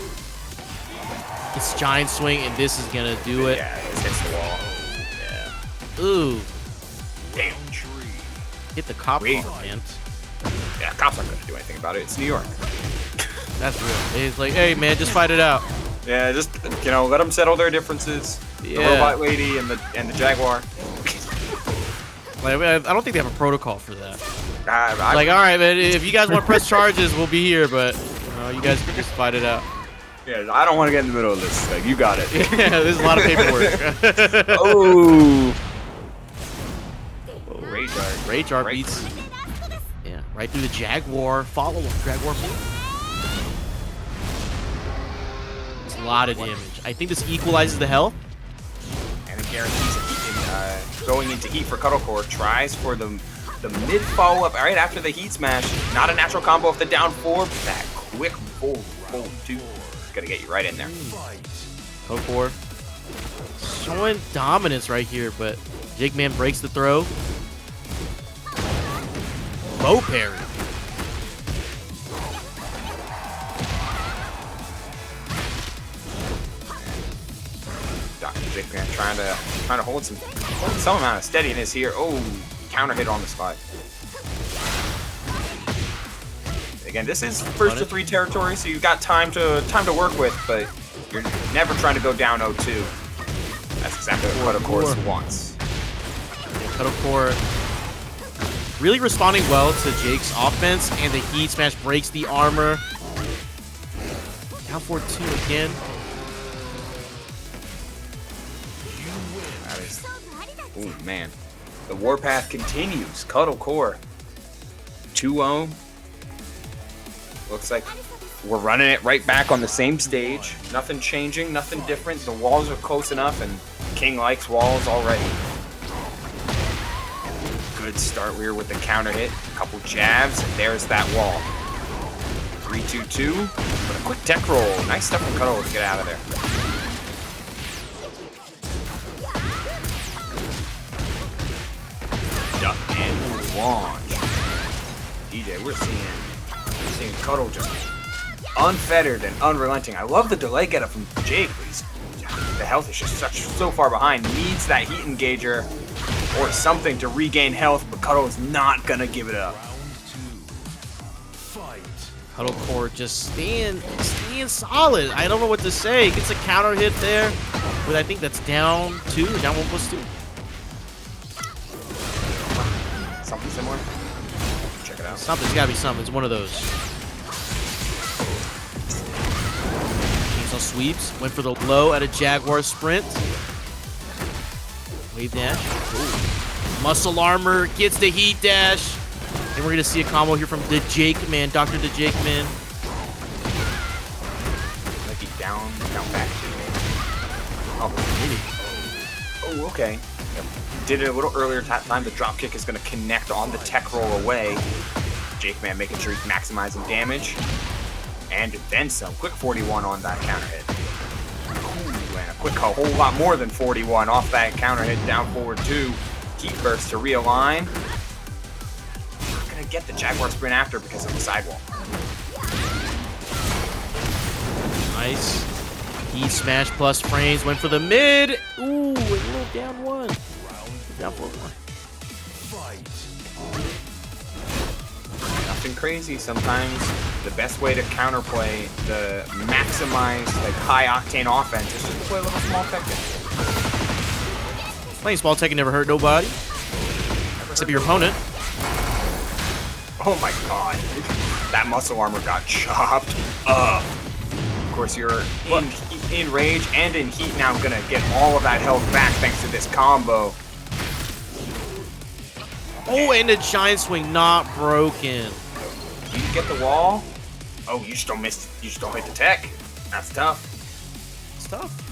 It's giant swing, and this is gonna do it. Yeah, it hits the wall. Yeah. Ooh. Damn. Hit the cop car, man. Yeah, cops aren't gonna do anything about it. It's New York. That's real. It's like, hey, man, just fight it out. Yeah, just, you know, let them settle their differences. Yeah. The robot lady and the Jaguar. Like, I don't think they have a protocol for that. I Like, all right, man, if you guys want to press charges, we'll be here, but you guys can just fight it out. Yeah, I don't want to get in the middle of this. Like, you got it. Yeah, there's a lot of paperwork. Oh. Rage art beats. Yeah, right through the Jaguar. Follow up Jaguar move. It's a lot of damage. I think this equalizes the health. And it guarantees a heat going into heat for Cuddlecore. Tries for the mid follow-up right after the heat smash. Not a natural combo of the down 4, but that quick full 2 is gonna get you right in there. Cuddlecore showing dominance right here, but JAKEMAN breaks the throw. Low parry. Big man trying to hold some amount of steadiness here. Oh, counter hit on the spot. Again, this is first to 3 territory, so you've got time to work with, but you're never trying to go down 0-2. That's exactly what of course wants. Cuddlecore really responding well to Jake's offense, and the heat smash breaks the armor. Down 4-2 again. That is, oh man, the warpath continues. Cuddlecore 2-0. Looks like we're running it right back on the same stage. Nothing changing, nothing different. The walls are close enough, and King likes walls already. Good start here with the counter hit. A couple jabs, and there's that wall. 3-2-2. But a quick tech roll. Nice stuff from Cuddle to get out of there. Duck and launch. DJ, we're seeing Cuddle just unfettered and unrelenting. I love the delay get up from Jake, but the health is just so far behind. Needs that heat engager or something to regain health, but Cuddle is not gonna give it up. Cuddlecore just staying solid. I don't know what to say. Gets a counter hit there, but I think that's down 2, down 1+2. Something similar. Check it out. Something's gotta be something. It's one of those. Chainsaw sweeps. Went for the low at a Jaguar sprint. Wave dash. Ooh. Muscle armor gets the heat dash. And we're gonna see a combo here from TheJAKEMAN, Dr.theJAKEMAN. Like he down back to me. Oh, maybe. Oh, okay. Yep. Did it a little earlier time. The drop kick is gonna connect on the tech roll away. TheJAKEMAN making sure he's maximizing damage. And then some. Quick 41 on that counter hit. Ooh, and a quick, a whole lot more than 41 off that counter hit. Down forward 2. Heat burst to realign. Not gonna get the Jaguar sprint after because of the sidewall. Nice. Heat smash plus frames. Went for the mid. Ooh, a little down 1. Down 4-1. Nothing crazy. Sometimes the best way to counterplay the maximized, like, high octane offense is just to play a little small Tekken. Playing small Tekken never hurt nobody. Except your opponent. Oh my god. That muscle armor got chopped up. Of course, you're in rage and in heat now, gonna get all of that health back thanks to this combo. Oh, and a giant swing not broken. You get the wall. Oh, you just don't miss. You just don't hit the tech. That's tough. It's tough.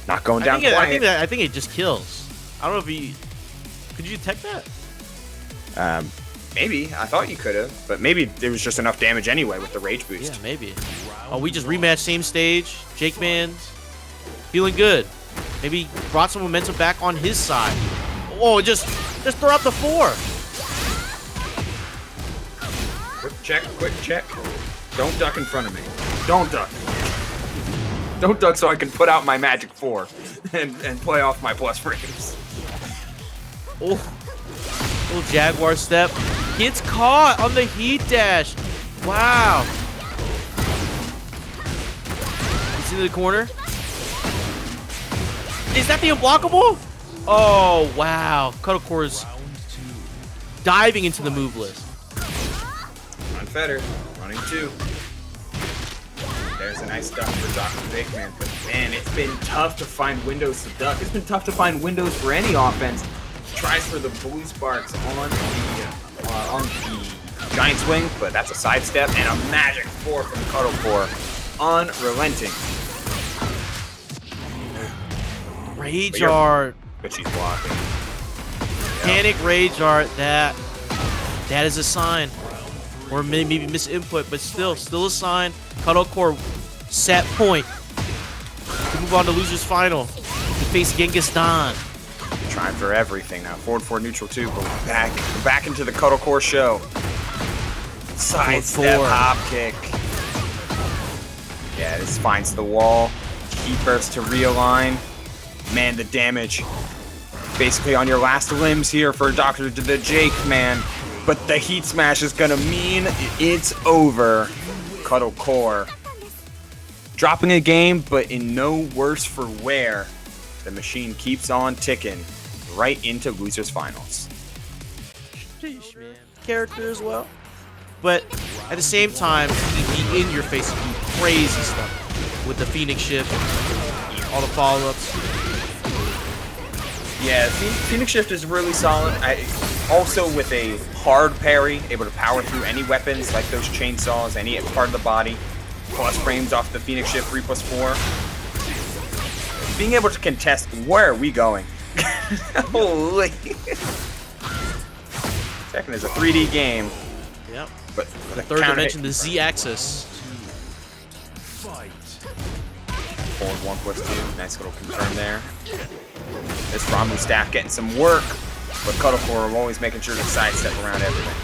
Not going down quiet. I think it just kills. I don't know if you could you tech that. Maybe. I thought you could have, but maybe there was just enough damage anyway with the rage boost. Yeah, maybe. Oh, we just rematched same stage. JAKEMAN feeling good. Maybe brought some momentum back on his side. Oh, just throw out the 4. Quick check. Don't duck in front of me. Don't duck. Don't duck so I can put out my magic 4 and play off my plus frames. Oh, little Jaguar step. Gets caught on the heat dash. Wow. He's into the corner. Is that the unblockable? Oh, wow. Cuddlecore's diving into the move list. Unfettered. Running 2. There's a nice duck for Dr.theJAKEMAN, but man, it's been tough to find windows to duck. It's been tough to find windows for any offense. Tries for the bully sparks on the giant swing, but that's a sidestep and a magic 4 from Cuddlecore. Unrelenting. Rage art. But she's blocking. Panic rage art. That is a sign. Or maybe misinput, but still a sign. Cuddlecore set point to move on to losers final. To face Genghis. Trying for everything now. Forward neutral 2, but we're back into the Cuddlecore show. Side step hop kick. Yeah, this finds the wall. Heat burst to realign. Man, the damage. Basically on your last limbs here for Dr.theJAKEMAN. But the heat smash is gonna mean it's over. Cuddle Core. Dropping a game, but in no worse for wear. The machine keeps on ticking right into losers finals. Sheesh, man. Character as well. But at the same time, he be in your face and do crazy stuff with the Phoenix shift, all the follow-ups. Yeah, Phoenix shift is really solid. Also with a hard parry, able to power through any weapons like those chainsaws, any part of the body. Plus frames off the Phoenix shift 3+4. Being able to contest, where are we going? Holy. Tekken is a 3D game. Yep. But the third dimension, the Z-axis. Forward 1+2. Nice little confirm there. This Ramu staff getting some work, but Cuddle Core always making sure to sidestep around everything.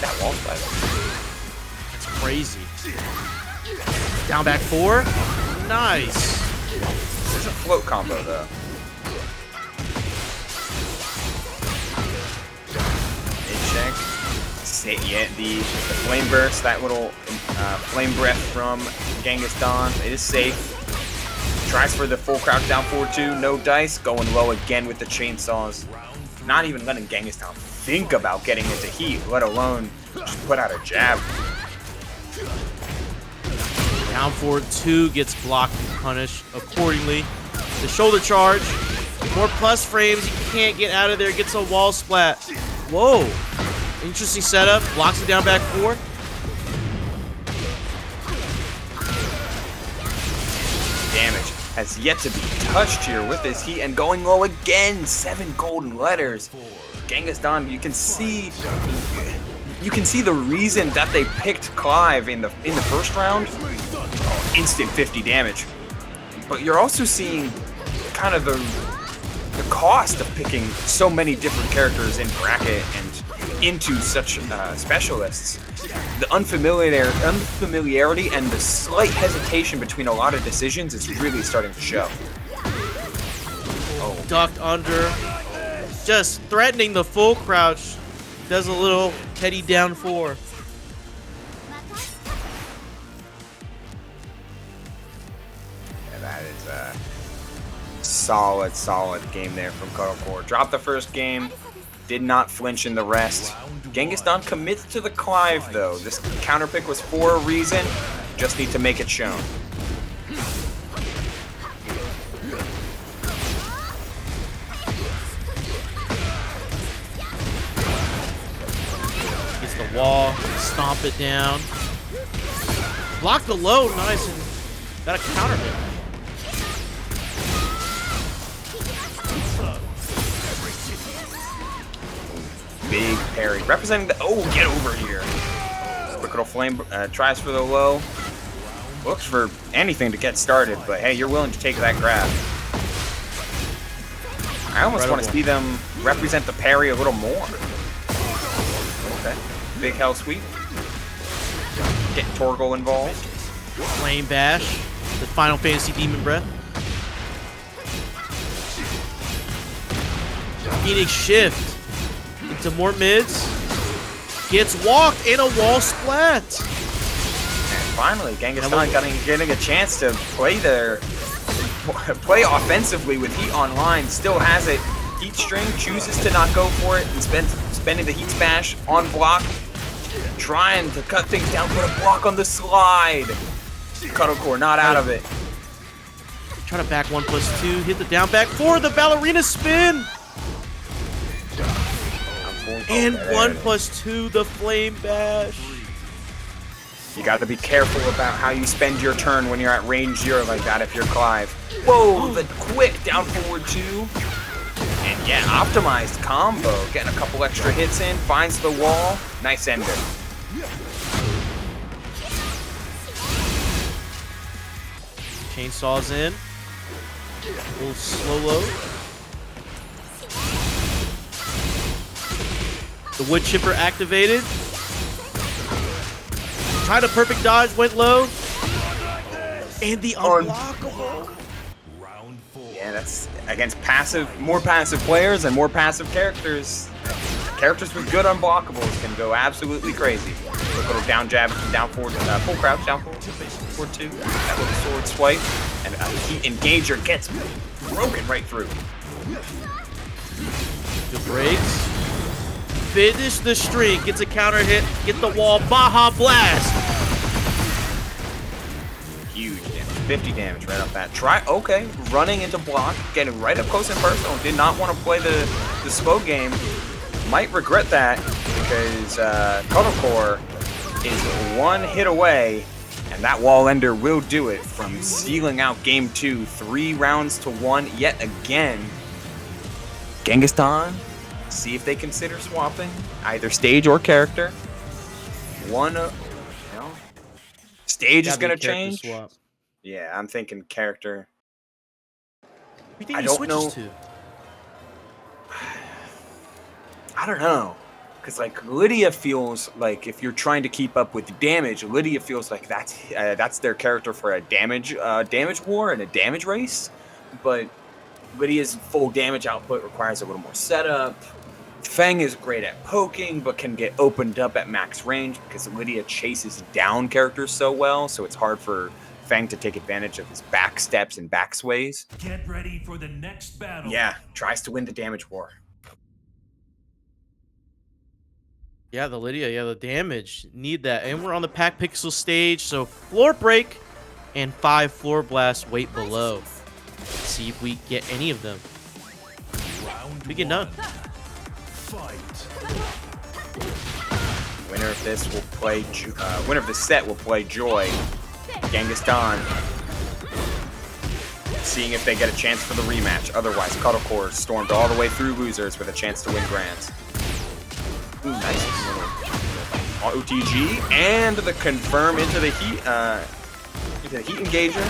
That wall fight. That's crazy. Down back 4. Nice. There's a float combo though. Mid-check. Yeah, the flame burst, that little flame breath from Genghis. It is safe. Tries for the full crouch down forward 2, no dice, going low again with the chainsaws. Not even letting Genghis think about getting into heat, let alone just put out a jab. Down forward 2 gets blocked and punished accordingly. The shoulder charge, more plus frames, you can't get out of there, gets a wall splat. Whoa, interesting setup, blocks it down back 4. Damage has yet to be touched here with this heat and going low again. 7 golden letters. Genghis, you can see the reason that they picked Clive in the first round. Instant 50 damage. But you're also seeing kind of the cost of picking so many different characters in bracket and into such specialists. The unfamiliarity and the slight hesitation between a lot of decisions is really starting to show. Oh. Ducked under, just threatening the full crouch. Does a little Teddy down 4. Yeah, that is a solid game there from Cuddle Core. Dropped the first game. Did not flinch in the rest. Genghis commits to the Clive though. This counter pick was for a reason. Just need to make it shown. Gets the wall, stomp it down. Block the low, nice, and got a counter hit. Big parry. Representing the... Oh, get over here. Quick little flame. Tries for the low. Looks for anything to get started, but hey, you're willing to take that grab. I almost want to see them represent the parry a little more. Okay. Big hell sweep. Get Torgal involved. Flame bash. The Final Fantasy Demon Breath. Phoenix shift. Into more mids. Gets walked in a wall splat. And finally, Genghis getting a chance to play offensively with heat online. Still has it. Heat string, chooses to not go for it and spending the heat smash on block. Trying to cut things down, put a block on the slide. Cuddle Core not out of it. Try to back 1+2. Hit the down back 4. The ballerina spin. And 1+2, the flame bash. You got to be careful about how you spend your turn when you're at range 0 like that if you're Clive. Whoa, the quick down forward 2. And yeah, optimized combo. Getting a couple extra hits in, finds the wall. Nice ender. Chainsaws in. A little slow load. The wood chipper activated. Tried a perfect dodge, went low. And the unblockable. Round 4. Yeah, that's against more passive players and more passive characters. Characters with good unblockables can go absolutely crazy. A little down jab, down forward, full crouch, down forward 2. That little sword swipe, and heat engager gets broken right through. Good breaks. Finish the streak. Gets a counter hit. Get the wall. Baja Blast. Huge damage. 50 damage right off that. Okay, running into block, getting right up close and personal. Did not want to play the slow game. Might regret that because Cuddlecore is one hit away, and that wall ender will do it from sealing out game 2, 3 rounds to 1 yet again. Genghis Khan, see if they consider swapping either stage or character. Stage is going to change. Swap. Yeah, I'm thinking character. Who do you think I he don't switches know. to? I don't know. Because, like, Lidia feels like if you're trying to keep up with the damage, Lidia feels like that's their character for a damage war and a damage race. But Lydia's full damage output requires a little more setup. Feng is great at poking, but can get opened up at max range because Lidia chases down characters so well, so it's hard for Feng to take advantage of his back steps and back sways. Get ready for the next battle. Yeah, tries to win the damage war. Yeah, the Lidia, yeah, the damage. Need that. And we're on the Pack Pixel stage, so floor break and 5 floor blasts wait below. Let's see if we get any of them. We get none. Fight. Winner of this will play. Winner of the set will play Joy. Genghis Khan. Seeing if they get a chance for the rematch. Otherwise, Cuddlecore stormed all the way through losers with a chance to win grands. Ooh, nice little OTG and the confirm into the heat engager.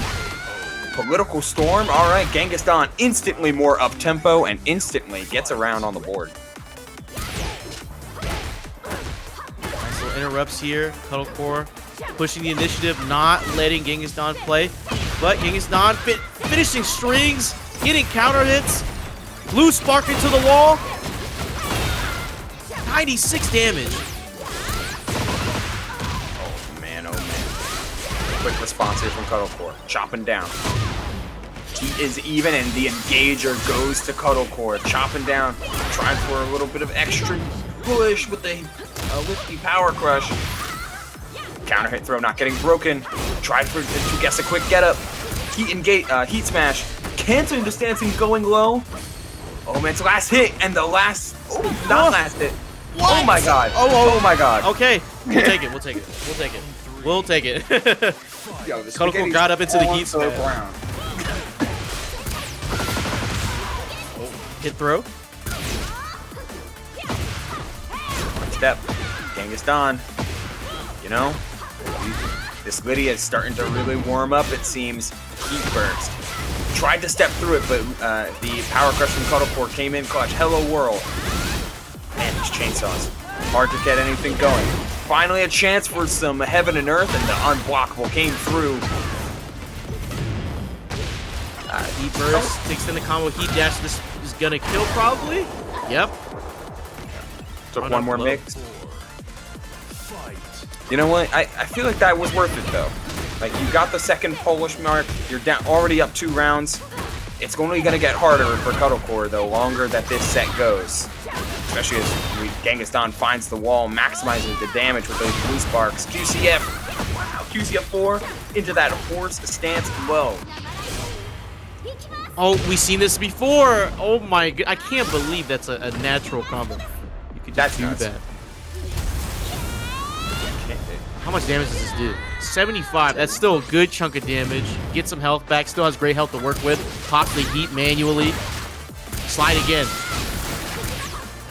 Political storm. All right, Genghis Khan instantly more up tempo and instantly gets around on the board. Nice little interrupts here. Cuddlecore pushing the initiative, not letting Genghis Khan play. But Genghis Khan finishing strings, getting counter hits. Blue spark into the wall. 96 damage. Oh man, oh man. Quick response here from Cuddlecore. Chopping down. He is even, and the engager goes to Cuddlecore. Chopping down. Trying for a little bit of extra push with the Whiskey Power Crush. Counter hit throw not getting broken. Tried to guess a quick get up. Heat smash. Canceling distancing going low. Oh man, it's last hit and the last. Oh, not last hit. What? Oh my god. Oh my god. Okay, we'll take it. We'll take it. We'll take it. We'll take it. Yo, the Cuddlecore got up into the heat so smash. brown. Hit throw. One step. Genghis Khan. You know, this Lidia is starting to really warm up, it seems. Heat burst. Tried to step through it, but the power crush from Cuddlecore came in clutch. Hello world. Man, these chainsaws. Hard to get anything going. Finally a chance for some heaven and earth, and the unblockable came through. Heat burst, takes in the combo. Heat dash. This is gonna kill probably. Yep. Took one more mix. Fight. You know what? I feel like that was worth it though. Like, you got the second Polish mark. You're down already up 2 rounds. It's only gonna get harder for Cuddlecore the longer that this set goes. Especially as Genghis Khan finds the wall, maximizes the damage with those blue sparks. QCF. Wow, QCF 4 into that horse stance low. Oh, we've seen this before. Oh my god, I can't believe that's a natural combo. You could just do nuts. that. How much damage does this do? 75. That's still a good chunk of damage. Get some health back. Still has great health to work with. Pops the heat manually. Slide again.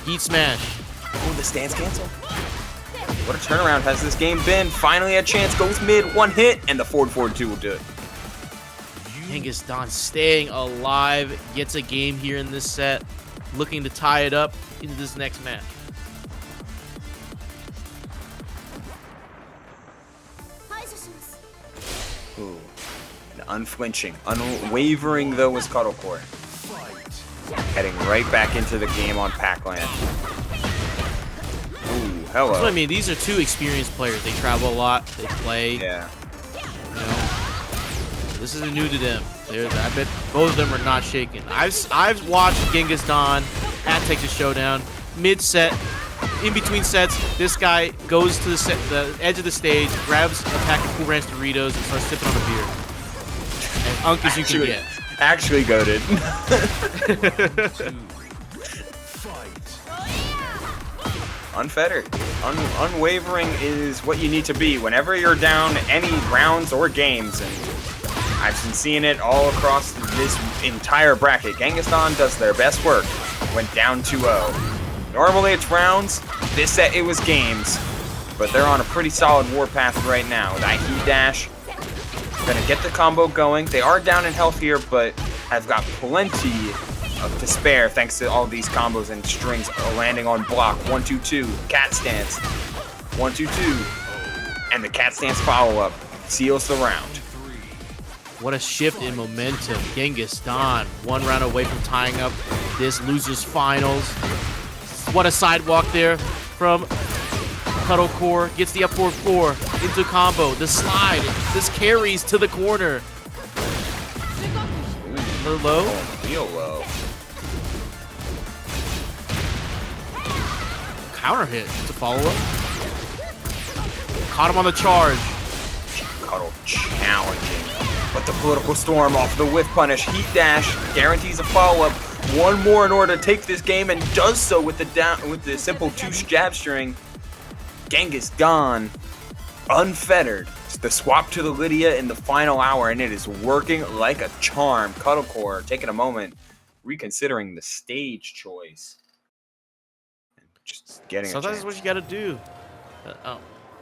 Heat smash. Oh, the stance cancel. What a turnaround has this game been. Finally a chance. Goes mid. 1 hit. And the forward 2 will do it. Genghis Khan staying alive. Gets a game here in this set. Looking to tie it up into this next match. Ooh. Unflinching, unwavering though was Cuddlecore. Heading right back into the game on Pac-Land. Ooh, hello. That's what I mean. These are two experienced players. They travel a lot. They play. Yeah. You know, so this isn't new to them. I bet both of them are not shaken. I've watched Genghis Don at Texas Showdown mid-set. In between sets, this guy goes to the edge of the stage, grabs a pack of Cool Ranch Doritos, and starts sipping on a beer. As unk as you can get. Actually goated. Unfettered. Unwavering is what you need to be whenever you're down any rounds or games. And I've been seeing it all across this entire bracket. Genghis Don does their best work when down 2-0. Normally it's rounds. This set it was games. But they're on a pretty solid warpath right now. That heat dash. Gonna get the combo going. They are down in health here, but have got plenty to spare thanks to all these combos and strings landing on block. 1-2-2. Cat stance. 1-2-2. And the cat stance follow-up seals the round. What a shift in momentum. Genghis Don, one round away from tying up this losers finals. What a sidewalk there from Cuddlecore. Gets the up 4-4 into combo. The slide. This carries to the corner. Another low. Real low. Counter hit to follow up. Caught him on the charge. Cuddle challenging. But the political storm off the whiff punish. Heat dash guarantees a follow-up. One more in order to take this game, and does so with the simple 2 jab string. Genghis Don, unfettered. It's the swap to the Lidia in the final hour, and it is working like a charm. Cuddlecore taking a moment, reconsidering the stage choice. Just getting Sometimes that's what you got to do.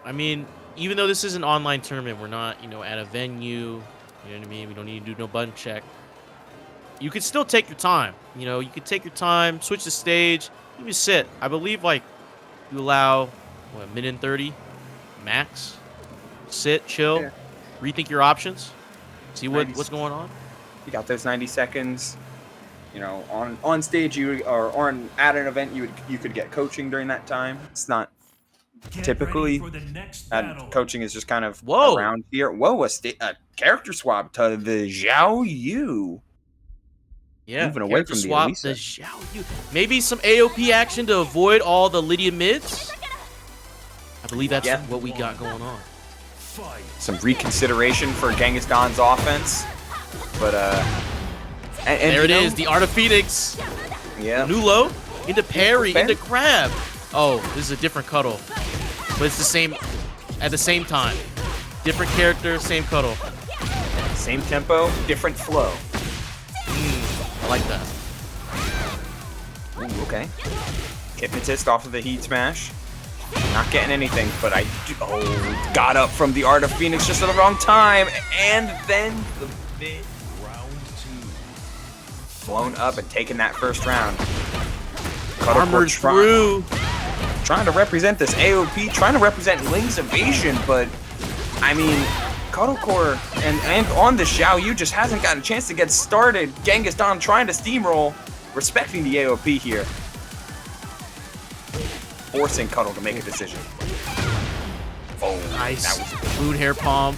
I mean, even though this is an online tournament, we're not, at a venue. You know what I mean? We don't need to do no button check. You could still take your time. You could take your time, switch the stage, even sit. I believe, you allow, what, 1 minute and 30 max? Sit, chill, Yeah. rethink your options, see what's going on. You got those 90 seconds. On stage or at an event you could get coaching during that time. It's not typically, coaching is just kind of around here. Whoa, a character swap to the Xiao Yu. Yeah, moving away from the swap, Alisa. the Xiao Yu. Maybe some AOP action to avoid all the Lidia mids. I believe that's what we got going on. Some reconsideration for Genghis Don's offense, but and there it is, the Art of Phoenix. Yeah, New low into parry into grab. Oh, this is a different cuddle, but it's the same at the same time. Different character, same cuddle. Same tempo, different flow. I like that. Ooh, okay. Hypnotist off of the heat smash. Not getting anything, but got up from the Art of Phoenix just at the wrong time, and then the big round 2. Blown up and taking that first round. Armored through. Trying to represent this AOP, trying to represent Ling's evasion, but I mean, Cuddlecore and on the Xiao Yu just hasn't gotten a chance to get started. Genghis Don trying to steamroll, respecting the AOP here. Forcing Cuddle to make a decision. Oh, nice. That was Moon hair palm.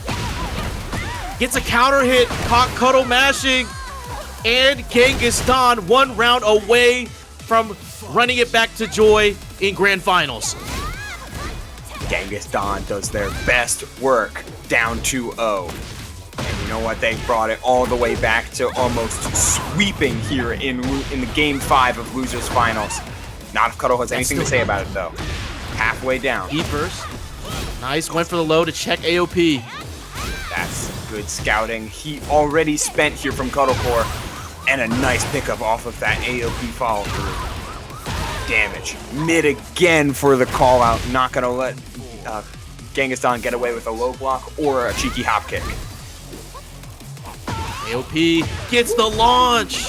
Gets a counter hit, caught Cuddle mashing, and Genghis Don 1 round away from running it back to joy in grand finals. Genghis Don does their best work down 2-0. And you know what? They brought it all the way back to almost sweeping here in the game 5 of Losers Finals. Not if Cuddle has anything to say about it, though. Halfway down. Heat burst. Nice. Went for the low to check AOP. That's good scouting. Heat already spent here from Cuddlecore. And a nice pickup off of that AOP follow-through. Damage. Mid again for the call-out. Not going to let Genghis Don get away with a low block or a cheeky hop kick. AOP gets the launch.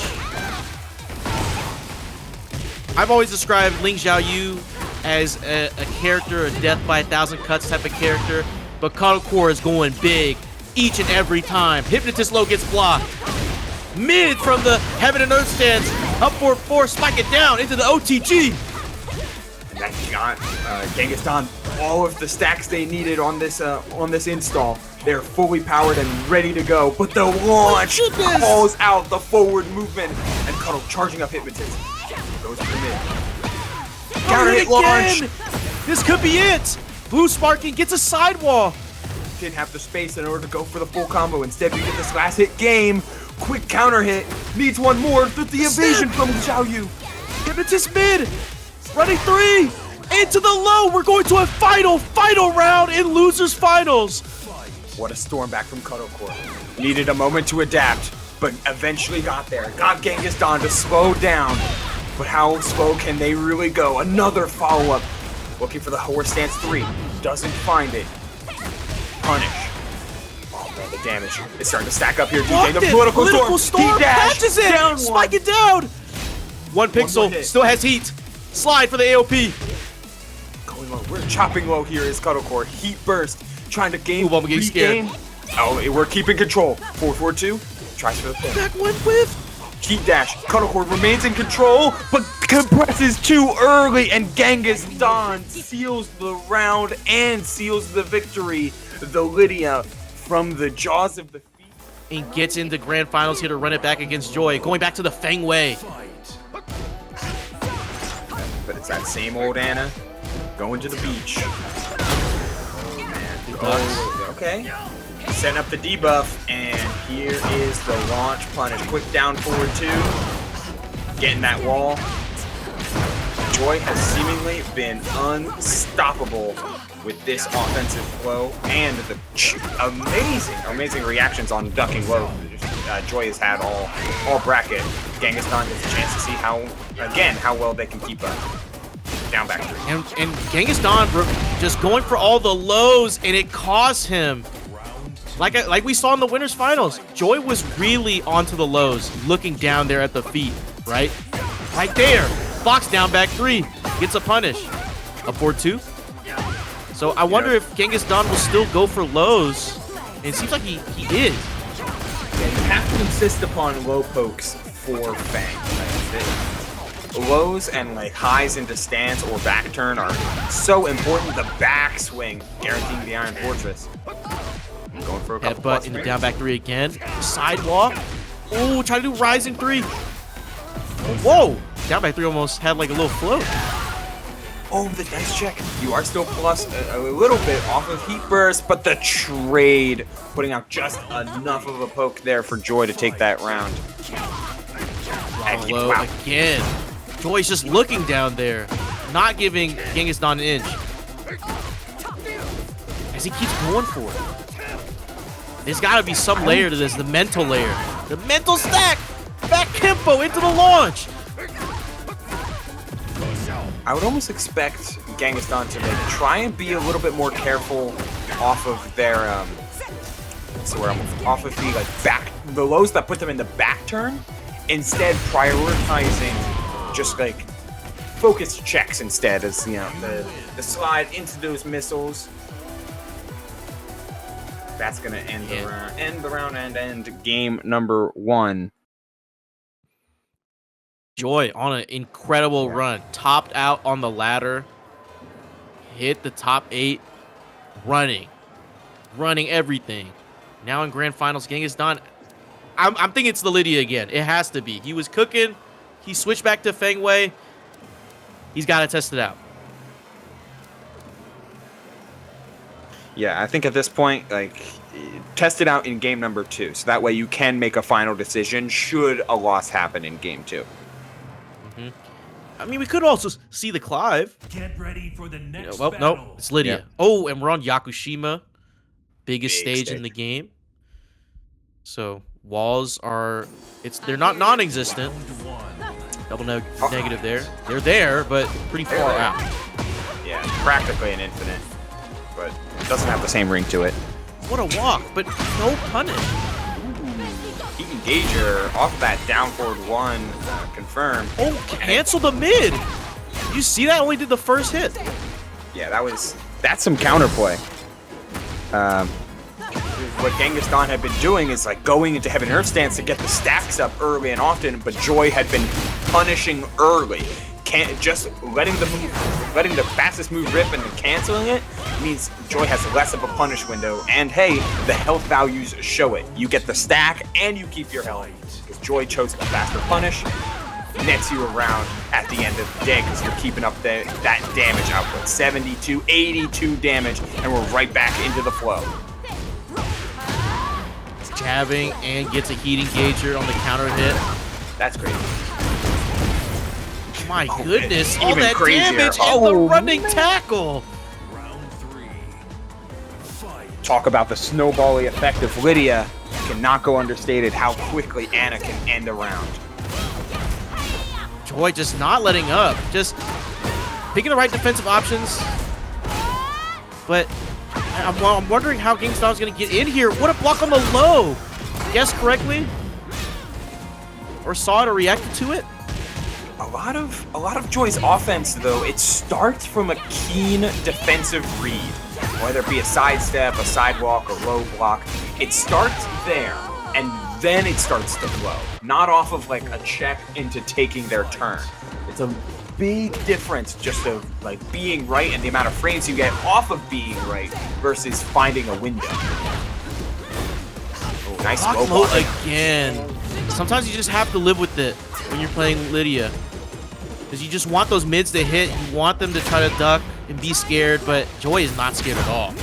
I've always described Ling Xiaoyu as a character, a death by 1,000 cuts type of character, but Cuddlecore is going big. each and every time. Hypnotist low gets blocked. Mid from the Heaven and Earth stance. Up for 4, spike it down into the OTG. And that got Genghis done all of the stacks they needed on this install. They're fully powered and ready to go, but the launch calls out the forward movement, and Cuddle charging up Hypnotist. Goes to the mid. Counter hit launch. This could be it. Blue Sparking gets a sidewall. Didn't have the space in order to go for the full combo. Instead, we get this last hit game. Quick counter hit. Needs one more. With the evasion from Xiaoyu. Hypnotist mid. Running 3. Into the low. We're going to a final round in losers finals. What a storm back from Cuddle Core. Needed a moment to adapt, but eventually got there. Got Genghis Don to slow down. But how slow can they really go? Another follow-up. Looking for the horse stance 3. Doesn't find it. Punish. Oh man, the damage is starting to stack up here. DJ, the political storm. Catches it. Down Spike it down. One pixel. Still has heat. Slide for the AOP. Going low. We're chopping low here as Cuddle Core. Heat burst. Trying to gain. Ooh, getting scared. Oh, we're keeping control. 4-4-2. Tries for the pin. Back one whiff. Cheat dash. Cuddle Core remains in control, but compresses too early, and Genghis Don seals the round and seals the victory. The Lidia from the jaws of the feet. And gets into grand finals here to run it back against Joy. Going back to the Feng way. But it's that same old Anna going to the beach. Oh, okay. Setting up the debuff, and here is the launch punish. Quick down forward 2. Getting that wall. Joy has seemingly been unstoppable with this offensive flow and the amazing reactions on ducking low. Joy has had all bracket. Genghis Don gets a chance to see how well they can keep up. Down back 3. And Genghis Don just going for all the lows, and it cost him. Like we saw in the winners finals, Joy was really onto the lows, looking down there at the feet, right? Right there. Fox down back 3. Gets a punish. Up forward 2. So I wonder if Genghis Don will still go for lows. And it seems like he is. Yeah, you have to insist upon low pokes for Feng. Lows and like highs into stance or back turn are so important. The backswing guaranteeing the Iron Fortress. Going for a couple headbutt into down back 3 again. Sidewalk. Oh, try to do rising 3. Whoa! Down back 3 almost had like a little float. Oh, the dice check. You are still plus a little bit off of heat burst, but the trade putting out just enough of a poke there for Joy to take that round. Low again. Joy's just looking down there, not giving Genghis Don an inch. As he keeps going for it. There's got to be some layer to this, the mental layer. The mental stack! Back Kempo into the launch! I would almost expect Genghis Don to try and be a little bit more careful off of their, off of the lows that put them in the back turn, instead prioritizing just like focused checks instead, as you know, the slide into those missiles. That's gonna end the round and end game number 1. Joy on an incredible run. Topped out on the ladder. Hit the top 8. Running everything. Now in grand finals, Genghis Don. I'm thinking it's the Lidia again. It has to be. He was cooking. He switched back to Feng Wei. He's got to test it out. Yeah, I think at this point, like, test it out in game number 2, so that way you can make a final decision should a loss happen in game 2. I mean, we could also see the Clive. Get ready for the next well, battle. nope, it's Lidia. Yeah. Oh, and we're on Yakushima, biggest Big stage in the game. So walls are, they're not non-existent. Double negative there. They're there, but pretty far out. Yeah, practically an infinite, but it doesn't have the same ring to it. What a walk, but no punish. Heat Engager off that down forward 1, confirmed. Oh, cancel the mid. You see that? Only did the first hit. Yeah, that's some counterplay. what Genghis had been doing is like going into Heaven and Earth stance to get the stacks up early and often, but Joy had been punishing early. Can't just letting the fastest move rip and then canceling it means Joy has less of a punish window. And hey, the health values show it. You get the stack and you keep your health because Joy chose the faster punish. Nets you around at the end of the day because you're keeping up that damage output. 72, 82 damage, and we're right back into the flow. Jabbing and gets a heat engager on the counter hit. That's crazy. My goodness, all even that crazier. damage and the running tackle. Round 3. Fight. Talk about the snowbally effect of Lidia. Cannot go understated how quickly Anna can end a round. Joy just not letting up, just picking the right defensive options. But I'm wondering how Genghis is going to get in here. What a block on the low. Guessed correctly? Or saw it or reacted to it? A lot of Joy's offense, though, it starts from a keen defensive read. Whether it be a sidestep, a sidewalk, a low block, it starts there, and then it starts to flow. Not off of like a check into taking their turn. It's a big difference just of like being right and the amount of frames you get off of being right versus finding a window. Oh, nice low block again. Sometimes you just have to live with it when you're playing Lidia. Because you just want those mids to hit, you want them to try to duck and be scared, but Joy is not scared at all.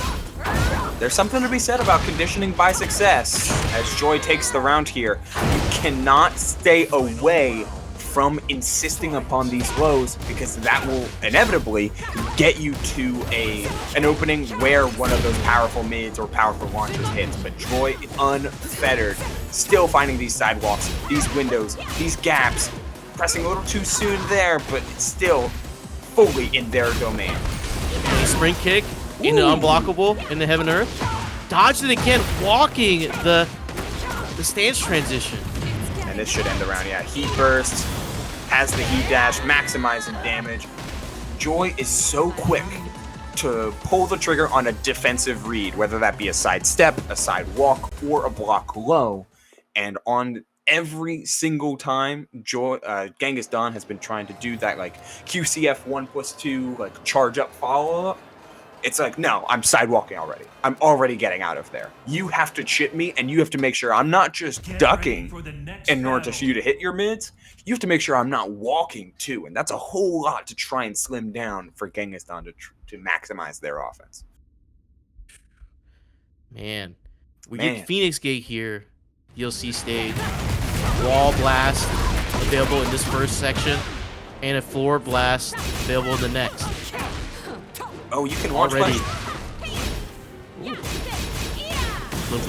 There's something to be said about conditioning by success. As Joy takes the round here, you cannot stay away from insisting upon these lows because that will inevitably get you to an opening where one of those powerful mids or powerful launchers hits. But Joy, unfettered, still finding these sidewalks, these windows, these gaps, pressing a little too soon there, but it's still fully in their domain. Spring kick into unblockable in the Heaven Earth. Dodged it again, walking the stance transition. And this should end the round, yeah. Heat burst, has the heat dash, maximizing damage. Joy is so quick to pull the trigger on a defensive read, whether that be a side step, a side walk, or a block low. And on every single time, Genghis has been trying to do that like QCF 1+2 like charge up follow up. It's like, no, I'm sidewalking already. I'm already getting out of there. You have to chip me, and you have to make sure I'm not just ducking in order for you to hit your mids. You have to make sure I'm not walking too, and that's a whole lot to try and slim down for Genghis to maximize their offense. Man, we get Phoenix Gate here. DLC stage. Wall blast available in this first section, and a floor blast available in the next. Oh, you can launch already.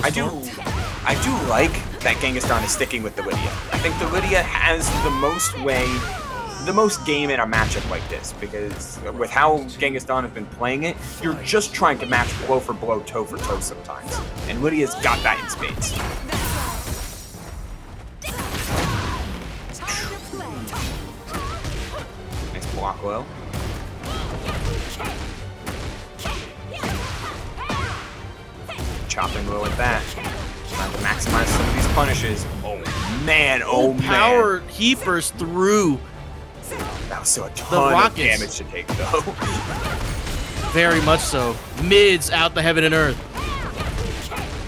I do like that Genghis is sticking with the Lidia. I think the Lidia has the most game in a matchup like this, because with how Genghis has been playing it, you're just trying to match blow for blow, toe for toe sometimes. And Lydia's got that in spades. Nice block low. Chopping low at that. Trying to maximize some of these punishes. Oh man, Power heat burst through. That was still a ton of damage to take though. Very much so. Mids out the Heaven and Earth.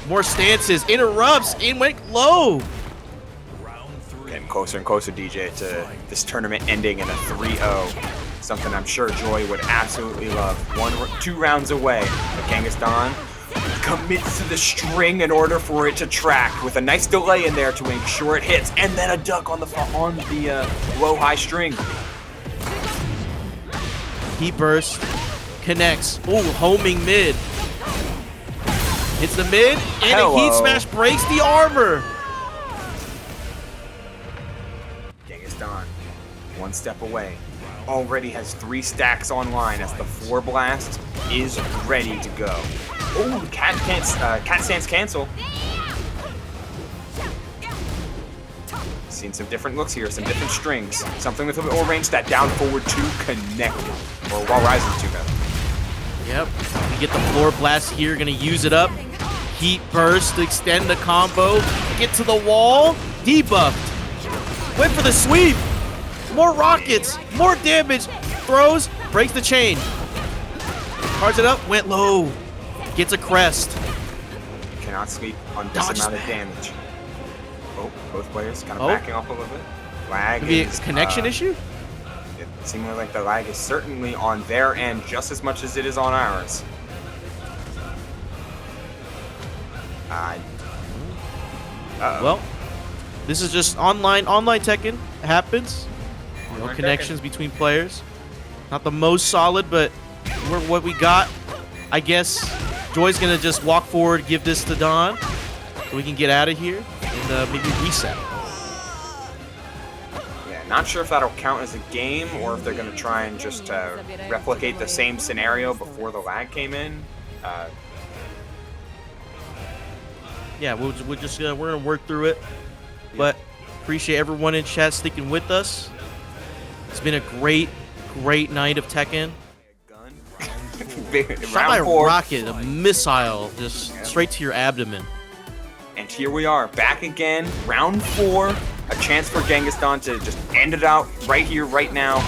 More stances. Interrupts. In went low. Getting closer and closer, DJ, to this tournament ending in a 3-0. Something I'm sure Joy would absolutely love. 2 rounds away. But Genghis commits to the string in order for it to track with a nice delay in there to ensure it hits, and then a duck on the low-high string. He bursts, connects. Ooh, homing mid. Hits the mid, and a heat smash breaks the armor. Genghis one step away. Already has 3 stacks online as the floor blast is ready to go. Oh, cat stance cancel. Seen some different looks here, some different strings. Something with a bit more range. That down forward 2 connected. Or while rising 2 though. Yep. We get the floor blast here, gonna use it up. Heat burst to extend the combo. Get to the wall. Debuffed. Went for the sweep. More rockets. More damage. Throws. Breaks the chain. Cards it up. Went low. Gets a crest. Cannot sweep on this Dodge amount of that. damage. Oh, both players kind of backing off a little bit. Lag Maybe is a connection issue? It seems like the lag is certainly on their end just as much as it is on ours. Uh-oh. Well, this is just online Tekken. It happens. No Online connections between players. Not the most solid, but we're what we got. I guess Joy's gonna just walk forward, give this to Don, so we can get out of here and maybe reset. Yeah, not sure if that'll count as a game or if they're gonna try and just replicate the same scenario before the lag came in. Yeah, we're gonna work through it. But appreciate everyone in chat sticking with us. It's been a great night of Tekken. Shot by a Round 4. rocket, a missile, just straight to your abdomen. And here we are, back again, round 4. A chance for Genghis to just end it out right here, right now.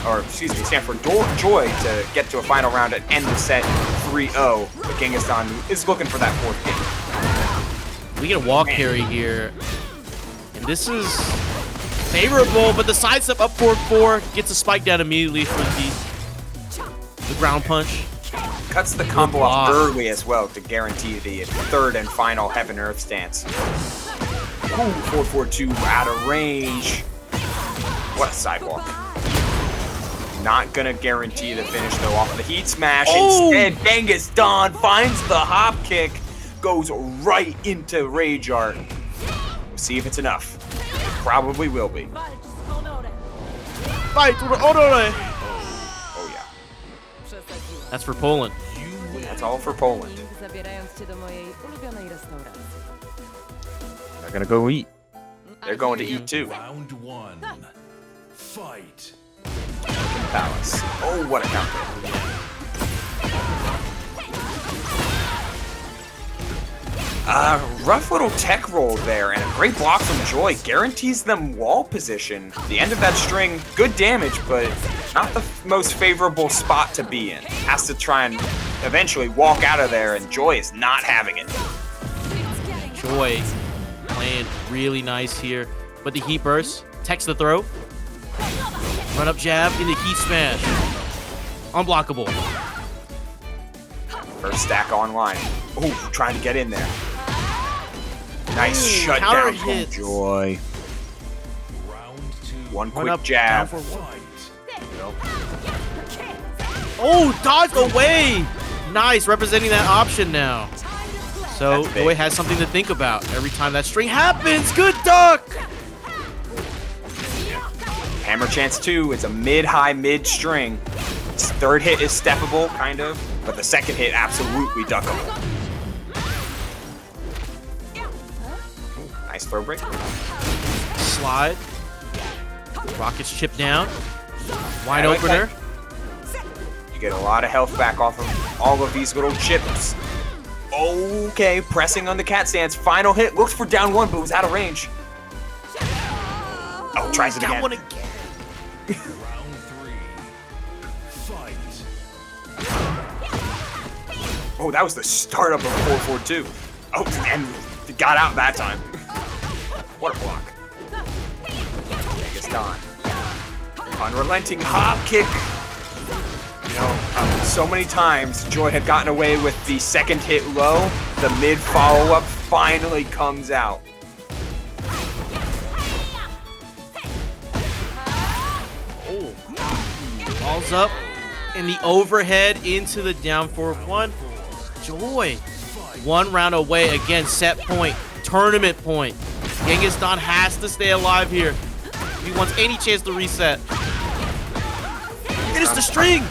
Or, excuse me, stand for Joy to get to a final round and end the set 3-0. But Genghis is looking for that 4th game. We get a wall carry here. And this is favorable, but the sidestep up 4-4 gets a spike down immediately for the ground punch. Cuts the combo off early as well to guarantee the 3rd and final Heaven Earth stance. Ooh, 4-4-2 out of range. What a sidewalk. Not gonna guarantee the finish though off of the heat smash. Oh! Instead, Genghis finds the hop kick, goes right into Rage Art. We'll see if it's enough. It probably will be. Fight to the Odore! Oh yeah. That's for Poland. That's all for Poland. They're gonna go eat. They're going to eat too. Round 1. Fight. Palace. Oh, what a counter. Rough little tech roll there, and a great block from Joy guarantees them wall position. The end of that string, good damage, but not the most favorable spot to be in. Has to try and eventually walk out of there, and Joy is not having it. Joy playing really nice here. But the heat burst, techs the throw. Run up jab in the heat smash. Unblockable. First stack online. Oh, trying to get in there. Nice Ooh, shutdown counter from hits. Joy. Round 2. One Run quick up, jab. down for one. Fight. Oh, dodged away! Nice, representing that option now. So, That's big. Joy has something to think about every time that string happens. Good duck! Hammer chance 2. It's a mid-high mid string. Its 3rd hit is steppable, kind of, but the 2nd hit absolutely duckable. Nice throw break. Slide. Rockets chip down. Wide I like opener. You get a lot of health back off of all of these little chips. Okay, pressing on the cat stance. Final hit. Looks for down 1, but was out of range. Oh, tries it Down again. one again. Round 3. Fight. Oh, that was the startup of 4-4-2. Oh, and got out that time. What a block. Genghis Khan. Unrelenting hop kick. You know, so many times Joy had gotten away with the 2nd hit low. The mid follow-up finally comes out. Oh. Balls up. And the overhead into the down 4-1. Joy. 1 round away. Again, set point. Tournament point. Genghis has to stay alive here if he wants any chance to reset. It is the string.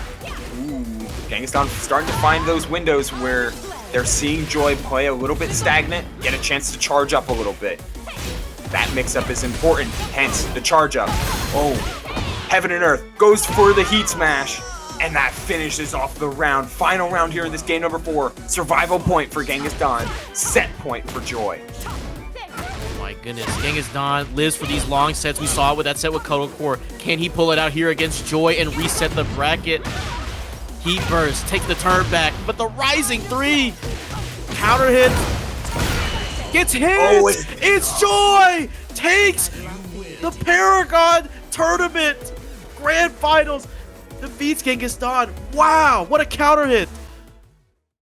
Ooh, Genghis starting to find those windows where they're seeing Joy play a little bit stagnant, get a chance to charge up a little bit. That mix-up is important, hence the charge up. Oh, Heaven and Earth goes for the heat smash. And that finishes off the round. Final round here in this game number 4. Survival point for Genghis Don. Set point for Joy. My goodness, Genghis Don lives for these long sets. We saw it with that set with Cuddle Core. Can he pull it out here against Joy and reset the bracket? Heat Burst, take the turn back, but the Rising 3 counter hit gets hit. Oh, it's Joy takes the Paragon Tournament Grand Finals, defeats Genghis Don. Wow, what a counter hit.